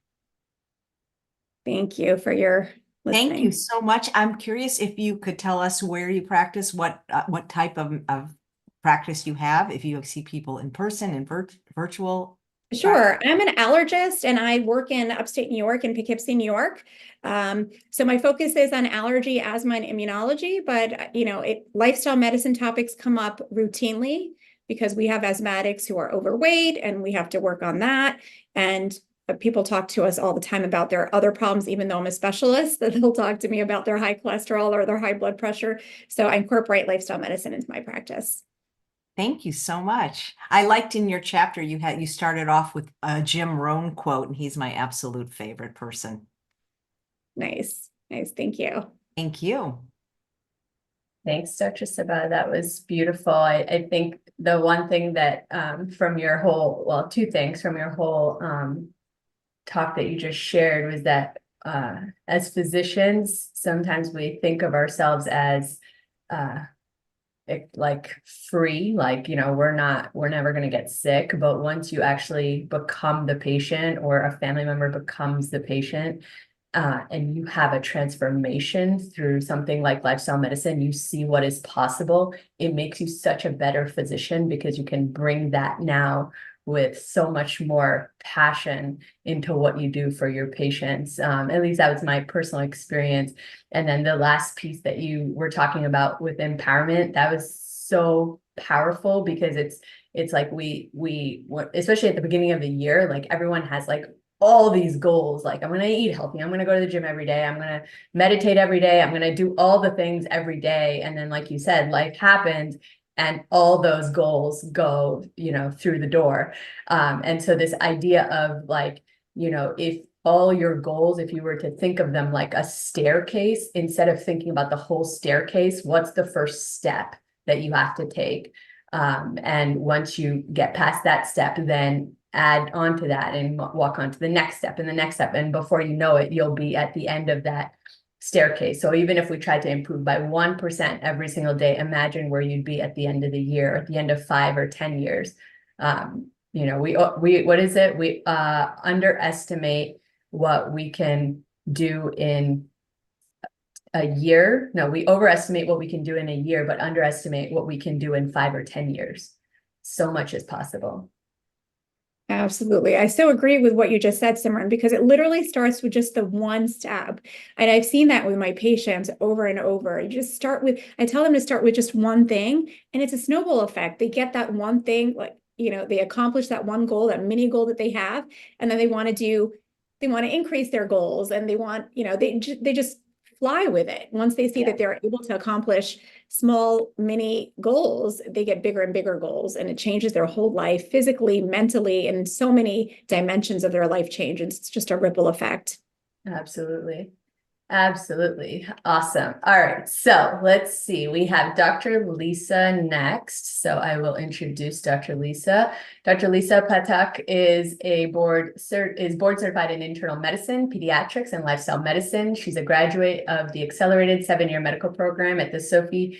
Thank you for your listening. Thank you so much. I'm curious if you could tell us where you practice, what type of practice you have, if you see people in person and virtual. Sure. I'm an allergist and I work in upstate New York in Poughkeepsie, New York. So my focus is on allergy, asthma, and immunology, but lifestyle medicine topics come up routinely because we have asthmatics who are overweight and we have to work on that. And people talk to us all the time about their other problems, even though I'm a specialist, that they'll talk to me about their high cholesterol or their high blood pressure. So I incorporate lifestyle medicine into my practice. Thank you so much. I liked in your chapter, you started off with a Jim Rohn quote, and he's my absolute favorite person. Nice. Thank you. Thank you. Thanks, Dr. Sabah. That was beautiful. I think the one thing that from your whole, well, 2 things from your whole talk that you just shared was that as physicians, sometimes we think of ourselves as like free, like, we're never going to get sick. But once you actually become the patient or a family member becomes the patient, and you have a transformation through something like lifestyle medicine, you see what is possible. It makes you such a better physician because you can bring that now with so much more passion into what you do for your patients. At least that was my personal experience. And then the last piece that you were talking about with empowerment, that was so powerful, because it's like we especially at the beginning of the year, like everyone has like all these goals, like I'm going to eat healthy, I'm going to go to the gym every day, I'm going to meditate every day, I'm going to do all the things every day. And then, like you said, life happens and all those goals go, through the door. And so this idea of like, if all your goals, if you were to think of them like a staircase, instead of thinking about the whole staircase, what's the first step that you have to take? And once you get past that step, then add on to that and walk on to the next step and the next step. And before you know it, you'll be at the end of that staircase. So even if we tried to improve by 1% every single day, imagine where you'd be at the end of the year, at the end of 5 or 10 years. We what is it? We underestimate what we can do in a year. No, we overestimate what we can do in a year, but underestimate what we can do in 5 or 10 years. So much is possible. Absolutely. I so agree with what you just said, Simran, because it literally starts with just the one step. And I've seen that with my patients over and over. I tell them to start with just one thing, and it's a snowball effect. They get that one thing, like, they accomplish that one goal, that mini goal that they have, and then they want to increase their goals, and they just fly with it. Once they see that they're able to accomplish small mini goals, they get bigger and bigger goals, and it changes their whole life physically, mentally, and so many dimensions of their life change. It's just a ripple effect. Absolutely. Absolutely. Awesome. All right. So let's see. We have Dr. Lisa next. So I will introduce Dr. Lisa. Dr. Lisa Patak is board certified in internal medicine, pediatrics, and lifestyle medicine. She's a graduate of the accelerated 7-year medical program at the Sophie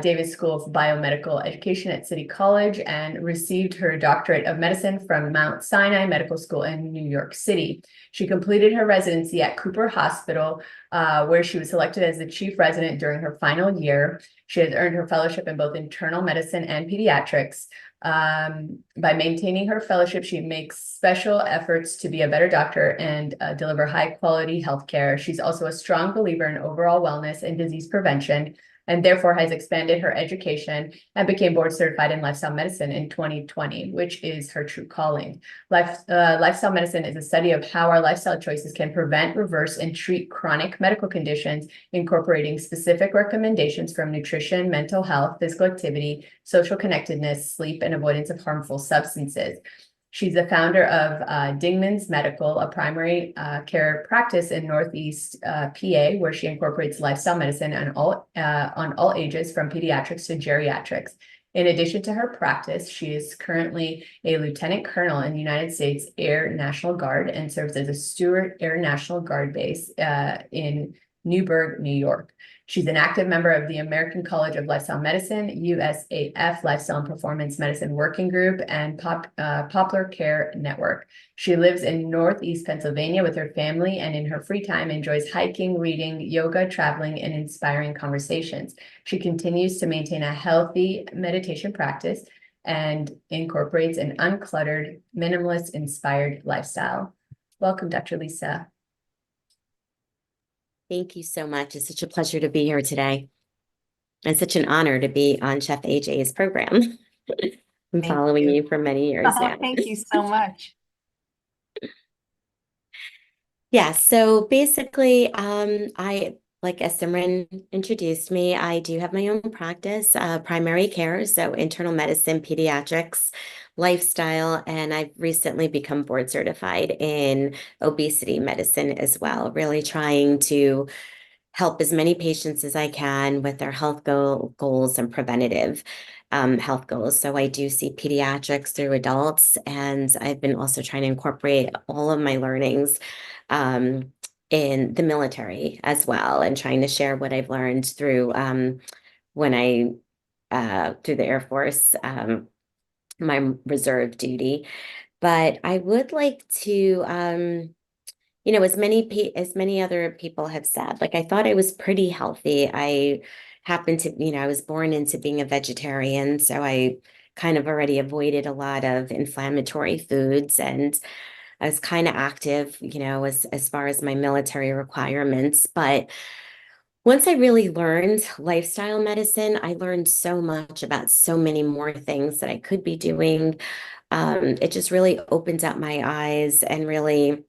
Davis School of Biomedical Education at City College, and received her doctorate of medicine from Mount Sinai Medical School in New York City. She completed her residency at Cooper Hospital, where she was selected as the chief resident during her final year. She has earned her fellowship in both internal medicine and pediatrics. By maintaining her fellowship, she makes special efforts to be a better doctor and deliver high quality healthcare. She's also a strong believer in overall wellness and disease prevention, and therefore has expanded her education and became board certified in lifestyle medicine in 2020, which is her true calling. Lifestyle medicine is a study of how our lifestyle choices can prevent, reverse, and treat chronic medical conditions, incorporating specific recommendations from nutrition, mental health, physical activity, social connectedness, sleep, and avoidance of harmful substances. She's the founder of Dingman's Medical, a primary care practice in Northeast PA, where she incorporates lifestyle medicine on all ages, from pediatrics to geriatrics. In addition to her practice, she is currently a lieutenant colonel in the United States Air National Guard and serves as a Stewart Air National Guard base in Newburgh, New York. She's an active member of the American College of Lifestyle Medicine, USAF Lifestyle and Performance Medicine Working Group, and Poplar Care Network. She lives in Northeast Pennsylvania with her family, and in her free time enjoys hiking, reading, yoga, traveling, and inspiring conversations. She continues to maintain a healthy meditation practice and incorporates an uncluttered, minimalist-inspired lifestyle. Welcome, Dr. Lisa. Thank you so much. It's such a pleasure to be here today. And such an honor to be on Chef AJ's program. I'm following you for many years now. Thank you so much. Yeah, so basically, like as Simran introduced me, I do have my own practice, primary care, so internal medicine, pediatrics, lifestyle, and I've recently become board certified in obesity medicine as well, really trying to help as many patients as I can with their health goals and preventative health goals. So I do see pediatrics through adults, and I've been also trying to incorporate all of my learnings in the military as well, and trying to share what I've learned through through the Air Force, my reserve duty. But I would like to, as many other people have said, like I thought I was pretty healthy. I happened to, I was born into being a vegetarian, so I kind of already avoided a lot of inflammatory foods, and I was kind of active, as far as my military requirements. But once I really learned lifestyle medicine, I learned so much about so many more things that I could be doing. It just really opened up my eyes and really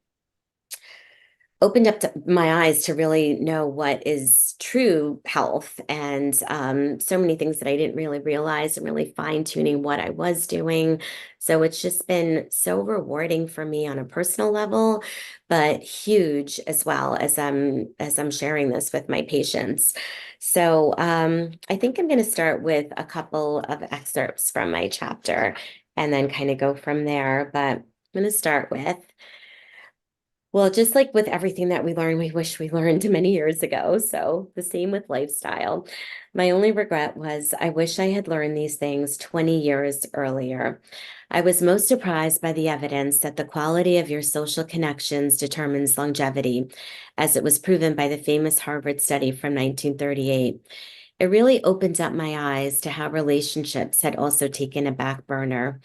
opened up my eyes to really know what is true health, and so many things that I didn't really realize, and really fine-tuning what I was doing. So it's just been so rewarding for me on a personal level, but huge as well as I'm sharing this with my patients. So I think I'm going to start with a couple of excerpts from my chapter and then kind of go from there. But I'm going to start with, well, just like with everything that we learn, we wish we learned many years ago. So the same with lifestyle. My only regret was I wish I had learned these things 20 years earlier. I was most surprised by the evidence that the quality of your social connections determines longevity, as it was proven by the famous Harvard study from 1938. It really opened up my eyes to how relationships had also taken a back burner.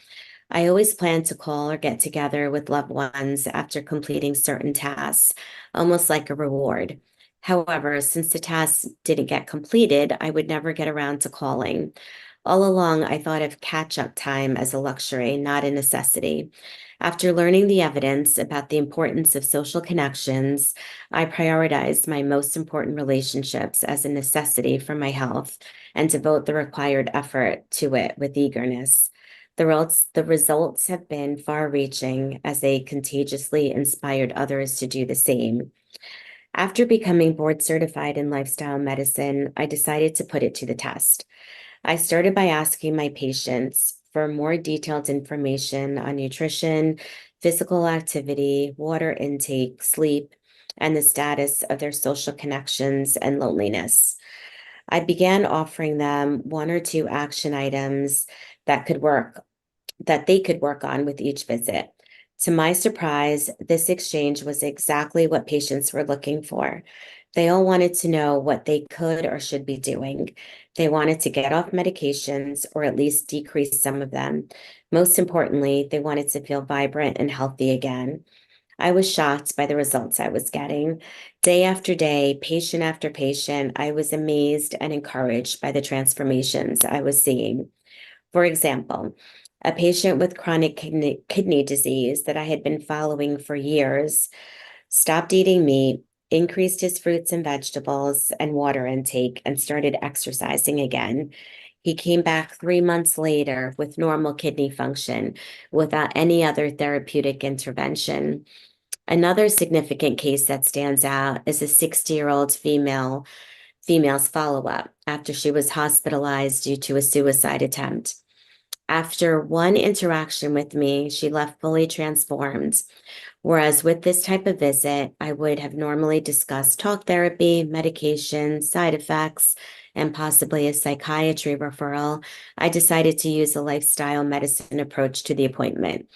I always plan to call or get together with loved ones after completing certain tasks, almost like a reward. However, since the tasks didn't get completed, I would never get around to calling. All along, I thought of catch-up time as a luxury, not a necessity. After learning the evidence about the importance of social connections, I prioritized my most important relationships as a necessity for my health and devote the required effort to it with eagerness. The results have been far-reaching as they contagiously inspired others to do the same. After becoming board certified in lifestyle medicine, I decided to put it to the test. I started by asking my patients for more detailed information on nutrition, physical activity, water intake, sleep, and the status of their social connections and loneliness. I began offering them one or two action items that they could work on with each visit. To my surprise, this exchange was exactly what patients were looking for. They all wanted to know what they could or should be doing. They wanted to get off medications or at least decrease some of them. Most importantly, they wanted to feel vibrant and healthy again. I was shocked by the results I was getting. Day after day, patient after patient, I was amazed and encouraged by the transformations I was seeing. For example, a patient with chronic kidney disease that I had been following for years stopped eating meat, increased his fruits and vegetables and water intake, and started exercising again. He came back 3 months later with normal kidney function without any other therapeutic intervention. Another significant case that stands out is a 60-year-old female's follow-up after she was hospitalized due to a suicide attempt. After one interaction with me, she left fully transformed. Whereas with this type of visit, I would have normally discussed talk therapy, medication, side effects, and possibly a psychiatry referral, I decided to use a lifestyle medicine approach to the appointment.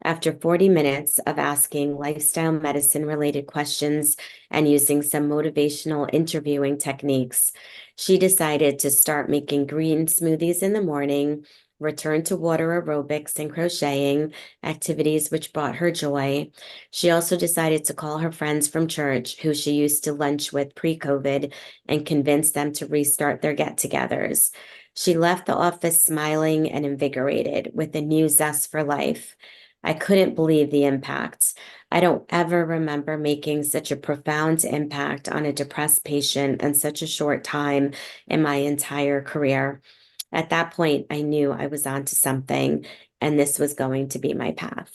After 40 minutes of asking lifestyle medicine related questions and using some motivational interviewing techniques, she decided to start making green smoothies in the morning, return to water aerobics and crocheting, activities which brought her joy. She also decided to call her friends from church who she used to lunch with pre-COVID and convince them to restart their get-togethers. She left the office smiling and invigorated with a new zest for life. I couldn't believe the impact. I don't ever remember making such a profound impact on a depressed patient in such a short time in my entire career. At that point, I knew I was onto something, and this was going to be my path.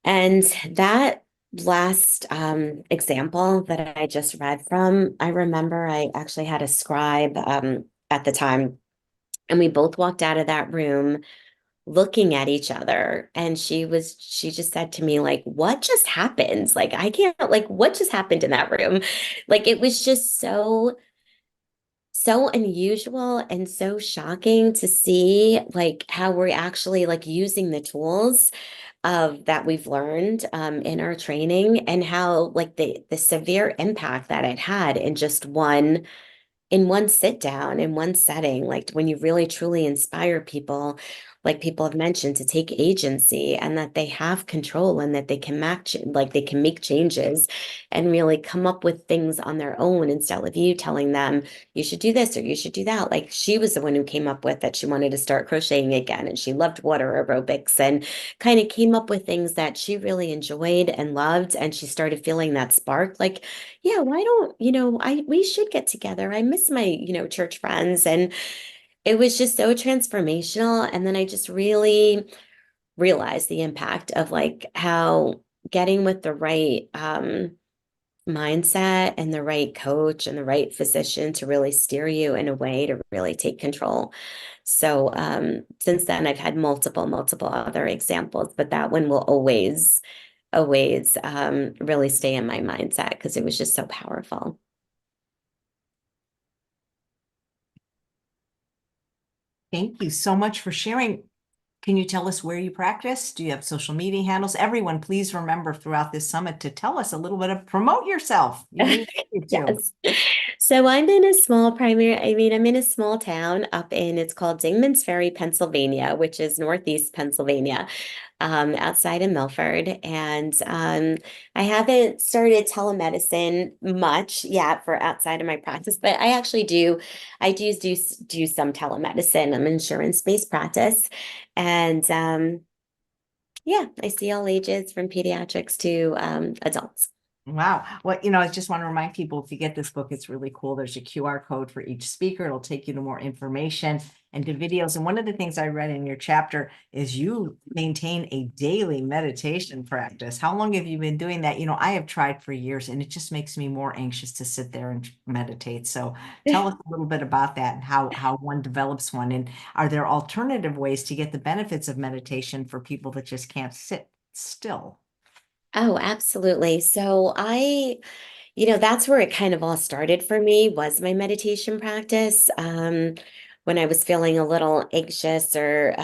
And that last example that I just read from, I remember I actually had a scribe at the time, and we both walked out of that room looking at each other, and she just said to me, like, what just happened? Like, I can't, like, what just happened in that room? Like, it was just so unusual and so shocking to see, like, how we're actually like using the tools of that we've learned in our training, and how like the severe impact that it had in just one in one sit down, in one setting, like when you really truly inspire people, like people have mentioned, to take agency and that they have control and that they can like they can make changes and really come up with things on their own instead of you telling them you should do this or you should do that. Like she was the one who came up with that she wanted to start crocheting again and she loved water aerobics and kind of came up with things that she really enjoyed and loved. And she started feeling that spark like, yeah, why don't, we should get together. I miss my, church friends. And it was just so transformational. And then I just really realized the impact of like how getting with the right mindset and the right coach and the right physician to really steer you in a way to really take control. So since then, I've had multiple other examples, but that one will always really stay in my mindset because it was just so powerful. Thank you so much for sharing. Can you tell us where you practice? Do you have social media handles? Everyone, please remember throughout this summit to tell us a little bit of promote yourself. You need to. Yes. So I'm in a I'm in a small town it's called Dingman's Ferry, Pennsylvania, which is northeast Pennsylvania, outside of Milford. And I haven't started telemedicine much yet for outside of my practice, but I do some telemedicine. I'm insurance-based practice. And yeah, I see all ages from pediatrics to adults. Wow. Well, I just want to remind people, if you get this book, it's really cool. There's a QR code for each speaker. It'll take you to more information and to videos. And one of the things I read in your chapter is you maintain a daily meditation practice. How long have you been doing that? I have tried for years and it just makes me more anxious to sit there and meditate. So tell us a little bit about that and how one develops one. And are there alternative ways to get the benefits of meditation for people that just can't sit still? Oh, absolutely. So that's where it kind of all started for me was my meditation practice. When I was feeling a little anxious or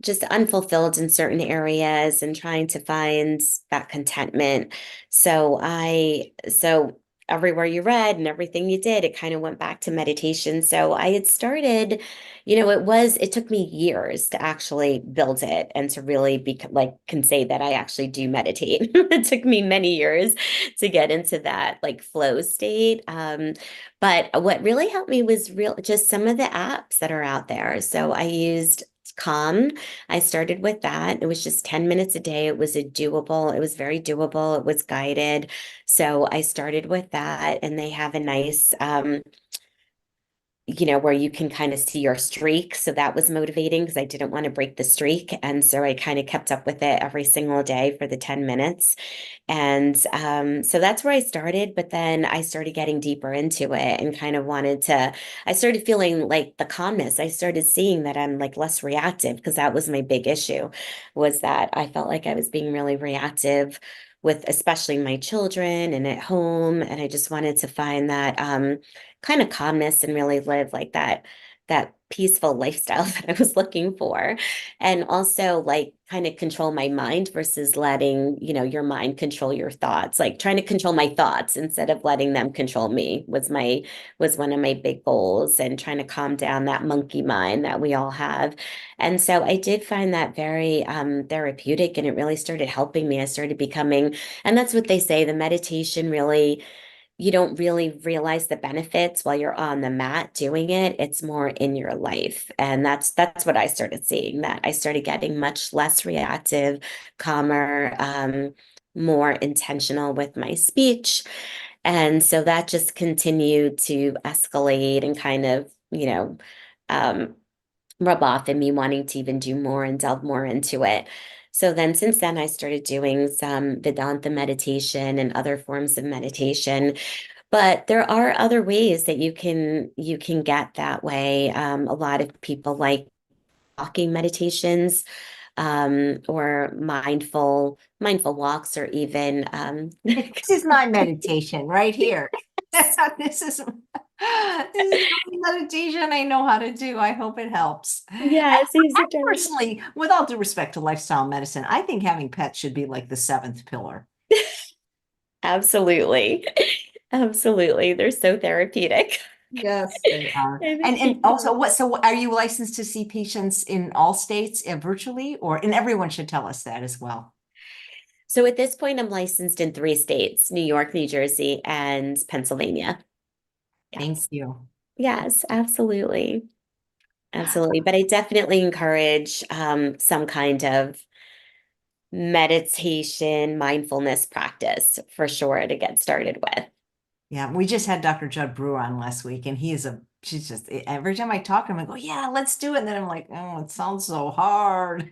just unfulfilled in certain areas and trying to find that contentment. So everywhere you read and everything you did, it kind of went back to meditation. So I had started, it took me years to actually build it and to really be like, can say that I actually do meditate. It took me many years to get into that like flow state. But what really helped me was just some of the apps that are out there. So I used Calm. I started with that. It was just 10 minutes a day. It was very doable. It was guided. So I started with that, and they have a nice where you can kind of see your streak. So that was motivating because I didn't want to break the streak. And so I kind of kept up with it every single day for the 10 minutes. And so that's where I started. But then I started getting deeper into it and kind of I started feeling like the calmness. I started seeing that I'm like less reactive because that was my big issue, was that I felt like I was being really reactive with especially my children and at home. And I just wanted to find that kind of calmness and really live like that peaceful lifestyle that I was looking for. And also like kind of control my mind versus letting, your mind control your thoughts, like trying to control my thoughts instead of letting them control me was one of my big goals, and trying to calm down that monkey mind that we all have. And so I did find that very therapeutic, and it really started helping me. I started becoming, and that's what they say, the meditation really, you don't really realize the benefits while you're on the mat doing it. It's more in your life. And that's what I started seeing, that I started getting much less reactive, calmer, more intentional with my speech. And so that just continued to escalate and kind of, um, rub off in me wanting to even do more and delve more into it. So then since then, I started doing some Vedanta meditation and other forms of meditation. But there are other ways that you can get that way. A lot of people like walking meditations, or mindful walks, or even This is my meditation right here. This is meditation I know how to do. I hope it helps. yes, yes, I it does. personally, with all due respect to lifestyle medicine, I think having pets should be like the seventh pillar. Absolutely. Absolutely. They're so therapeutic. Yes, they are. I And think and also are you licensed to see patients in all states virtually, and everyone should tell us that as well. so at this point, I'm licensed in 3 states, New York, New Jersey, and Pennsylvania. Thank Yes. you. Yes, absolutely. Absolutely. But I definitely encourage some kind of meditation, mindfulness practice for sure to get started with. Yeah, we just had Dr. Judd Brewer on last week, and she's just, every time I talk to him, I go, yeah, let's do it. And then I'm like, oh, it sounds so hard.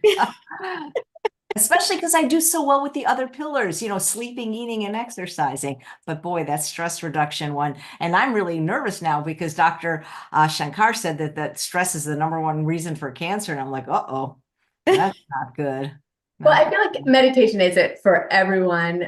Especially because I do so well with the other pillars, sleeping, eating, and exercising. But boy, that stress reduction one. And I'm really nervous now because Dr. Shankar said that stress is the #1 reason for cancer. And I'm like, uh-oh, that's not good. Well, Not I feel like meditation isn't for everyone.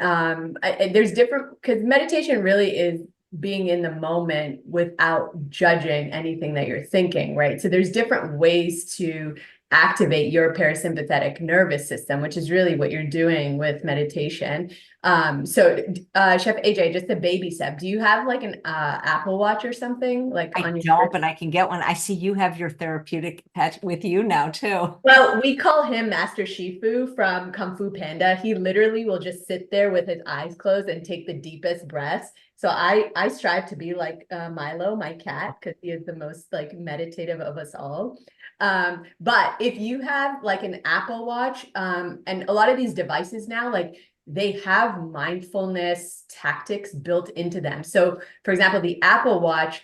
There's different, because meditation really is being in the moment without judging anything that you're thinking, right? So there's different ways to activate your parasympathetic nervous system, which is really what you're doing with meditation. Chef AJ, just a baby step. Do you have like an Apple Watch or something like I on your don't, but I can get one. I see you have your therapeutic pet with you now too. Well, we call him Master Shifu from Kung Fu Panda. He literally will just sit there with his eyes closed and take the deepest breaths. So I strive to be like Milo, my cat, because he is the most like meditative of us all. But if you have like an Apple Watch, and a lot of these devices now, like they have mindfulness tactics built into them. So for example, the Apple Watch,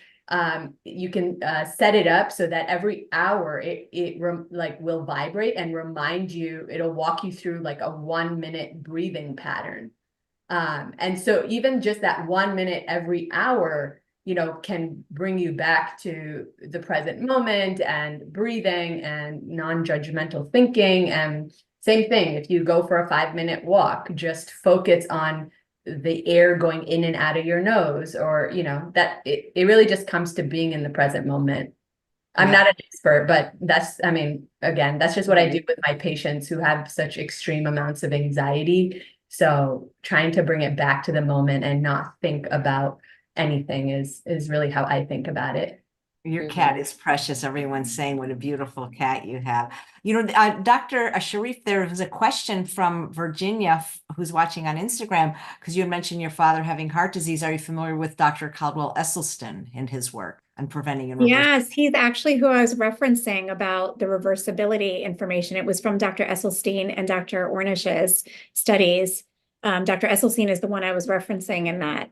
you can set it up so that every hour it will vibrate and remind you, it'll walk you through like a 1-minute breathing pattern. And so even just that 1 minute every hour, can bring you back to the present moment and breathing and non-judgmental thinking. And same thing, if you go for a 5-minute walk, just focus on the air going in and out of your nose, or that it really just comes to being in the present moment. I'm not an expert, but again, that's just what I do with my patients who have such extreme amounts of anxiety. So trying to bring it back to the moment and not think about anything is really how I think about it. Your cat is precious. Everyone's saying what a beautiful cat you have. Dr. Sharif, there was a question from Virginia who's watching on Instagram, because you had mentioned your father having heart disease. Are you familiar with Dr. Caldwell Esselstyn and his work on preventing and reversing? Yes, he's actually who I was referencing about the reversibility information. It was from Dr. Esselstyn and Dr. Ornish's studies. Dr. Esselstyn is the one I was referencing in that.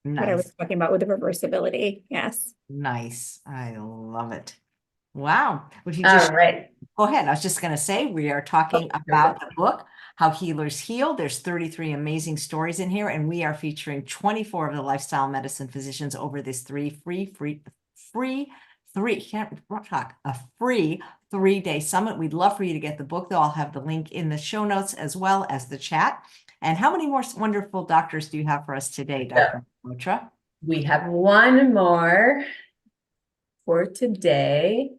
What I was talking about with the reversibility. Yes. Nice. I love it. Wow. Would you All right. Go ahead. I was just going to say, we are talking about the book, How Healers Heal. There's 33 amazing stories in here, and we are featuring 24 of the lifestyle medicine physicians over this free 3-day summit. We'd love for you to get the book, though. I'll have the link in the show notes as well as the chat. And how many more wonderful doctors do you have for us today, Dr. Motra? We have one more for today,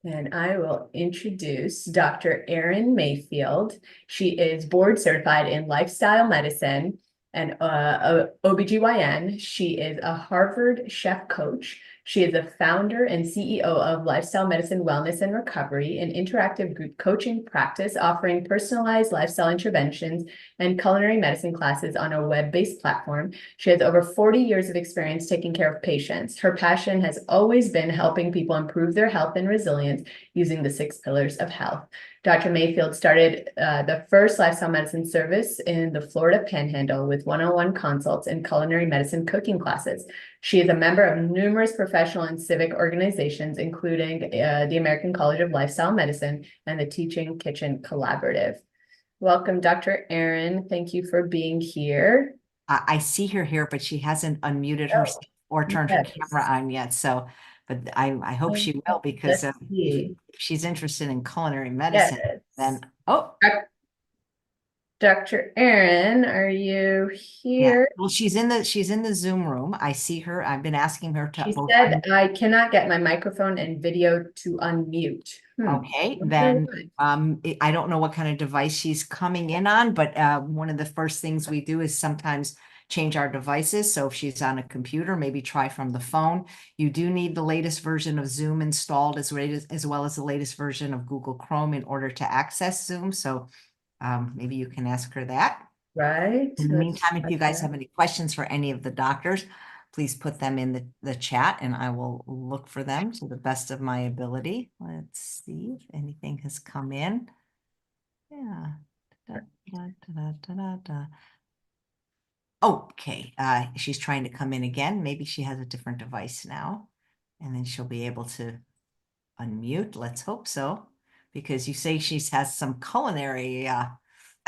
and I will introduce Dr. Erin Mayfield. She is board certified in lifestyle medicine and OBGYN. She is a Harvard chef coach. She is the founder and CEO of Lifestyle Medicine Wellness and Recovery, an interactive group coaching practice offering personalized lifestyle interventions and culinary medicine classes on a web-based platform. She has over 40 years of experience taking care of patients. Her passion has always been helping people improve their health and resilience using the 6 pillars of health. Dr. Mayfield started the first lifestyle medicine service in the Florida Panhandle with one-on-one consults and culinary medicine cooking classes. She is a member of numerous professional and civic organizations, including the American College of Lifestyle Medicine and the Teaching Kitchen Collaborative. Welcome, Dr. Erin. Thank you for being here. I see her here, but she hasn't unmuted herself or turned her camera on yet. So, but I hope she will, because if she's interested in culinary medicine, then Dr. Erin, are you here? Yeah. Well, she's in the Zoom room. I see her. I've been asking her to. She said, I cannot get my microphone and video to unmute. Okay, then I don't know what kind of device she's coming in on, but one of the first things we do is sometimes change our devices. So if she's on a computer, maybe try from the phone. You do need the latest version of Zoom installed as well as the latest version of Google Chrome in order to access Zoom. So maybe you can ask her that. Right. In the Let's meantime, if you try guys that. have any questions for any of the doctors, please put them in the chat and I will look for them to the best of my ability. Let's see if anything has come in. Yeah. Da, da, da, da, da, da. Okay, she's trying to come in again. Maybe she has a different device now, and then she'll be able to unmute. Let's hope so, because you say she has some culinary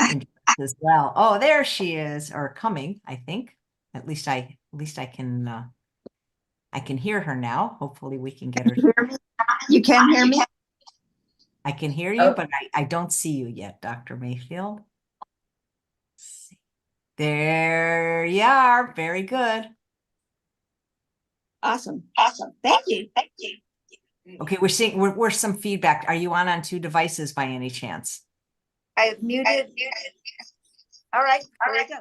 interest as well. Oh, there she is, or coming, I think. At least I can hear her now. Hopefully we can get her. You can hear me? I can hear you, Oh. but I don't see you yet, Dr. Mayfield. Let's see. There you are. Very good. Awesome. Awesome. Thank you. Thank you. Okay, we're some feedback. Are you on two devices by any chance? I have muted. All right. Here we go.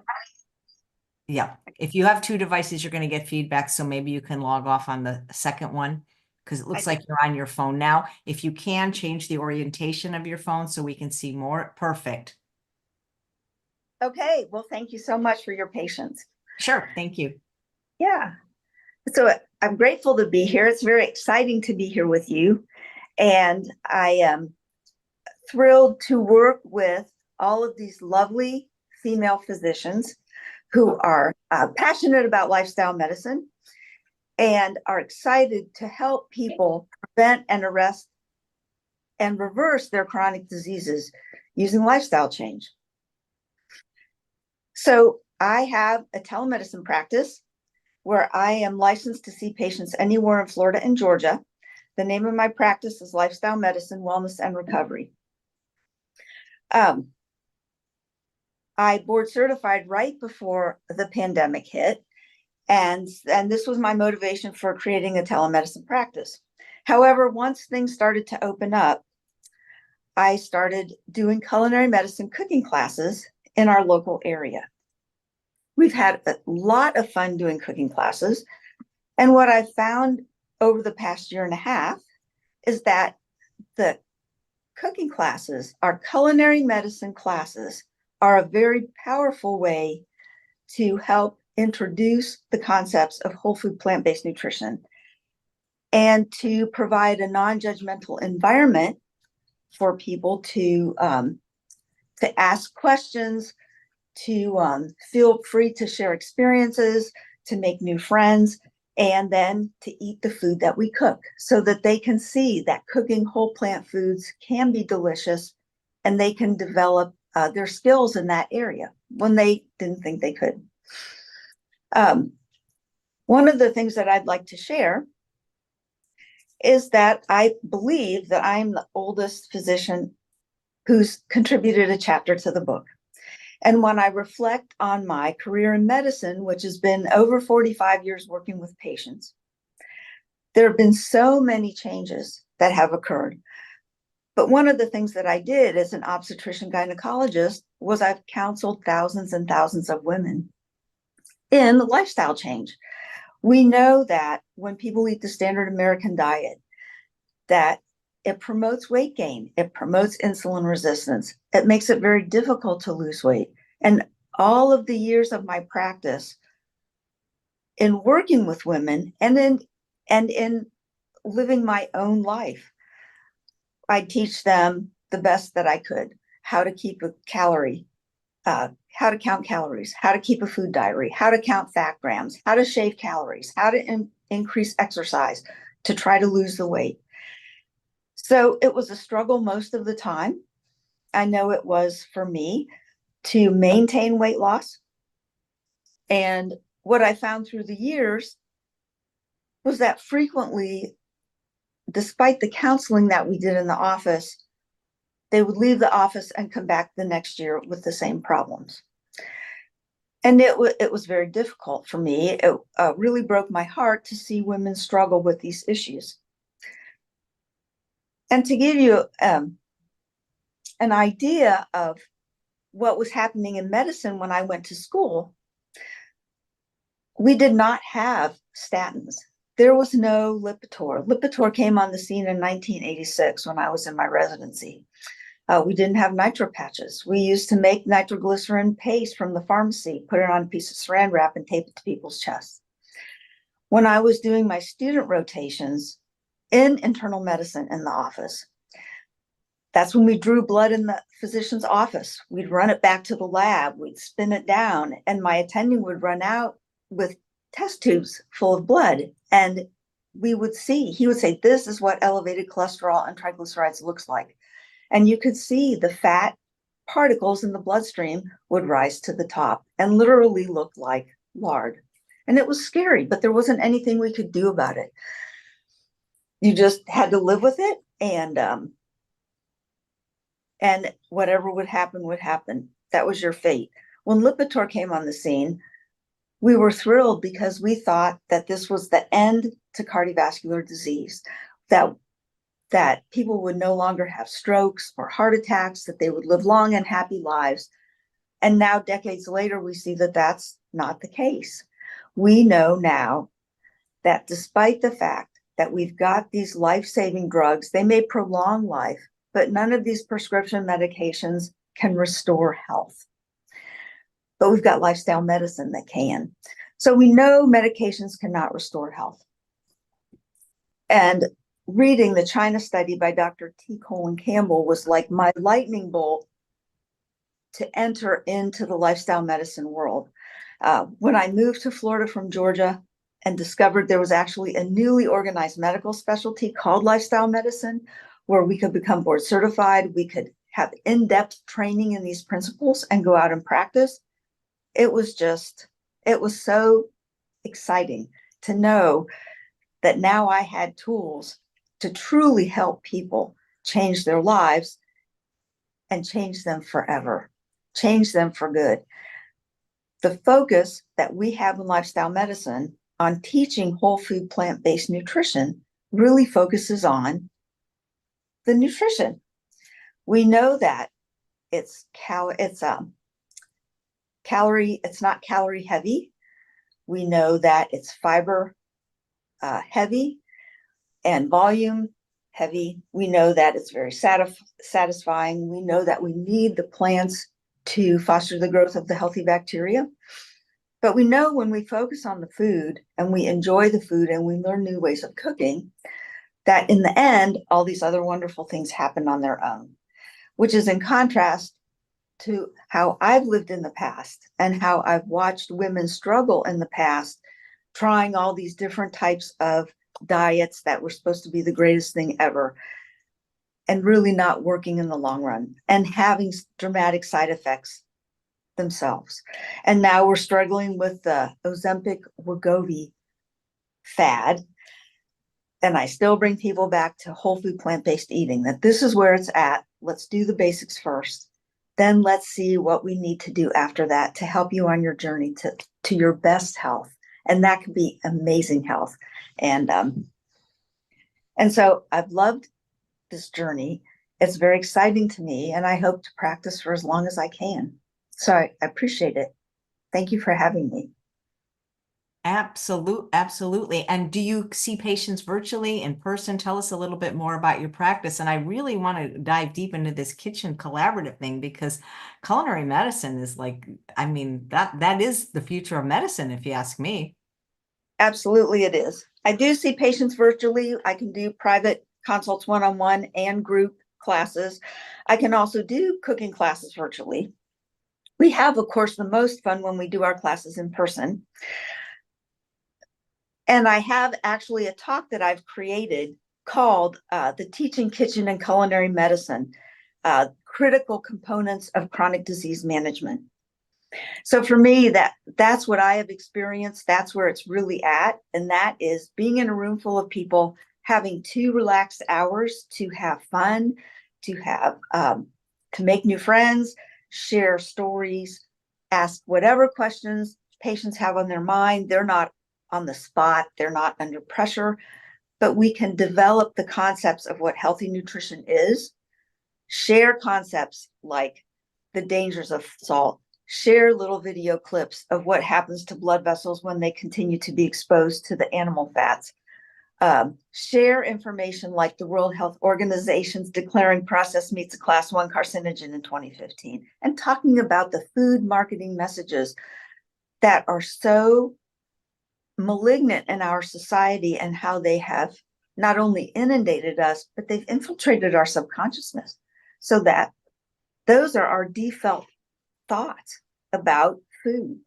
Yeah. If you have two devices, you're going to get feedback. So maybe you can log off on the second one because it looks like you're on your phone now. If you can change the orientation of your phone so we can see more. Perfect. Okay. Well, thank you so much for your patience. Sure. Thank you. Yeah. So I'm grateful to be here. It's very exciting to be here with you. And I am thrilled to work with all of these lovely female physicians who are passionate about lifestyle medicine and are excited to help people prevent and arrest and reverse their chronic diseases using lifestyle change. So I have a telemedicine practice where I am licensed to see patients anywhere in Florida and Georgia. The name of my practice is Lifestyle Medicine, Wellness, and Recovery. I board certified right before the pandemic hit, and this was my motivation for creating a telemedicine practice. However, once things started to open up, I started doing culinary medicine cooking classes in our local area. We've had a lot of fun doing cooking classes, and what I've found over the past year and a half is that the cooking classes, our culinary medicine classes, are a very powerful way to help introduce the concepts of whole food plant-based nutrition and to provide a non-judgmental environment for people to ask questions, to feel free to share experiences, to make new friends, and then to eat the food that we cook so that they can see that cooking whole plant foods can be delicious and they can develop their skills in that area when they didn't think they could. One of the things that I'd like to share is that I believe that I'm the oldest physician who's contributed a chapter to the book. And when I reflect on my career in medicine, which has been over 45 years working with patients, there have been so many changes that have occurred. But one of the things that I did as an obstetrician gynecologist was I've counseled thousands and thousands of women in lifestyle change. We know that when people eat the standard American diet, that it promotes weight gain, it promotes insulin resistance, it makes it very difficult to lose weight. And all of the years of my practice in working with women and in living my own life, I teach them the best that I could, how to keep a calorie, how to count calories, how to keep a food diary, how to count fat grams, how to shave calories, how to increase exercise to try to lose the weight. So it was a struggle most of the time. I know it was for me to maintain weight loss. And what I found through the years was that frequently, despite the counseling that we did in the office, they would leave the office and come back the next year with the same problems. And it was very difficult for me. It really broke my heart to see women struggle with these issues. And to give you an idea of what was happening in medicine when I went to school, we did not have statins. There was no Lipitor. Lipitor came on the scene in 1986 when I was in my residency. We didn't have nitro patches. We used to make nitroglycerin paste from the pharmacy, put it on a piece of saran wrap and tape it to people's chests. When I was doing my student rotations in internal medicine in the office, that's when we drew blood in the physician's office. We'd run it back to the lab, we'd spin it down, and my attending would run out with test tubes full of blood. And he would say, this is what elevated cholesterol and triglycerides looks like. And you could see the fat particles in the bloodstream would rise to the top and literally look like lard. And it was scary, but there wasn't anything we could do about it. You just had to live with it, and whatever would happen would happen. That was your fate. When Lipitor came on the scene, we were thrilled because we thought that this was the end to cardiovascular disease, that people would no longer have strokes or heart attacks, that they would live long and happy lives. And now, decades later, we see that that's not the case. We know now that despite the fact that we've got these life-saving drugs, they may prolong life, but none of these prescription medications can restore health. But we've got lifestyle medicine that can. So we know medications cannot restore health. And reading the China study by Dr. T. Colin Campbell was like my lightning bolt to enter into the lifestyle medicine world. When I moved to Florida from Georgia and discovered there was actually a newly organized medical specialty called lifestyle medicine, where we could become board certified, we could have in-depth training in these principles and go out and practice. It was so exciting to know that now I had tools to truly help people change their lives and change them forever, change them for good. The focus that we have in lifestyle medicine on teaching whole food plant-based nutrition really focuses on the nutrition. We know that it's not calorie heavy. We know that it's fiber heavy and volume heavy. We know that it's very satisfying. We know that we need the plants to foster the growth of the healthy bacteria. But we know when we focus on the food and we enjoy the food and we learn new ways of cooking, that in the end, all these other wonderful things happen on their own, which is in contrast to how I've lived in the past and how I've watched women struggle in the past, trying all these different types of diets that were supposed to be the greatest thing ever, and really not working in the long run and having dramatic side effects themselves. And now we're struggling with the Ozempic Wegovy fad. And I still bring people back to whole food plant-based eating, that this is where it's at. Let's do the basics first. Then let's see what we need to do after that to help you on your journey to your best health. And that can be amazing health. And so I've loved this journey. It's very exciting to me, and I hope to practice for as long as I can. So I appreciate it. Thank you for having me. Absolutely. And do you see patients virtually, in person? Tell us a little bit more about your practice. And I really want to dive deep into this kitchen collaborative thing, because culinary medicine is that is the future of medicine, if you ask me. Absolutely, it is. I do see patients virtually. I can do private consults one-on-one and group classes. I can also do cooking classes virtually. We have, of course, the most fun when we do our classes in person. And I have actually a talk that I've created called The Teaching Kitchen and Culinary Medicine, Critical Components of Chronic Disease Management. So for me, that's what I have experienced. That's where it's really at. And that is being in a room full of people, having 2 relaxed hours to have fun, to make new friends, share stories, ask whatever questions patients have on their mind. They're not on the spot. They're not under pressure, but we can develop the concepts of what healthy nutrition is, share concepts like the dangers of salt, share little video clips of what happens to blood vessels when they continue to be exposed to the animal fats. Share information like the World Health Organization's declaring processed meats a class 1 carcinogen in 2015, and talking about the food marketing messages that are so malignant in our society and how they have not only inundated us, but they've infiltrated our subconsciousness, so that those are our default thoughts about food.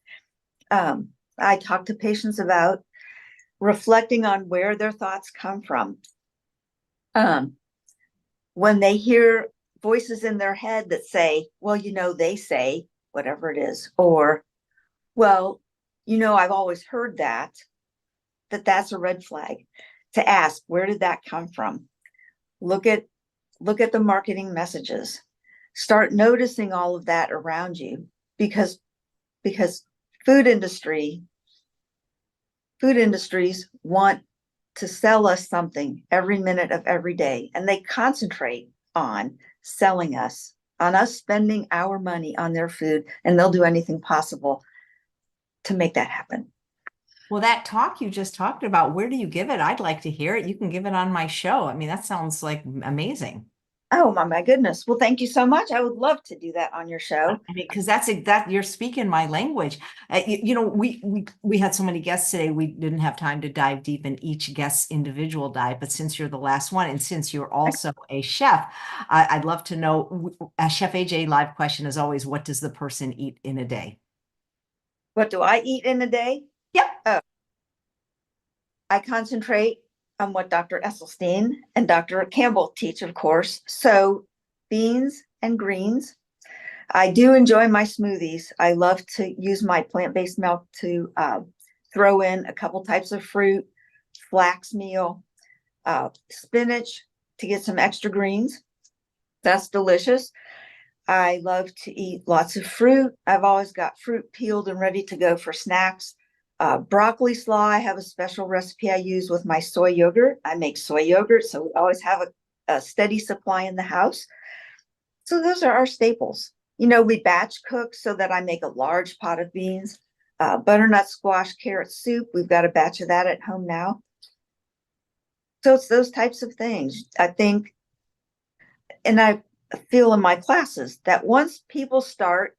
I talk to patients about reflecting on where their thoughts come from. When they hear voices in their head that say, well, they say whatever it is, or, well, I've always heard that's a red flag. To ask, where did that come from? Look at the marketing messages. Start noticing all of that around you, because food industries want to sell us something every minute of every day, and they concentrate on selling us, on us spending our money on their food, and they'll do anything possible to make that happen. Well, that talk you just talked about, where do you give it? I'd like to hear it. You can give it on my show. I mean, that sounds like amazing. Oh, my goodness. Well, thank you so much. I would love to do that on your show. I mean, because you're speaking my language. We had so many guests today, we didn't have time to dive deep in each guest's individual diet. But since you're the last one, and since you're also a chef, I'd love to know. A Chef AJ live question is always, what does the person eat in a day? What do I eat in a day? Yep. Oh, I concentrate on what Dr. Esselstyn and Dr. Campbell teach, of course. So beans and greens. I do enjoy my smoothies. I love to use my plant-based milk to throw in a couple types of fruit, flax meal, spinach to get some extra greens. That's delicious. I love to eat lots of fruit. I've always got fruit peeled and ready to go for snacks. Broccoli slaw, I have a special recipe I use with my soy yogurt. I make soy yogurt, so we always have a steady supply in the house. So those are our staples. We batch cook so that I make a large pot of beans. Butternut squash carrot soup, we've got a batch of that at home now. So it's those types of things. I think, and I feel in my classes that once people start,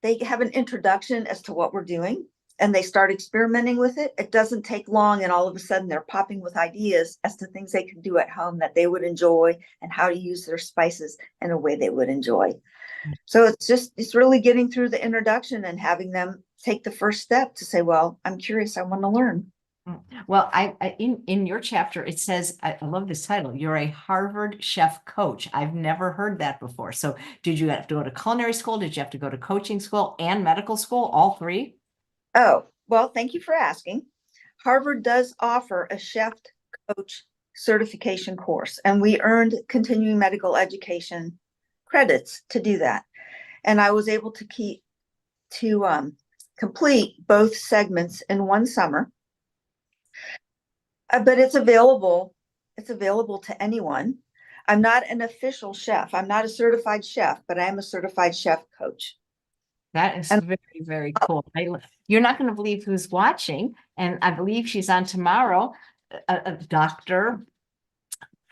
they have an introduction as to what we're doing, and they start experimenting with it. It doesn't take long, and all of a sudden they're popping with ideas as to things they can do at home that they would enjoy, and how to use their spices in a way they would enjoy. So it's really getting through the introduction and having them take the first step to say, well, I'm curious, I want to learn. Well, in your chapter, it says, I love this title, you're a Harvard chef coach. I've never heard that before. So did you have to go to culinary school? Did you have to go to coaching school and medical school, all three? Oh, well, thank you for asking. Harvard does offer a chef coach certification course, and we earned continuing medical education credits to do that. And I was able to complete both segments in one summer. But it's available to anyone. I'm not an official chef. I'm not a certified chef, but I am a certified chef coach. That is very, very cool. You're not going to believe who's watching, and I believe she's on tomorrow, Dr.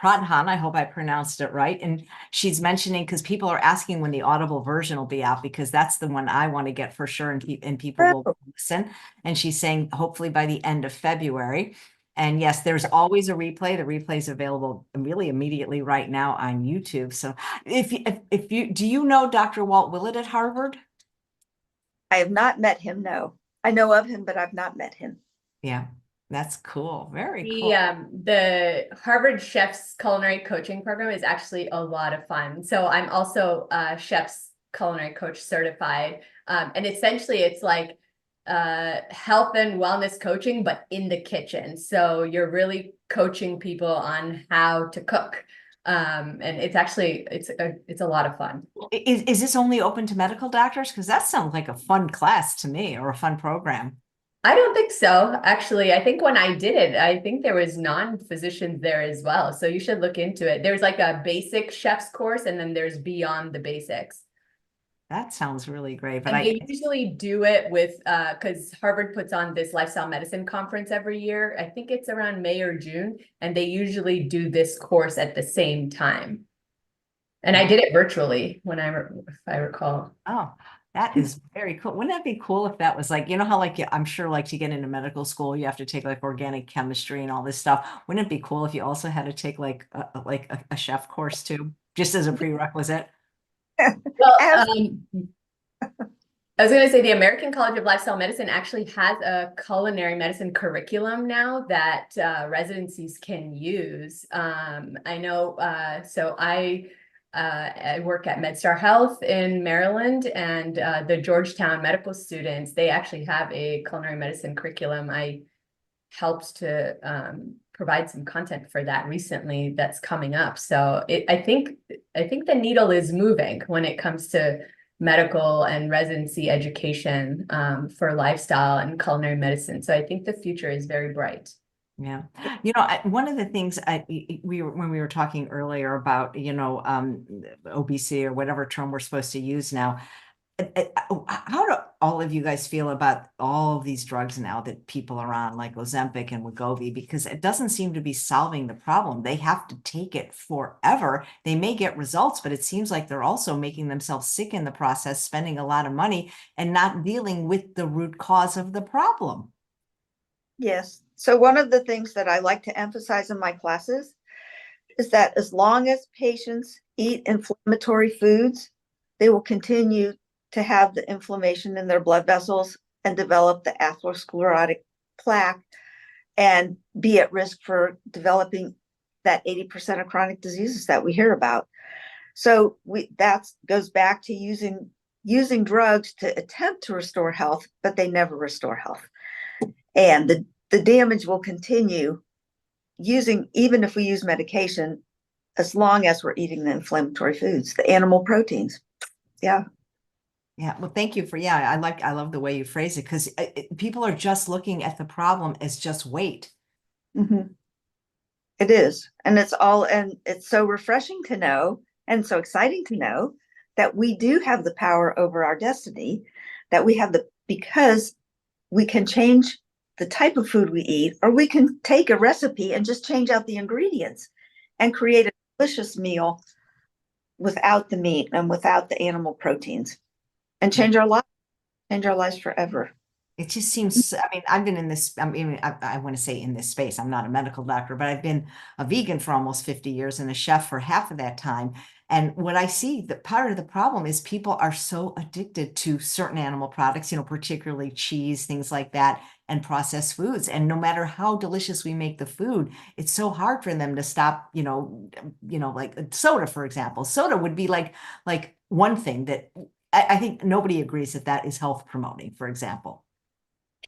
Pradhan, I hope I pronounced it right. And she's mentioning, because people are asking when the Audible version will be out, because that's the one I want to get for sure, and people will listen. And she's saying hopefully by the end of February. And yes, there's always a replay. The replay is available really immediately right now on YouTube. So do you know Dr. Walt Willett at Harvard? I have not met him, no. I know of him, but I've not met him. Yeah, that's cool. Very cool. The Harvard Chef's Culinary Coaching Program is actually a lot of fun. So I'm also a Chef's Culinary Coach certified. And essentially it's like health and wellness coaching, but in the kitchen. So you're really coaching people on how to cook. And it's actually, it's a lot of fun. Is this only open to medical doctors? Because that sounds like a fun class to me, or a fun program. I don't think so. Actually, I think when I did it, I think there was non-physicians there as well. So you should look into it. There's like a basic chef's course, and then there's beyond the basics. That sounds really great. But And they usually do it with, because Harvard puts on this lifestyle medicine conference every year. I think it's around May or June, and they usually do this course at the same time. And I did it virtually when if I recall. oh, that is very cool. Wouldn't that be cool if that was like, you know how like I'm sure like to get into medical school, you have to take like organic chemistry and all this stuff. Wouldn't it be cool if you also had to take like a chef course too, just as a prerequisite? Well, As- I was going to say the American College of Lifestyle Medicine actually has a culinary medicine curriculum now that residencies can use. I know, so I work at MedStar Health in Maryland, and the Georgetown medical students, they actually have a culinary medicine curriculum. I helped to provide some content for that recently that's coming up. So I think the needle is moving when it comes to medical and residency education for lifestyle and culinary medicine. So I think the future is very bright. Yeah. You know, one of the things when we were talking earlier about, you know, obesity or whatever term we're supposed to use now, how do all of you guys feel about all of these drugs now that people are on, like Ozempic and Wegovy? Because it doesn't seem to be solving the problem. They have to take it forever. They may get results, but it seems like they're also making themselves sick in the process, spending a lot of money and not dealing with the root cause of the problem. Yes. So one of the things that I like to emphasize in my classes is that as long as patients eat inflammatory foods, they will continue to have the inflammation in their blood vessels and develop the atherosclerotic plaque and be at risk for developing that 80% of chronic diseases that we hear about. So that goes back to using drugs to attempt to restore health, but they never restore health. And the damage will continue even if we use medication, as long as we're eating the inflammatory foods, the animal proteins. Yeah. Yeah. Well, thank you I love the way you phrase it, because people are just looking at the problem as just weight. Mm-hmm. It is. And it's so refreshing to know and so exciting to know that we do have the power over our destiny, because we can change the type of food we eat, or we can take a recipe and just change out the ingredients and create a delicious meal without the meat and without the animal proteins, and change our lives forever. It just seems, I mean, I've been in this, I want to say in this space, I'm not a medical doctor, but I've been a vegan for almost 50 years and a chef for half of that time. And what I see, the part of the problem is people are so addicted to certain animal products, you know, particularly cheese, things like that, and processed foods. And no matter how delicious we make the food, it's so hard for them to stop, like soda, for example. Soda would be like one thing that I think nobody agrees that is health promoting, for example.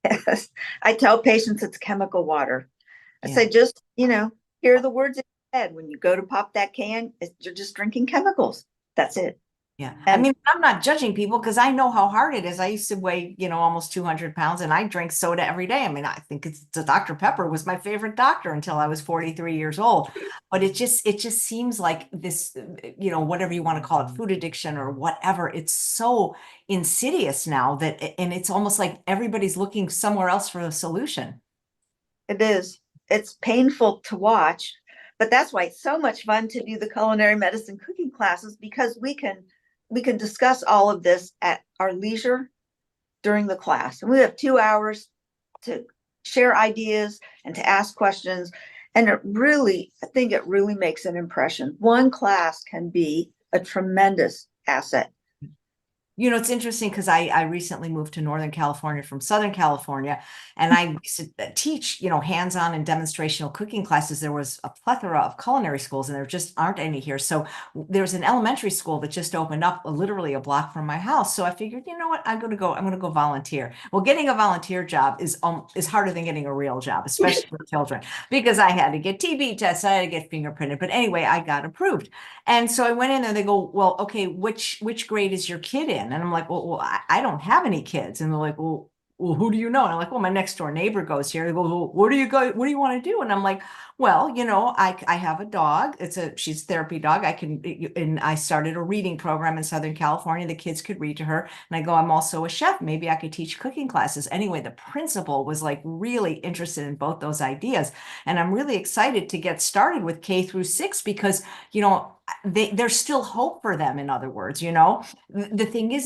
Yes. I tell patients it's chemical water. I say, just, hear the words in your head. When you go to pop that can, you're just drinking chemicals. That's it. Yeah. I mean, I'm not judging people because I know how hard it is. I used to weigh, almost 200 pounds, and I drink soda every day. I mean, I think the Dr. Pepper was my favorite doctor until I was 43 years old. But it just seems like this, whatever you want to call it, food addiction or whatever, it's so insidious now and it's almost like everybody's looking somewhere else for a solution. It is. It's painful to watch, but that's why it's so much fun to do the culinary medicine cooking classes, because we can discuss all of this at our leisure during the class. And we have 2 hours to share ideas and to ask questions. And I think it really makes an impression. One class can be a tremendous asset. It's interesting because I recently moved to Northern California from Southern California, and I used to teach, hands-on and demonstrational cooking classes. There was a plethora of culinary schools, and there just aren't any here. So there's an elementary school that just opened up literally a block from my house. So I figured, you know what, I'm going to go volunteer. Well, getting a volunteer job is harder than getting a real job, especially for children, because I had to get TB tests, I had to get fingerprinted. But anyway, I got approved. And so I went in there, they go, well, okay, which grade is your kid in? And I'm like, well, I don't have any kids. And they're like, well, well, who do you know? And I'm like, well, my next door neighbor goes here. They go, well, what do you go? What do you want to do? And I'm like, well, I have a dog. She's a therapy dog. And I started a reading program in Southern California. The kids could read to her. And I go, I'm also a chef. Maybe I could teach cooking classes. Anyway, the principal was like really interested in both those ideas. And I'm really excited to get started with K through 6 because, there's still hope for them. In other words, the thing is,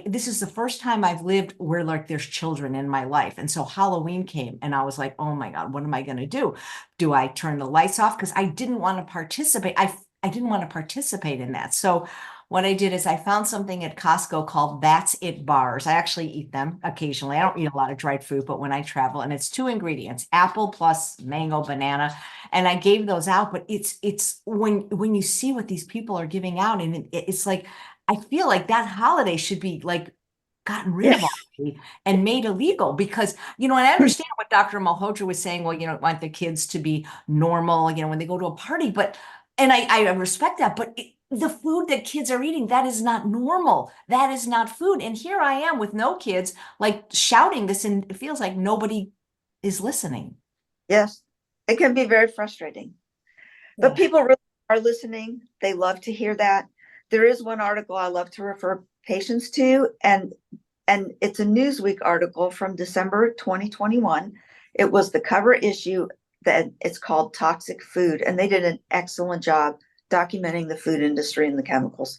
this is the first time I've lived where like there's children in my life. And so Halloween came and I was like, oh my God, what am I going to do? Do I turn the lights off? Because I didn't want to participate. I didn't want to participate in that. So what I did is I found something at Costco called That's It bars. I actually eat them occasionally. I don't eat a lot of dried fruit, but when I travel, and it's 2 ingredients, apple plus mango, banana. And I gave those out, but it's when you see what these people are giving out, and it's like, I feel like that holiday should be like gotten rid of already and made illegal because, and I understand what Dr. Malhotra was saying, well, want the kids to be normal, when they go to a party, and I respect that, but the food that kids are eating, that is not normal. That is not food. And here I am with no kids, like shouting this, and it feels like nobody is listening. Yes, it can be very frustrating, but people really are listening. They love to hear that. There is one article I love to refer patients to, and it's a Newsweek article from December 2021. It was the cover issue that it's called Toxic Food, and they did an excellent job documenting the food industry and the chemicals.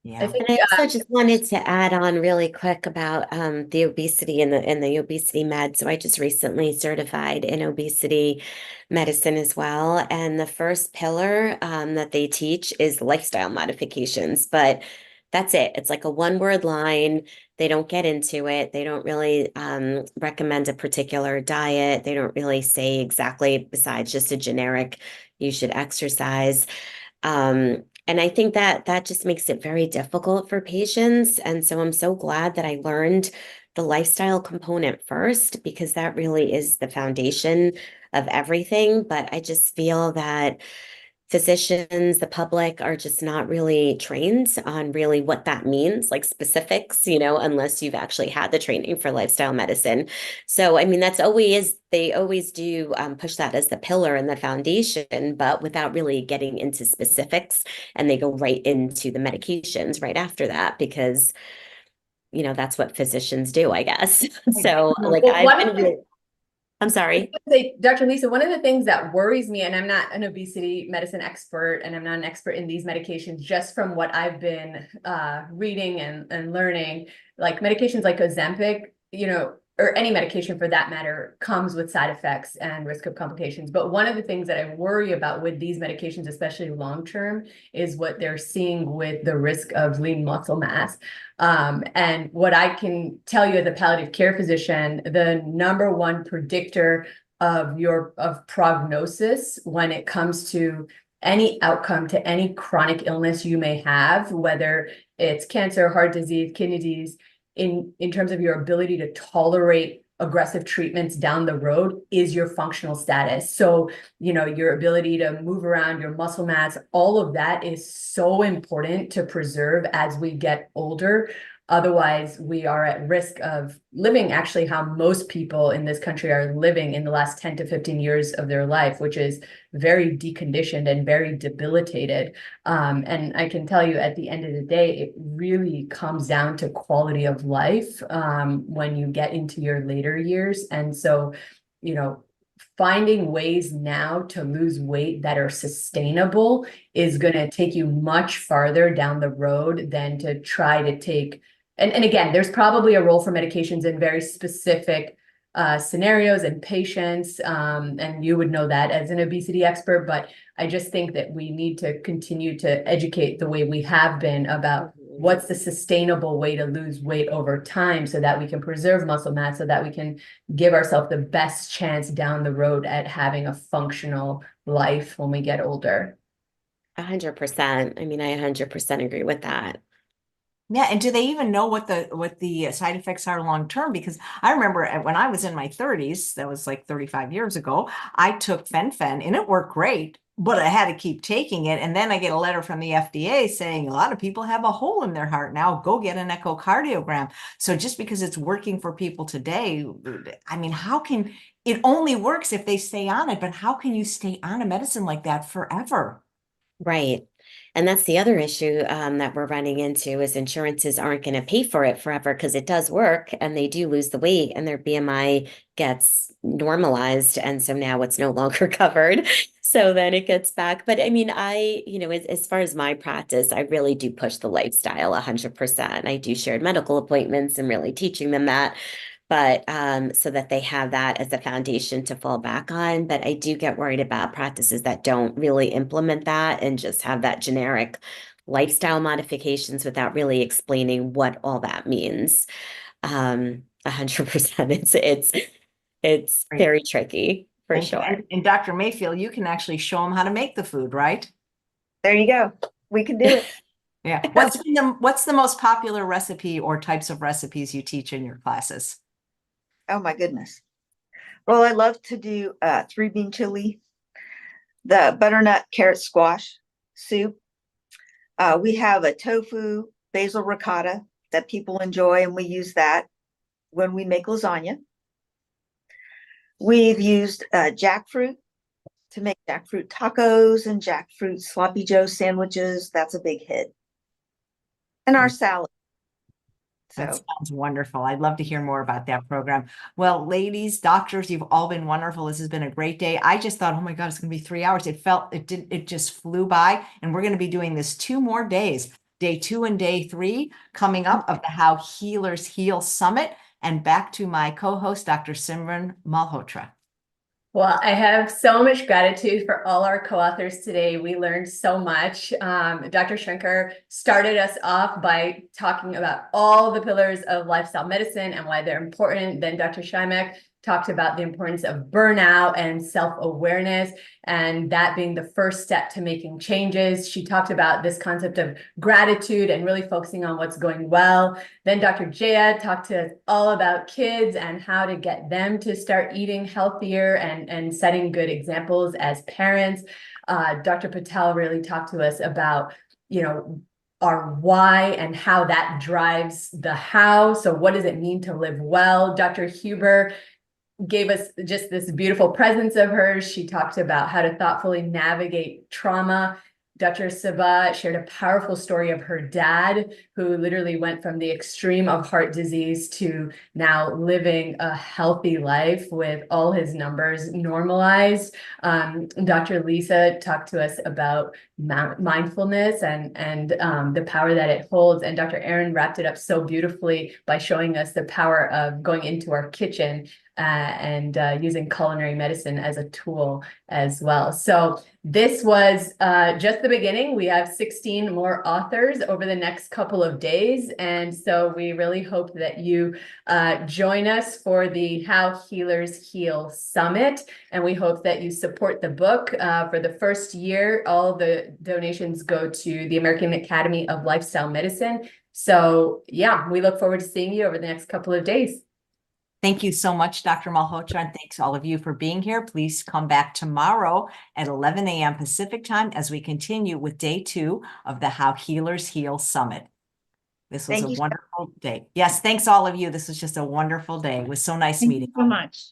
Yeah. And I also just wanted to add on really quick about the obesity and the obesity med. So I just recently certified in obesity medicine as well. And the first pillar that they teach is lifestyle modifications, but that's it. It's like a one-word line. They don't get into it. They don't really recommend a particular diet. They don't really say exactly, besides just a generic, you should exercise. And I think that just makes it very difficult for patients. And so I'm so glad that I learned the lifestyle component first, because that really is the foundation of everything. But I just feel that physicians, the public, are just not really trained on really what that means, like specifics, unless you've actually had the training for lifestyle medicine. So, I mean, they always do push that as the pillar and the foundation, but without really getting into specifics. And they go right into the medications right after that, because, that's what physicians do, I guess. So, like, I'm sorry. Dr. Lisa, one of the things that worries me, and I'm not an obesity medicine expert, and I'm not an expert in these medications, just from what I've been reading and learning, like medications like Ozempic, or any medication for that matter, comes with side effects and risk of complications. But one of the things that I worry about with these medications, especially long-term, is what they're seeing with the risk of lean muscle mass. And what I can tell you as a palliative care physician, the number one predictor of prognosis when it comes to any outcome to any chronic illness you may have, whether it's cancer, heart disease, kidney disease, in terms of your ability to tolerate aggressive treatments down the road, is your functional status. So, your ability to move around, your muscle mass, all of that is so important to preserve as we get older. Otherwise, we are at risk of living actually how most people in this country are living in the last 10 to 15 years of their life, which is very deconditioned and very debilitated. And I can tell you, at the end of the day, it really comes down to quality of life when you get into your later years. And so, finding ways now to lose weight that are sustainable is going to take you much farther down the road than to try to take. And again, there's probably a role for medications in very specific scenarios and patients, and you would know that as an obesity expert, but I just think that we need to continue to educate the way we have been about what's the sustainable way to lose weight over time, so that we can preserve muscle mass, so that we can give ourselves the best chance down the road at having a functional life when we get older. 100%. I mean, I 100% agree with that. Yeah, and do they even know what the side effects are long term? Because I remember when I was in my 30s, that was like 35 years ago, I took fen-phen and it worked great. but I had to keep taking it. And then I get a letter from the FDA saying a lot of people have a hole in their heart now. Go get an echocardiogram. So just because it's working for people today, I mean, how can it only works if they stay on it? But how can you stay on a medicine like that forever? Right. And that's the other issue that we're running into is insurances aren't going to pay for it forever because it does work and they do lose the weight and their BMI gets normalized. And so now it's no longer covered. So then it gets back. But I mean, as far as my practice, I really do push the lifestyle 100%. I do shared medical appointments and really teaching them that. But so that they have that as a foundation to fall back on. But I do get worried about practices that don't really implement that and just have that generic lifestyle modifications without really explaining what all that means. 100%. It's Right. very tricky for Thank you. sure. And Dr. Mayfield, you can actually show them how to make the food, right? There you go. We can do it. Yeah. What's the most popular recipe or types of recipes you teach in your classes? Oh my goodness. Well, I love to do 3-bean chili, the butternut carrot squash soup. We have a tofu basil ricotta that people enjoy, and we use that when we make lasagna. We've used jackfruit to make jackfruit tacos and jackfruit sloppy joe sandwiches. That's a big hit. And our salad. That So sounds wonderful. I'd love to hear more about that program. Well, ladies, doctors, you've all been wonderful. This has been a great day. I just thought, oh my God, it's going to be 3 hours. It just flew by. And we're going to be doing this 2 more days, day 2 and day 3 coming up of the How Healers Heal Summit. And back to my co-host, Dr. Simran Malhotra. Well, I have so much gratitude for all our co-authors today. We learned so much. Dr. Shankar started us off by talking about all the pillars of lifestyle medicine and why they're important. Then Dr. Shimek talked about the importance of burnout and self-awareness, and that being the first step to making changes. She talked about this concept of gratitude and really focusing on what's going well. Then Dr. Jaya talked to us all about kids and how to get them to start eating healthier and setting good examples as parents. Dr. Patel really talked to us about, our why and how that drives the how. So what does it mean to live well? Dr. Huber gave us just this beautiful presence of hers. She talked about how to thoughtfully navigate trauma. Dr. Sabah shared a powerful story of her dad, who literally went from the extreme of heart disease to now living a healthy life with all his numbers normalized. Dr. Lisa talked to us about mindfulness and the power that it holds. And Dr. Aaron wrapped it up so beautifully by showing us the power of going into our kitchen and using culinary medicine as a tool as well. So this was just the beginning. We have 16 more authors over the next couple of days. And so we really hope that you join us for the How Healers Heal Summit. And we hope that you support the book. For the first year, all the donations go to the American Academy of Lifestyle Medicine. So yeah, we look forward to seeing you over the next couple of days. Thank you so much, Dr. Malhotra, and thanks all of you for being here. Please come back tomorrow at 11 a.m. Pacific time as we continue with day 2 of the How Healers Heal Summit. This was a wonderful day. Yes, thanks all of you. This was just a wonderful day. It was so nice meeting you. So much.